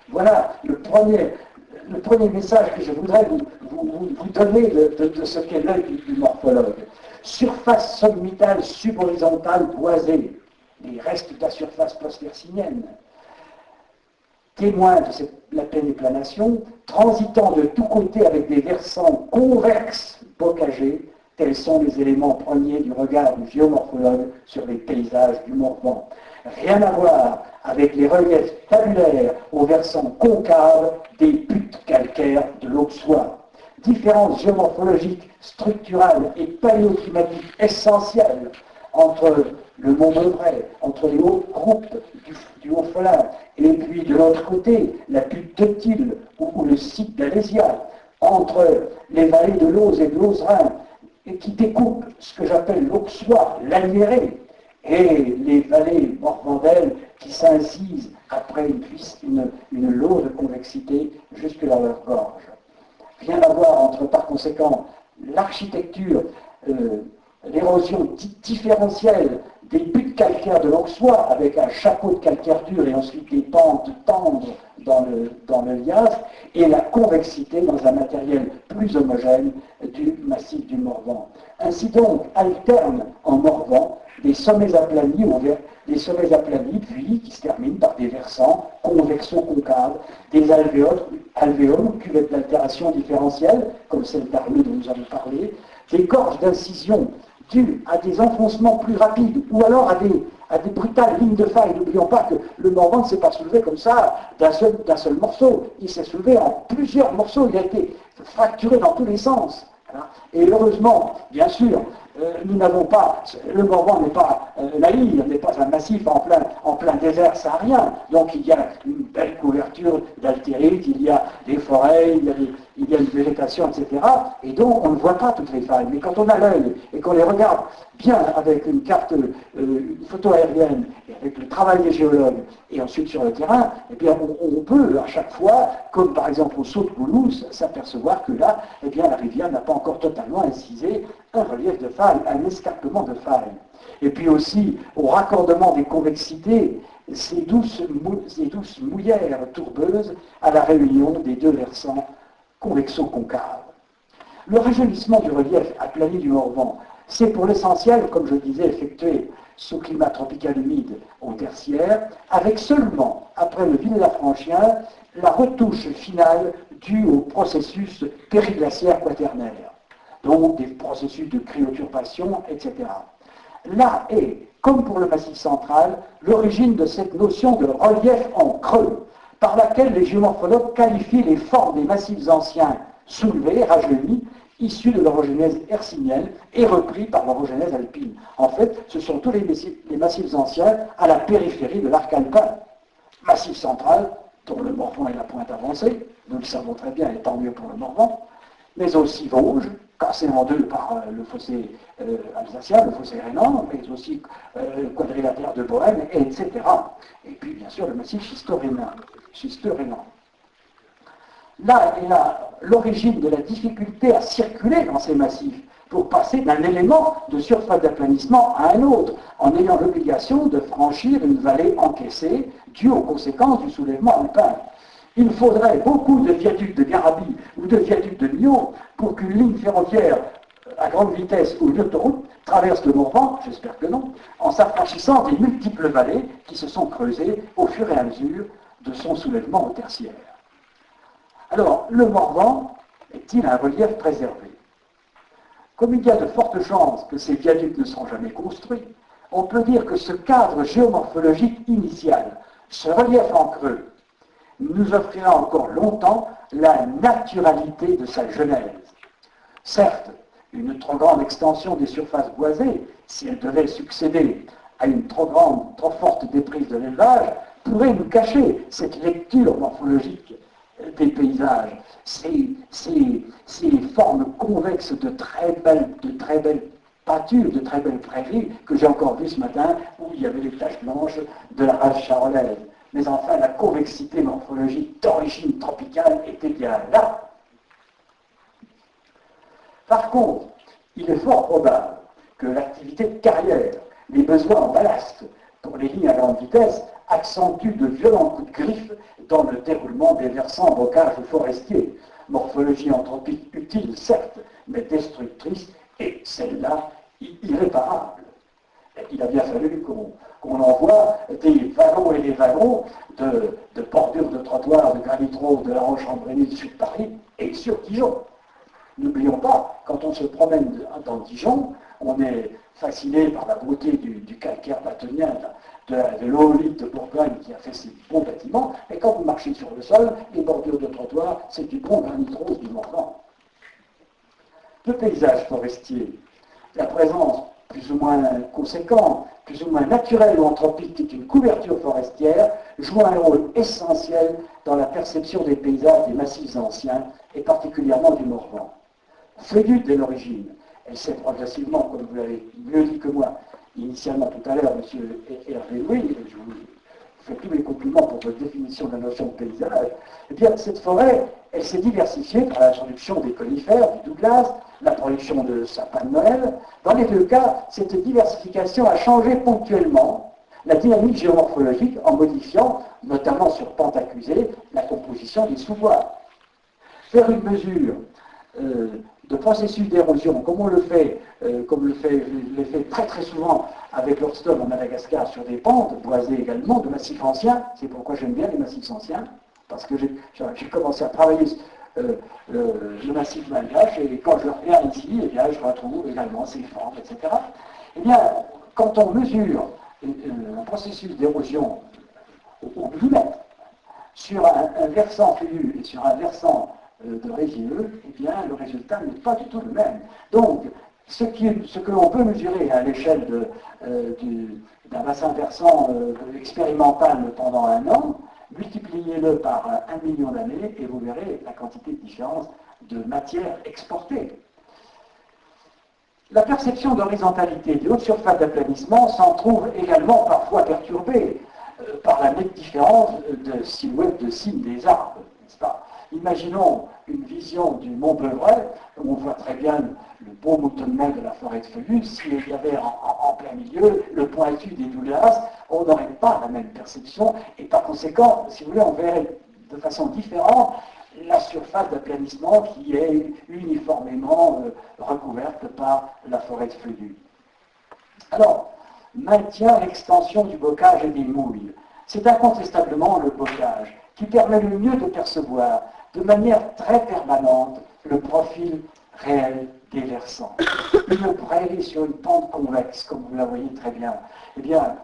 Voilà le premier le premier message que je voudrais vous donner de ce qu'est l'œil du morphologue. Surface sommitale subhorizontale boisée, les restes de la surface post-hercynienne, témoin de la pénéplanation, transitant de tous côtés avec des versants convexes bocagés, tels sont les éléments premiers du regard du géomorphologue sur les paysages du Morvan. Rien à voir avec les reliefs tabulaires aux versants concaves des buttes calcaires de l'Auxois. Différences géomorphologiques, structurales et paléoclimatiques essentielles entre le Mont-Beuvray, entre les hauts groupes du Haut-Folin, et puis de l'autre côté, la butte de Tille ou le site d'Alésia, entre les vallées de l'Auze et de l'Auze-Rhin, et qui découpent ce que j'appelle l'Auxois, l'Alliéré, et les vallées morvandelles qui s'incisent après une lourde de convexité jusque dans leur gorge. Rien à voir entre, par conséquent, l'architecture, l'érosion différentielle des buttes calcaires de l'Auxois, avec un chapeau de calcaire dur et ensuite des pentes tendres dans le liastre, et la convexité dans un matériel plus homogène du massif du Morvan. Ainsi donc, alternent en Morvan des sommets aplanii puis qui se terminent par des versants convexo-concaves, des alvéoles, cuvettes d'altération différentielle, comme celle d'Arnaud dont nous avons parlé, des gorges d'incision dues à des enfoncements plus rapides, ou alors à des brutales lignes de faille. N'oublions pas que le Morvan ne s'est pas soulevé comme ça d'un seul morceau. Il s'est soulevé en plusieurs morceaux. Il a été fracturé dans tous les sens. Et heureusement, bien sûr, nous n'avons pas, le Morvan n'est pas la Lille, n'est pas un massif en plein désert saharien. Donc il y a une belle couverture d'altérite, il y a des forêts, il y a une végétation, etc. Et donc on ne voit pas toutes les failles. Mais quand on a l'œil et qu'on les regarde bien avec une carte, une photo aérienne, et avec le travail des géologues, et ensuite sur le terrain, eh bien on peut à chaque fois, comme par exemple au saut de Goulouse, s'apercevoir que là, eh bien la rivière n'a pas encore totalement incisé un relief de faille, un escarpement de faille. Et puis aussi, au raccordement des convexités, ces douces mouillères tourbeuses à la réunion des deux versants convexo-concaves. Le rajeunissement du relief aplani du Morvan, c'est pour l'essentiel, comme je disais, effectué sous climat tropical humide au tertiaire, avec seulement, après le Villefranchien, la retouche finale due au processus périglaciaire quaternaire, donc des processus de cryoturbation, etc. Là est, comme pour le Massif central, l'origine de cette notion de relief en creux, par laquelle les géomorphologues qualifient les formes des massifs anciens soulevés, rajeunis, issus de l'orogenèse hercynienne et repris par l'orogenèse alpine. En fait, ce sont tous les massifs anciens à la périphérie de l'arc alpin. Massif central, dont le Morvan est la pointe avancée, nous le savons très bien et tant mieux pour le Morvan, mais aussi Vosges, cassé en deux par le fossé alsacien, le fossé rhénan, mais aussi le quadrilatère de Bohême, etc. Et puis, bien sûr, le massif schisteux-rhénan. Là est l'origine de la difficulté à circuler dans ces massifs pour passer d'un élément de surface d'aplanissement à un autre, en ayant l'obligation de franchir une vallée encaissée due aux conséquences du soulèvement alpin. Il faudrait beaucoup de viaducs de Garabie ou de viaducs de Millau pour qu'une ligne ferroviaire à grande vitesse ou une autoroute traverse le Morvan, j'espère que non, en s'affranchissant des multiples vallées qui se sont creusées au fur et à mesure de son soulèvement au tertiaire. Alors, le Morvan est-il un relief préservé? Comme il y a de fortes chances que ces viaducs ne seront jamais construits, on peut dire que ce cadre géomorphologique initial, ce relief en creux, nous offrira encore longtemps la naturalité de sa genèse. Certes, une trop grande extension des surfaces boisées, si elle devait succéder à une trop forte déprise de l'élevage, pourrait nous cacher cette lecture morphologique des paysages, ces formes convexes de très belles pâtures, de très belles prairies que j'ai encore vues ce matin où il y avait les taches blanches de la rage charolaise. Mais enfin, la convexité morphologique d'origine tropicale était bien là. Par contre, il est fort probable que l'activité de carrière, les besoins en ballast pour les lignes à grande vitesse, accentue de violents coups de griffe dans le déroulement des versants bocages forestiers. Morphologie anthropique utile, certes, mais destructrice, et celle-là, irréparable. Il a bien fallu qu'on envoie des wagons et des wagons de bordures de trottoirs de granit-rose de la Roche-en-Brénil sur Paris et sur Dijon. N'oublions pas, quand on se promène dans Dijon, on est fasciné par la beauté du calcaire bâtonien, de l'oolite de Bourgogne qui a fait ces bons bâtiments, et quand vous marchez sur le sol, les bordures de trottoir, c'est du bon granit rose du Morvan. Le paysage forestier, la présence plus ou moins conséquente, plus ou moins naturelle ou anthropique qui est une couverture forestière, joue un rôle essentiel dans la perception des paysages des massifs anciens, et particulièrement du Morvan. Feuillue dès l'origine, elle s'est progressivement, comme vous l'avez mieux dit que moi, initialement tout à l'heure, M. Hervé Louis, je vous fais tous mes compliments pour votre définition de la notion de paysage, eh bien, cette forêt, elle s'est diversifiée par l'introduction des conifères, du Douglas, la production de sapins de Noël. Dans les deux cas, cette diversification a changé ponctuellement la dynamique géomorphologique en modifiant, notamment sur pente accusée, la composition des sous-bois. Faire une mesure de processus d'érosion, comme on le fait, je l'ai fait très très souvent avec l'Orston en Madagascar sur des pentes, boisées également, de massifs anciens. C'est pourquoi j'aime bien les massifs anciens, parce que j'ai commencé à travailler le massif malgache, et quand je reviens ici, eh bien, je retrouve également ces formes, etc. Eh bien, quand on mesure un processus d'érosion au millimètre sur un versant feuillu et sur un versant de résineux, eh bien, le résultat n'est pas du tout le même. Donc, ce que l'on peut mesurer à l'échelle d'un bassin versant expérimental pendant 1 an, multipliez-le par 1 million d'années et vous verrez la quantité de différence de matière exportée. La perception d'horizontalité des hautes surfaces d'aplanissement s'en trouve également parfois perturbée par la nette différence de silhouette de cime des arbres, n'est-ce pas? Imaginons une vision du Mont Beuvray, où on voit très bien le beau moutonnement de la forêt de feuillus. S'il y avait en plein milieu le pointu des Douglas, on n'aurait pas la même perception, et par conséquent, si vous voulez, on verrait de façon différente la surface d'aplanissement qui est uniformément recouverte par la forêt de feuillus. Alors, maintient l'extension du bocage et des mouilles. C'est incontestablement le bocage qui permet le mieux de percevoir de manière très permanente le profil réel des versants. Une prairie sur une pente convexe, comme vous la voyez très bien, eh bien,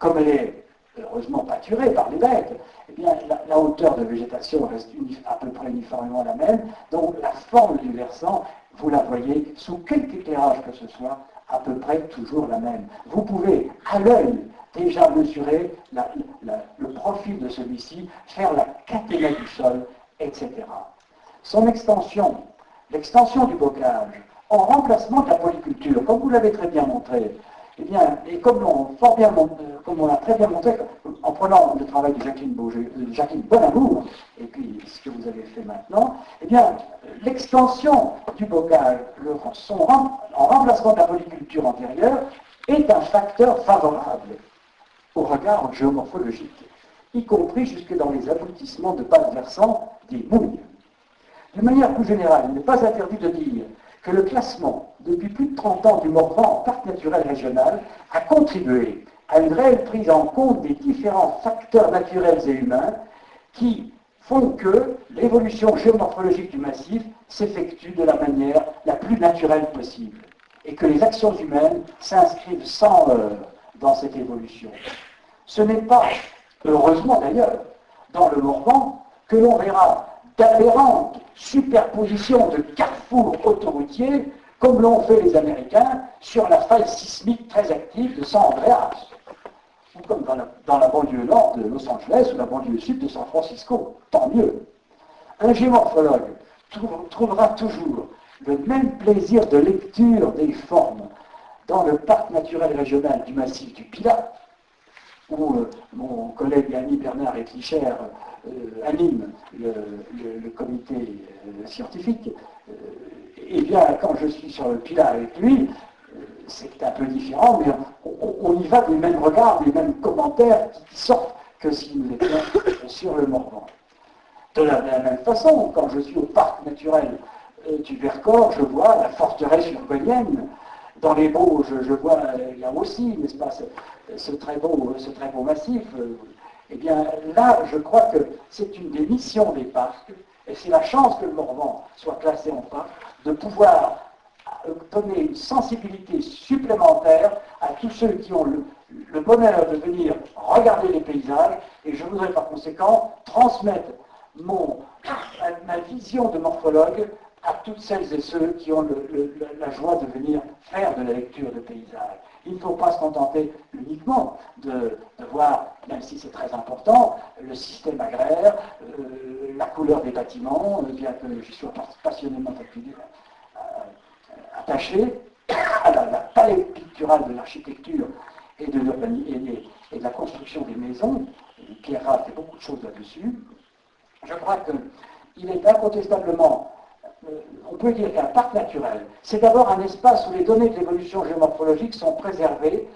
comme elle est heureusement pâturée par les bêtes, eh bien, la hauteur de végétation reste à peu près uniformément la même, donc la forme du versant, vous la voyez sous quelque éclairage que ce soit, à peu près toujours la même. Vous pouvez, à l'œil, déjà mesurer le profil de celui-ci, faire la catégorie du sol, etc. Son extension, l'extension du bocage, en remplacement de la polyculture, comme vous l'avez très bien montré, eh bien, et comme on l'a très bien montré, en prenant le travail de Jacqueline Bonamour, et puis ce que vous avez fait maintenant, eh bien, l'extension du bocage, en remplacement de la polyculture antérieure, est un facteur favorable au regard géomorphologique, y compris jusque dans les aboutissements de bas versants des mouilles. De manière plus générale, il n'est pas interdit de dire que le classement, depuis plus de 30 ans, du Morvan en parc naturel régional a contribué à une réelle prise en compte des différents facteurs naturels et humains qui font que l'évolution géomorphologique du massif s'effectue de la manière la plus naturelle possible et que les actions humaines s'inscrivent sans heurts dans cette évolution. Ce n'est pas, heureusement d'ailleurs, dans le Morvan que l'on verra d'aberrantes superpositions de carrefours autoroutiers comme l'ont fait les Américains sur la faille sismique très active de San Andreas, ou comme dans la banlieue nord de Los Angeles ou la banlieue sud de San Francisco. Tant mieux. Un géomorphologue trouvera toujours le même plaisir de lecture des formes dans le parc naturel régional du massif du Pilat, où mon collègue et ami Bernard Etlicher anime le comité scientifique. Et bien, quand je suis sur le Pilat avec lui, c'est un peu différent, mais on y va des mêmes regards, des mêmes commentaires qui sortent que si nous étions sur le Morvan. De la même façon, quand je suis au parc naturel du Vercors, je vois la forteresse urbanienne. Dans les Baux, je vois là aussi, n'est-ce pas, ce très beau massif. Eh bien, là, je crois que c'est une des missions des parcs, et c'est la chance que le Morvan soit classé en parc, de pouvoir donner une sensibilité supplémentaire à tous ceux qui ont le bonheur de venir regarder les paysages, et je voudrais par conséquent transmettre ma vision de morphologue à toutes celles et ceux qui ont la joie de venir faire de la lecture de paysages. Il ne faut pas se contenter uniquement de voir, même si c'est très important, le système agraire, la couleur des bâtiments, bien que je sois passionnément attaché à la palette picturale de l'architecture et de la construction des maisons. Pierre a fait beaucoup de choses là-dessus. Je crois qu'il est incontestablement, on peut dire qu'un parc naturel, c'est d'abord un espace où les données de l'évolution géomorphologique sont préservées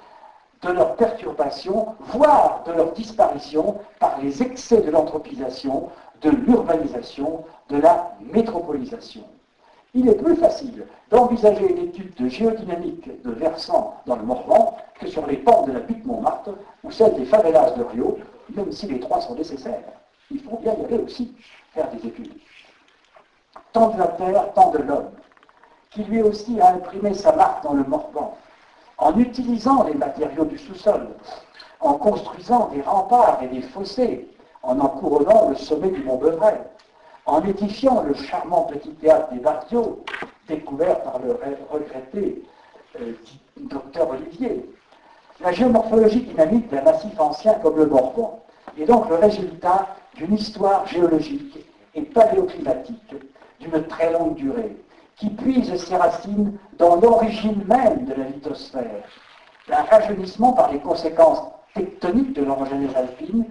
de leur perturbation, voire de leur disparition par les excès de l'anthropisation, de l'urbanisation, de la métropolisation. Il est plus facile d'envisager une étude de géodynamique de versants dans le Morvan que sur les pentes de la butte Montmartre ou celle des favelas de Rio, même si les trois sont nécessaires. Il faut bien y aller aussi, faire des études. Tant de la terre, tant de l'homme, qui lui aussi a imprimé sa marque dans le Morvan, en utilisant les matériaux du sous-sol, en construisant des remparts et des fossés, en couronnant le sommet du Mont Beuvray, en édifiant le charmant petit théâtre des Bardiaux, découvert par le regretté docteur Olivier. La géomorphologie dynamique d'un massif ancien comme le Morvan est donc le résultat d'une histoire géologique et paléoclimatique d'une très longue durée, qui puise ses racines dans l'origine même de la lithosphère, un rajeunissement par les conséquences tectoniques de l'orogénèse alpine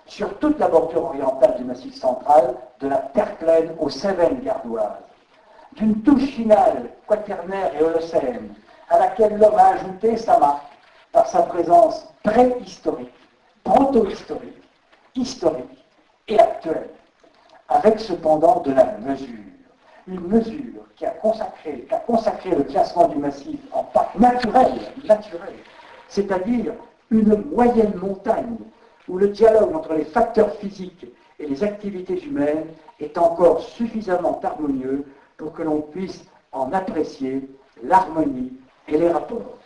sur toute la bordure orientale du Massif central, de la terre pleine aux Cévennes gardoises, d'une touche finale quaternaire et holocène, à laquelle l'homme a ajouté sa marque par sa présence préhistorique, proto-historique, historique et actuelle, avec cependant de la mesure. Une mesure qui a consacré le classement du massif en parc naturel, c'est-à-dire une moyenne montagne où le dialogue entre les facteurs physiques et les activités humaines est encore suffisamment harmonieux pour que l'on puisse en apprécier l'harmonie et les rapports.